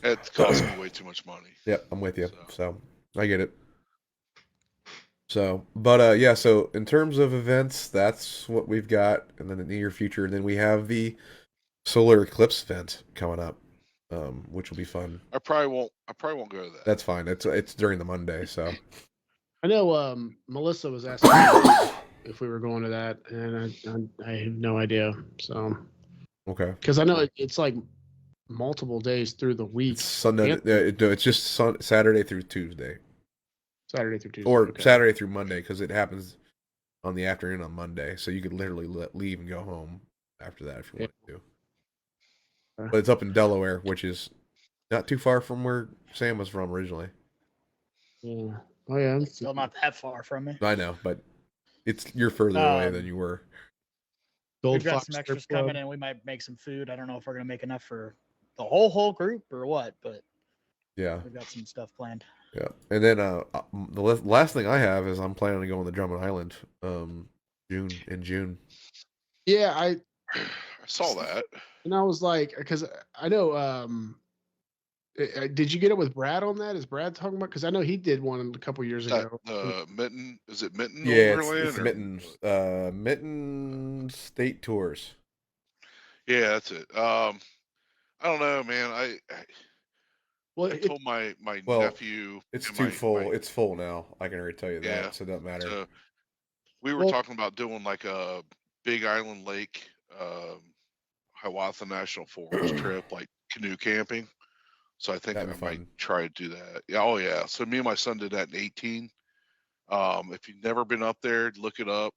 It costs me way too much money. Yep, I'm with you. So I get it. So, but yeah. So in terms of events, that's what we've got, and then in the near future, then we have the solar eclipse event coming up, which will be fun. I probably won't go to that. That's fine. It's during the Monday, so. I know Melissa was asking if we were going to that, and I have no idea. So Okay. because I know it's like multiple days through the week. It's Sunday. Yep. It's just Saturday through Tuesday, Saturday through Tuesday, or okay. Saturday through Monday, because it happens on the afternoon on Monday. So you could literally leave and go home after that if you wanted to. But it's up in Delaware, which is not too far from where Sam was from originally. Yeah. Oh yeah. It's still not that far from me. I know, but you're further away than you were. We've got some extras coming in. We might make some food. I don't know if we're gonna make enough for the whole group or what, but yeah, we've got some stuff planned. Yeah, and then the last thing I have is I'm planning to go on the Drummond Island, in June. Yeah, I saw that, and I was like, because I know. Did you get it with Brad on that? Is Brad talking about? Because I know he did one a couple years ago. Mitten, is it Mitten? Yeah, Overland it's Mitten. Mitten State Tours. Yeah, that's it. I don't know, man. I told my nephew. It's too full. It's full now. I can already tell you that. Yeah, so it doesn't matter. So we were talking about doing like a Big Island Lake, Hiawatha National Forest trip, like canoe camping. So I think I might try to do that. Yeah. Oh yeah. So me and my son did that in 2018. If you've never been up there, look it up.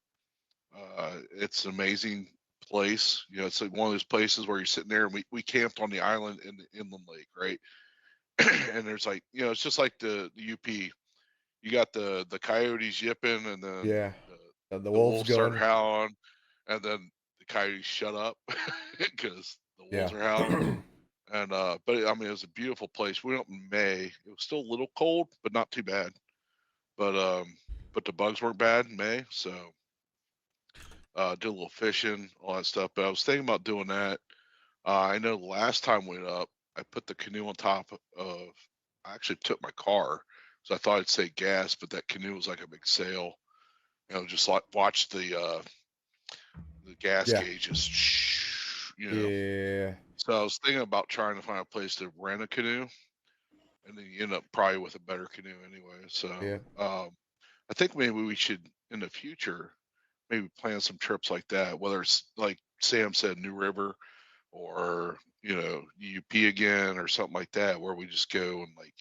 It's an amazing place. You know, it's like one of those places where you're sitting there, and we camped on the island in the inland lake, right? And there's like, you know, it's just like the UP. You got the coyotes yipping, and then the wolves start howling, and then the coyotes shut up because the wolves are howling. And but I mean, it was a beautiful place. We went in May. It was still a little cold, but not too bad. But the bugs weren't bad in May, so did a little fishing, all that stuff. But I was thinking about doing that. I know the last time we went up, I put the canoe on top of. I actually took my car, so I thought I'd say gas, but that canoe was like a big sail. You know, just like watch the gas gauges. You know. Yeah. So I was thinking about trying to find a place to rent a canoe, and then you end up probably with a better canoe anyway. So I think maybe we should in the future maybe plan some trips like that, whether it's like Sam said, New River, or you know, UP again, or something like that, where we just go and like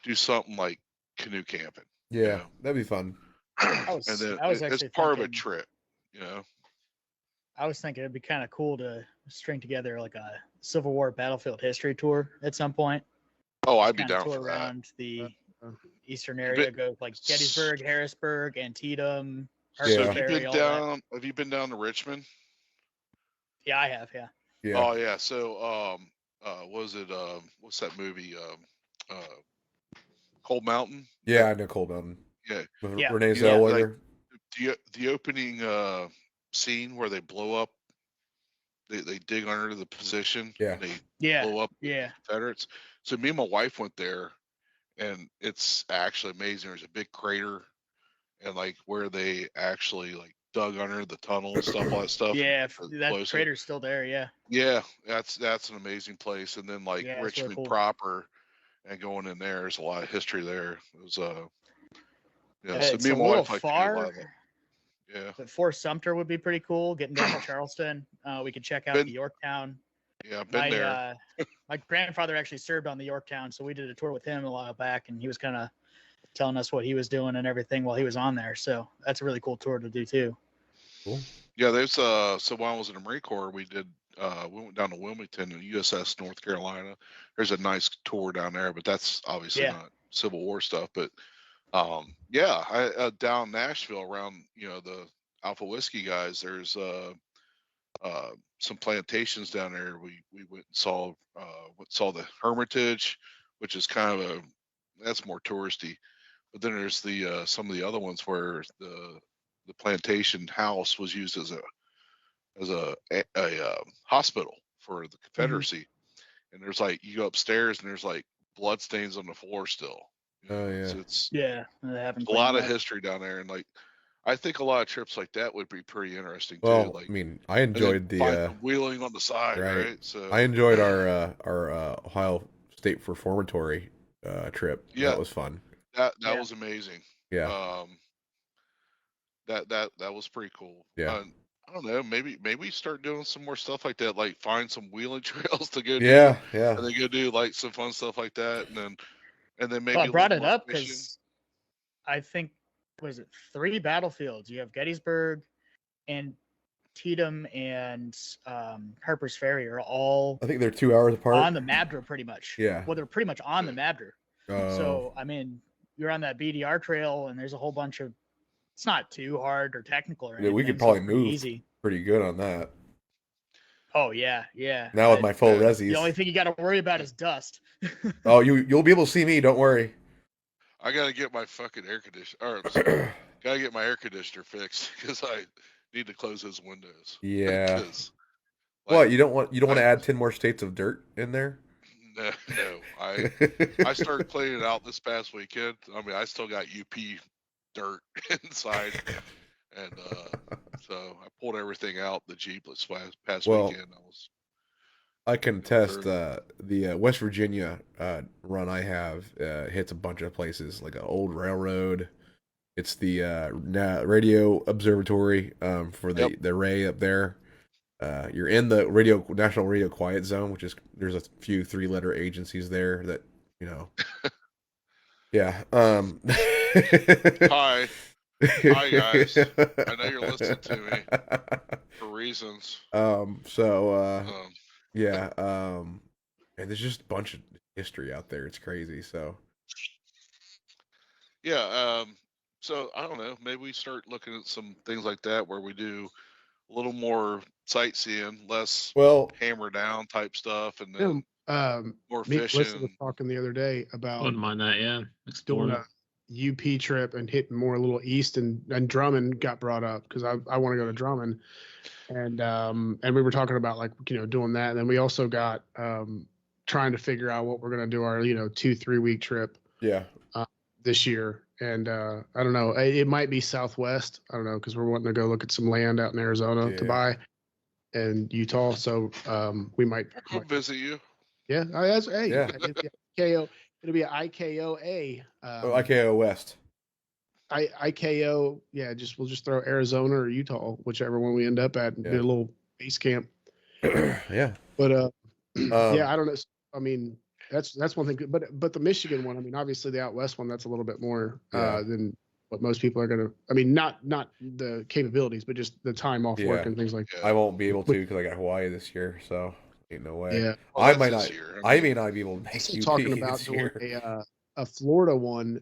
do something like canoe camping. Yeah, you know? That'd be fun. And then it's part of a trip, you know. I was thinking it'd be kind of cool to string together like a Civil War battlefield history tour at some point. Oh, I'd be down for that. Around the eastern area, go like Gettysburg, Harrisburg, Antietam. So have you been down to Richmond? Yeah, I have. Yeah. Oh yeah. So was it what's that movie? Cold Mountain. Yeah, I know Cold Mountain. Yeah. With Renee Zellweger. Like the opening scene where they blow up, they dig under the position. Yeah. And they blow up the Confederates. So me and my wife went there, and it's actually amazing. There's a big crater, and like where they actually like dug under the tunnel and stuff, all that stuff. Yeah, that crater's still there. Yeah. Yeah, that's an amazing place. And then like Richmond proper, and going in there's a lot of history there. It was yeah. So It's me a and my little wife like to do a lot far, of that. Yeah, but Fort Sumter would be pretty cool. Getting down to Charleston, we could check out Been- the Yorktown. yeah, been there. My grandfather actually served on the Yorktown, so we did a tour with him a while back, and he was kind of telling us what he was doing and everything while he was on there. So that's a really cool tour to do too. Cool. Yeah, there's so while I was in the Marine Corps, we went down to Wilmington and USS North Carolina. There's a nice tour down there, but that's obviously Yeah. not Civil War stuff. But yeah, I down Nashville around the Alpha Whiskey guys. There's some plantations down there. We went and saw the Hermitage, which is kind of that's more touristy. But then there's the some of the other ones where the plantation house was used as a hospital for the Confederacy. And there's like you go upstairs and there's like blood stains on the floor still. Oh, yeah. So it's Yeah, they haven't a lot of cleaned up. history down there, and like I think a lot of trips like that would be pretty interesting Well, too. Like I mean, I and then enjoyed find the some wheeling on the side, right. right? So I enjoyed our Ohio State Reformatory trip. Yeah. That was fun. that Yeah. was amazing. Yeah. That was pretty cool. Yeah. I don't know. Maybe start doing some more stuff like that. Like find some wheeling trails to go do. Yeah. Yeah. And then go do like some fun stuff like that, and then maybe Well, I a brought little it more up fishing. because I think was it 3 battlefields? You have Gettysburg, and Antietam, and Harper's Ferry are all I think they're 2 hours apart. on the Mabdra pretty much. Yeah. Well, they're pretty much on the Mabdra. Oh, So I mean, you're on that BDR trail, and there's a whole bunch of. It's not too hard or technical or yeah, anything. we could so probably it's pretty move easy. pretty good on that. Oh yeah, yeah. Now with But my full yeah, resis. the only thing you got to worry about is dust. Oh, you'll be able to see me. Don't worry. I gotta get my fucking air conditioner. Gotta get my air conditioner fixed because I need to close those windows. Yeah. 'Cause, What like, you don't want to I- add 10 more states of dirt in there? No. I started cleaning it out this past weekend. I mean, I still got UP dirt inside, and so I pulled everything out the Jeep this past Well, weekend. I can test through. the West Virginia run I have hits a bunch of places like an old railroad. It's the radio observatory for the Yep. array up there. You're in the National Radio Quiet Zone, which is there's a few 3-letter agencies there that yeah. Hi, guys. I know you're listening to me for reasons. So yeah. And there's just a bunch of history out there. It's crazy. So Yeah. So I don't know. Maybe we start looking at some things like that where we do a little more sightseeing, less well, hammer down type stuff, and You then know, more me and Melissa was fishing. talking the other day about Wouldn't mind that. Yeah, doing exploring. a UP trip and hitting more a little east, and Drummond got brought up because I want to go to Drummond, and we were talking about like doing that, and then we also got trying to figure out what we're gonna do our 2-3 week trip yeah. this year, and I don't know, it might be Southwest, I don't know, because we're wanting to go look at some land out in Arizona to Yeah. buy, and Utah, so we might I'll come visit you. yeah, hey, Yeah. it'll be an IKOA. IKO West. IKO, yeah. We'll just throw Arizona or Utah, whichever one we end up at, and do Yeah. a little base camp. Yeah. But yeah, I don't know. I mean, that's one thing. But the Michigan one, I mean, obviously the out west one, that's a little bit more Yeah. than what most people are gonna. I mean, not the capabilities, but just the time off work Yeah. and things like Yeah. I won't be able to because I got Hawaii this year, so ain't no that. way. Yeah. Well, I that's might this not. year. I may not be able to make Also UP talking about this doing year. a Florida one,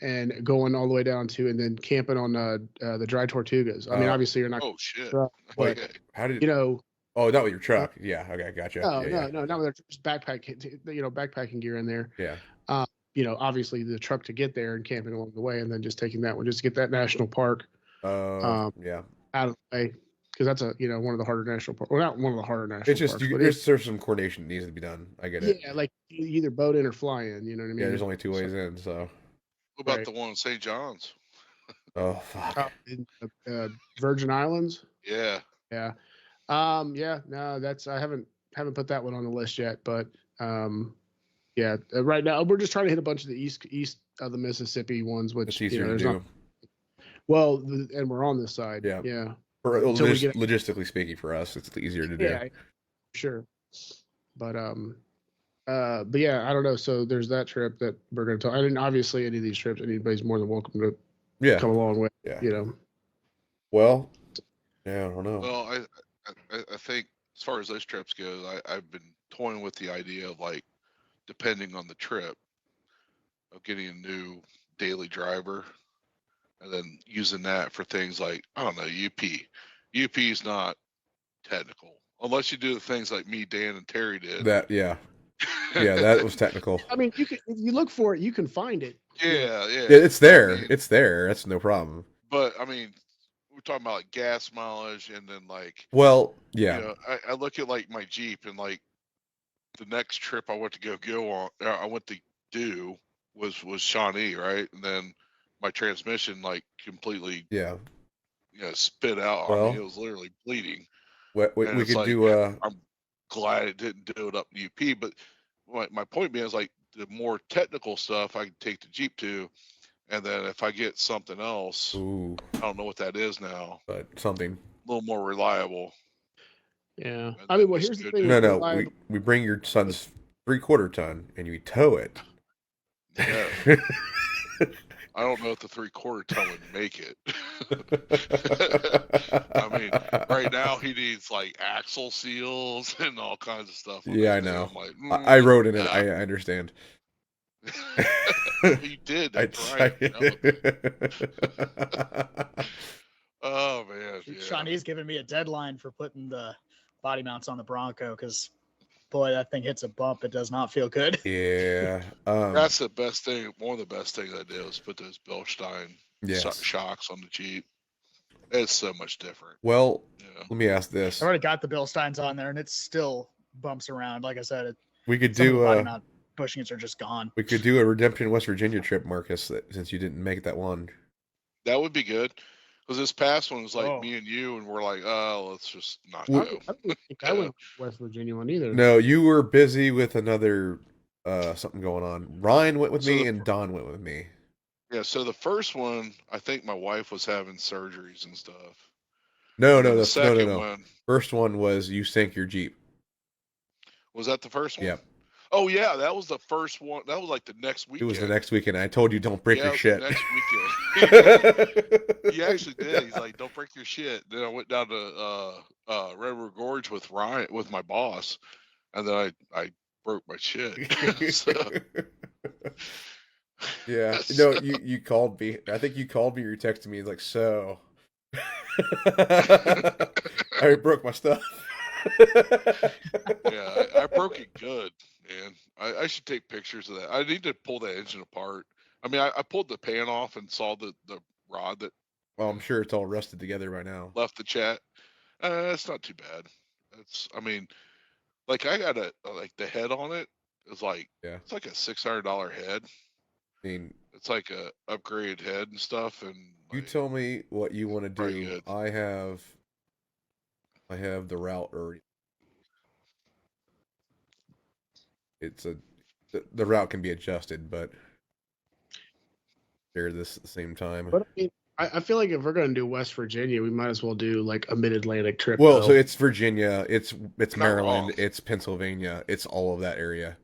and going all the way down to and then camping on the Dry Tortugas. I mean, Oh. obviously you're not, Oh shit. but Okay. How did? you know, Oh, not with your truck. Yeah. Okay. Gotcha. no, yeah. no, not with their just backpacking gear in there. Yeah. Obviously the truck to get there and camping along the way, and then just taking that one just to get that national park Yeah. out of the way, because that's one of the harder national parks. Well, not one of the harder national It's just parks, but there's some coordination that needs to be done. I get it. yeah, like you either boat in or fly in. You know what I mean? Yeah. There's only 2 ways in. So. What about Right. the one in St. John's? Oh fuck. In Virgin Islands. Yeah. Yeah. Yeah. No, I haven't put that one on the list yet, but Yeah, right now we're just trying to hit a bunch of the east of the Mississippi ones, It's which easier to there's do. not. Well, and we're on this side. Yeah. Yeah. For, Until we get logistically speaking, for us, it's easier to do. yeah, sure. But but yeah, I don't know. So there's that trip that we're going to talk. I mean, obviously, any of these trips, anybody's more than welcome to Yeah. come along with. Yeah. You know. Well, yeah, I don't know. Well, I think as far as those trips go, I've been toying with the idea of like, depending on the trip, of getting a new daily driver and then using that for things like, I don't know, UP. UP is not technical unless you do the things like me, Dan, and Terry did. That yeah, that was technical. I mean, you can if you look for it, you can find it. Yeah. It's there. I mean, It's there. That's no problem. But I mean, we're talking about like gas mileage, and then like, Well, yeah. you know, I look at like my Jeep, and like the next trip I went to go on, I went to do was Shawnee, right? And then my transmission like completely, Yeah. spit out. I Well, mean, it was literally bleeding. we And it's could like, do I'm glad it didn't do it up in UP. But my point being is like the more technical stuff I can take the Jeep to, and then if I get something else, ooh, I don't know what that is now, but something. a little more reliable. Yeah. And I mean, well, just here's the go thing. do No, with no. reliable- We bring your son's 3/4 ton and you tow it. Yeah. I don't know if the 3/4 ton would make it. I mean, right now he needs like axle seals and all kinds of stuff. On Yeah, I that thing. know. I'm like, I rode in it. nah. I understand. You did. That's right. Oh man. Yeah. Shawnee's giving me a deadline for putting the body mounts on the Bronco because, boy, that thing hits a bump. It does not feel good. Yeah. That's the best thing. One of the best things I did was put those Bilstein Yes. shocks on the Jeep. It's so much different. Well, Yeah. let me ask this. I already got the Bilsteins on there, and it still bumps around. Like I said, We could some of the body do mount bushings are just gone. we could do a Redemption West Virginia trip, Marcus, since you didn't make that one. That would be good. Because this past one was like Oh. me and you, and we're like, oh, let's just not I go. don't think I went to West Virginia one either. No, you were busy with another something going on. Ryan went with So me the- and Don went with me. Yeah, so the first one, I think my wife was having surgeries and stuff. No, And then no, the no, second no. one, First one was you sank your Jeep. was that the first one? Yep. Oh yeah, that was the first one. That was like the next It weekend. was the next weekend. I told you don't break Yeah, your it was shit. the next weekend. He actually did. He's like, "Don't break your shit." Then I went down to Redwood Gorge with Ryan, with my boss, and then I broke my shit. So, Yeah. No, you called me. I think you called me or you texted me like, so I broke my stuff. yeah, I broke it good, man. I should take pictures of that. I need to pull that engine apart. I mean, I pulled the pan off and saw the rod that Well, I'm sure it's all rusted together by now. left the chat. It's not too bad. I mean, like I got like the head on it is like, Yeah. it's like a $600 head. I mean, It's like a upgraded head and stuff. And you like, tell me what you want to Pretty do. good. I have the route already. It's the route can be adjusted, but share this at the same time. But I mean, I feel like if we're going to do West Virginia, we might as well do like a mid-Atlantic trip. Well, though. so it's Virginia, it's Not Maryland, wrong. it's Pennsylvania, it's all of that area.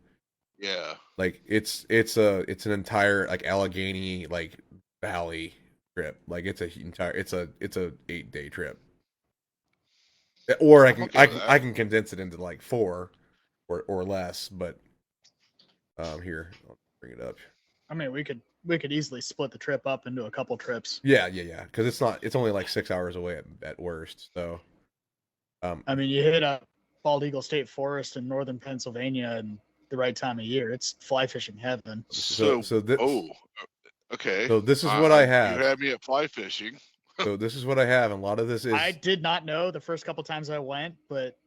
yeah, Like it's an entire like Allegheny like valley trip. Like it's a 8-day trip. Or I'm okay with that. I can condense it into like 4 or less, but here, I'll bring it up. I mean, we could easily split the trip up into a couple trips. Yeah, because it's only like 6 hours away at worst. So I mean, you hit a Bald Eagle State Forest in northern Pennsylvania and the right time of year. It's fly fishing heaven. so this okay. so this is what I have. You had me at fly fishing. So this is what I have, and a lot of this is I did not know the first couple times I went, but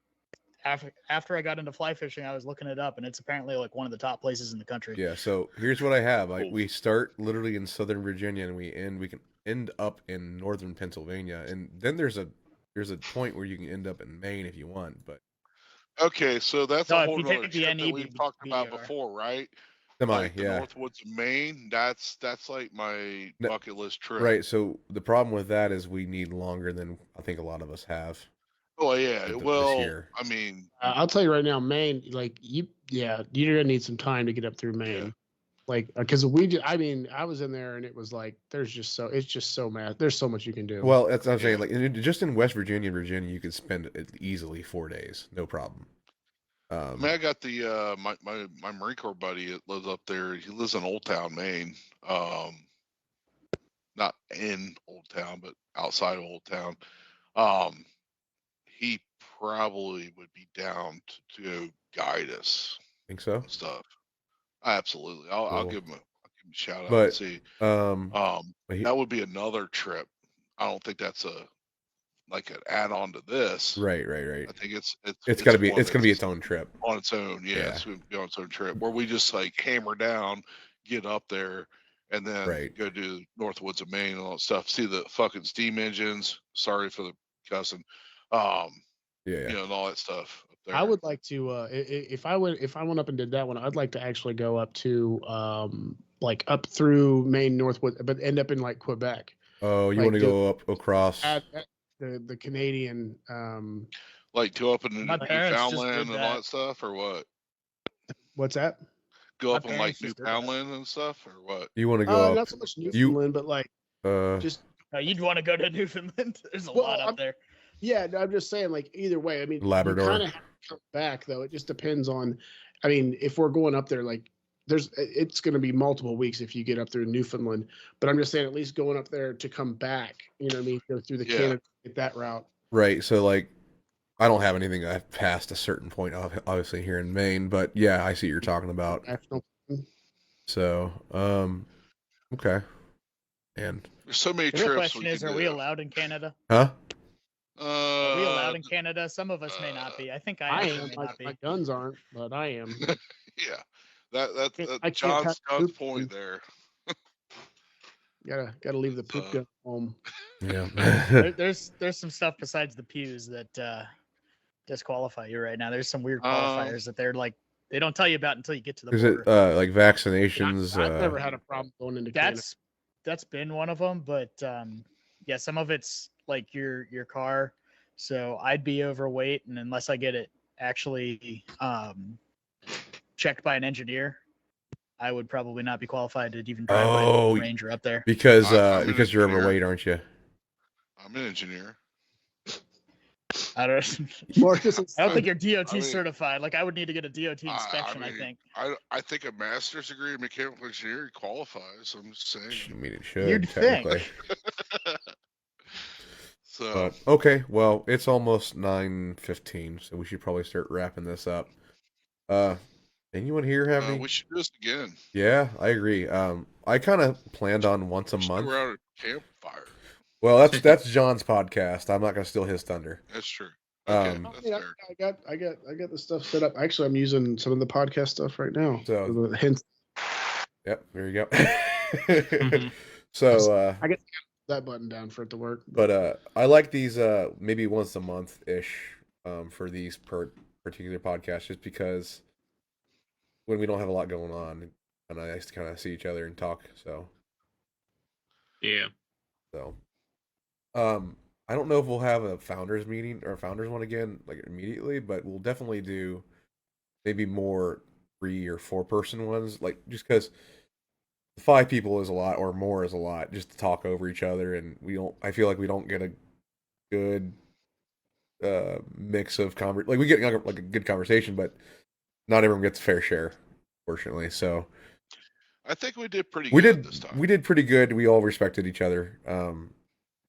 after I got into fly fishing, I was looking it up, and it's apparently like one of the top places in the country. yeah. So here's what I have. Like Cool. we start literally in southern Virginia, and we can end up in northern Pennsylvania, and then there's a point where you can end up in Maine if you want, but Okay, so that's No, a if whole you nother take the trip that we've talked about NEBR. before, right? Semi, Like the yeah. Northwoods of Maine. That's like my No, bucket list trip. Right. So the problem with that is we need longer than I think a lot of us have Oh yeah. this Well, year. I mean, I'll tell you right now, Maine, like you're gonna need some time to get up through Maine. Yeah. Like, because I mean, I was in there and it was like, it's just so mad. There's so much you can do. Well, that's what I'm saying. Yeah. Like just in West Virginia, you could spend easily 4 days, no problem. I mean, I got the my Marine Corps buddy that lives up there. He lives in Old Town, Maine. Not in Old Town, but outside of Old Town. He probably would be down to go guide us think so. and stuff. Absolutely, I'll Cool. give him a shout out and But see. but That would be another trip. I don't think that's like an add on to this. right. I think it's gonna be one it's gonna be that's its own trip. on its own. Yeah, Yeah. it's gonna be on its own trip where we just like hammer down, get up there, and then Right. go do Northwoods of Maine and all that stuff. See the fucking steam engines. Sorry for the cussing. Yeah. You know, and all that stuff up there. I would like to if I went up and did that one, I'd like to actually go up to like up through Maine Northwood, but end up in like Quebec. Oh, you Like, want to go up across? The Canadian like go up in My parents just did Newfoundland and all that. that stuff, or what? what's that? Go My up in like parents just did that. Newfoundland and stuff, or what? You want to go up? Not so much Newfoundland, but like just You'd want to go to Newfoundland. There's a Well, lot up there. yeah. No, I'm just saying, like either way. I mean, Labrador. You kind of have to come back though. It just depends on. I mean, if we're going up there, like it's going to be multiple weeks if you get up there in Newfoundland. But I'm just saying, at least going up there to come back. You know what I mean? Go through the Yeah. Canada, get that route. Right. So like, I don't have anything I've passed a certain point, obviously here in Maine, but yeah, I see what you're talking about. National. So, okay. And There's so many The real trips. question is, are we allowed in Canada? huh? Are we allowed in Canada? Some of us may not be. I think I I actually am. may My, not be. my guns aren't, but I am. Yeah, that's I can't John's pass poop. point there. Gotta leave the poop gun home. Yeah. There's some stuff besides the pews that disqualify you right now. There's some weird qualifiers that they're like they don't tell you about until you get to the Is border. it like vaccinations? I've never had a problem going into Canada. That's been one of them, but yeah, some of it's like your car. So I'd be overweight, and unless I get it actually checked by an engineer, I would probably not be qualified to even drive a Ranger up there. because I'm because you're engineer. overweight, aren't you? I'm an engineer. I don't. Marcus, I don't think you're DOT I mean- certified. Like I would need to get a DOT inspection. I mean, think. I think a master's degree in mechanical engineering qualifies. I'm just saying. I mean, it should You'd think. technically. So But okay, well, it's almost 9:15, so we should probably start wrapping this up. Anyone here have any? we should do this again. Yeah, I agree. I kind of planned on once a We should month. go around a campfire. Well, that's John's podcast. I'm not gonna steal his thunder. That's true. Okay, Um, that's Yeah, fair. I got the stuff set up. Actually, I'm using some of the podcast stuff right now. So- the hints. Yep, there you go. Mhm. So, I get that button down for it to work. but I like these maybe once a month ish for these particular podcasts, just because when we don't have a lot going on, and I nice to kind of see each other and talk. Yeah. So, I don't know if we'll have a founders meeting or a founders one again like immediately, but we'll definitely do maybe more 3 or 4 person ones, like just because 5 people is a lot or more is a lot just to talk over each other, and I feel like we don't get a good mix of like we get like a good conversation, but not everyone gets a fair share, fortunately. So I think we did pretty we good did this time. we did pretty good. We all respected each other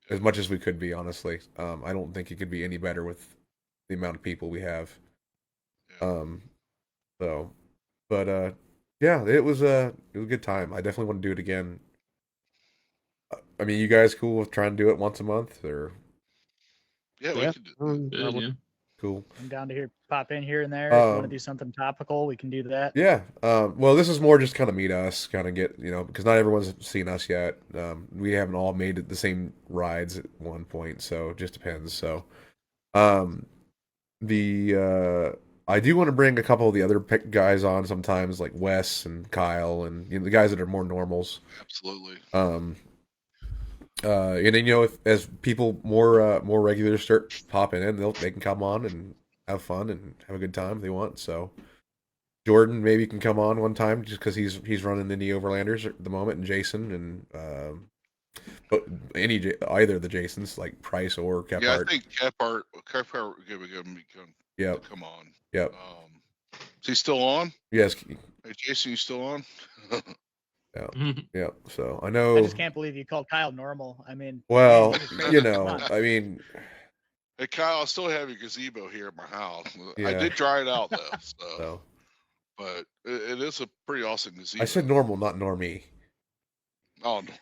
as much as we could be, honestly. I don't think it could be any better with the amount of people we have. Yeah. So, but yeah, it was a good time. I definitely want to do it again. I mean, you guys cool with trying to do it once a month, or Yeah, we Yeah. can do. Good, yeah. cool? I'm down to pop in here and there. If you want Um, to do something topical, we can do that. Yeah. Well, this is more just kind of meet us, kind of get, because not everyone's seen us yet. We haven't all made it the same rides at one point, so it just depends. So, the I do want to bring a couple of the other guys on sometimes, like Wes and Kyle, and the guys that are more normals. Absolutely. And then if as people more regulars start popping in, they can come on and have fun and have a good time if they want. So Jordan maybe can come on one time just because he's running the Overlanders at the moment, and Jason and but either of the Jasons like Price or Kephart. Yeah, I think Kephart would come on. Yep. Is he still on? Yes. Hey, Jason, you still on? Yeah. Yeah. So I know. I just can't believe you called Kyle normal. I mean, well, man, he was crazy. Come on. I mean, Hey, Kyle, I still have your gazebo here at my house. Yeah. I did dry it out though, so but it is a pretty awesome gazebo. I said normal, not normie. Oh no.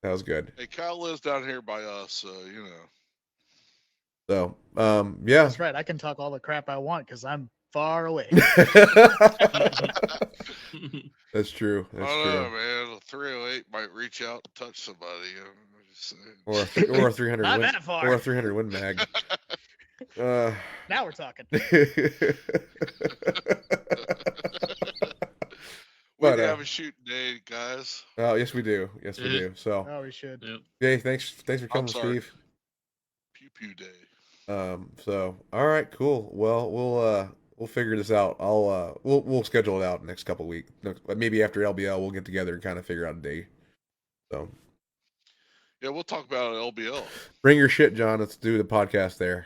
That was good. Hey, Kyle lives down here by us, so So, yeah. That's right. I can talk all the crap I want because I'm far away. That's true. I don't know, man. A 308 might reach out and touch somebody. I'm just saying. Or a 300 Not win, that far. or a 300 win mag. Now we're talking. We have a shooting day, guys. Oh, yes, we do. Yes, we do. So, Oh, we should. Yep. hey, thanks for coming, Steve. Pew pew day. So, all right, cool. Well, we'll figure this out. We'll schedule it out next couple of weeks. Maybe after LBL, we'll get together and kind of figure out a day. So, yeah, we'll talk about it at LBL. Bring your shit, John. Let's do the podcast there.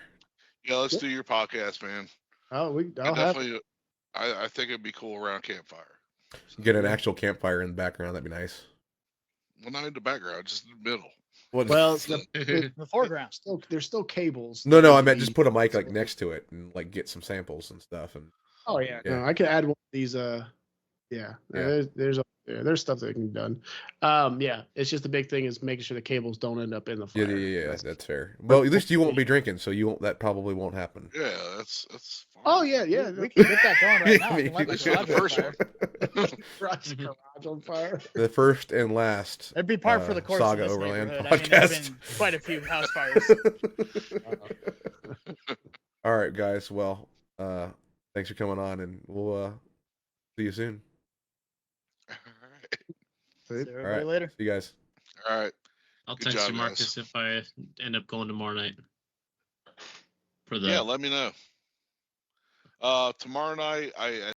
Yeah, let's do your podcast, man. Oh, I think it'd be cool around campfire. So, get an actual campfire in the background. That'd be nice. Well, not in the background, just in the middle. Well, The foreground. there's still cables. No, I meant just put a mic like next to it and like get some samples and stuff. And Oh yeah, Yeah. no, I could add one of these. There's stuff that can be done. Yeah, it's just the big thing is making sure the cables don't end up in the fire. yeah, that's fair. Well, at least you won't be drinking, so that probably won't happen. Yeah, that's fine. Oh yeah. We can get that going right now. I mean, and let Let's the get the garage first on fire. one. Garage on fire. The first and last It'd be par for the course Saga in this Overland neighborhood. I mean, there's podcast. been quite a few house fires. All right, guys. Well, thanks for coming on, and we'll see you soon. See everybody All right. later. See you guys. All right. I'll Good text job, you, Marcus, guys. if I end up going tomorrow night. For the Yeah, let me know. Tomorrow night, I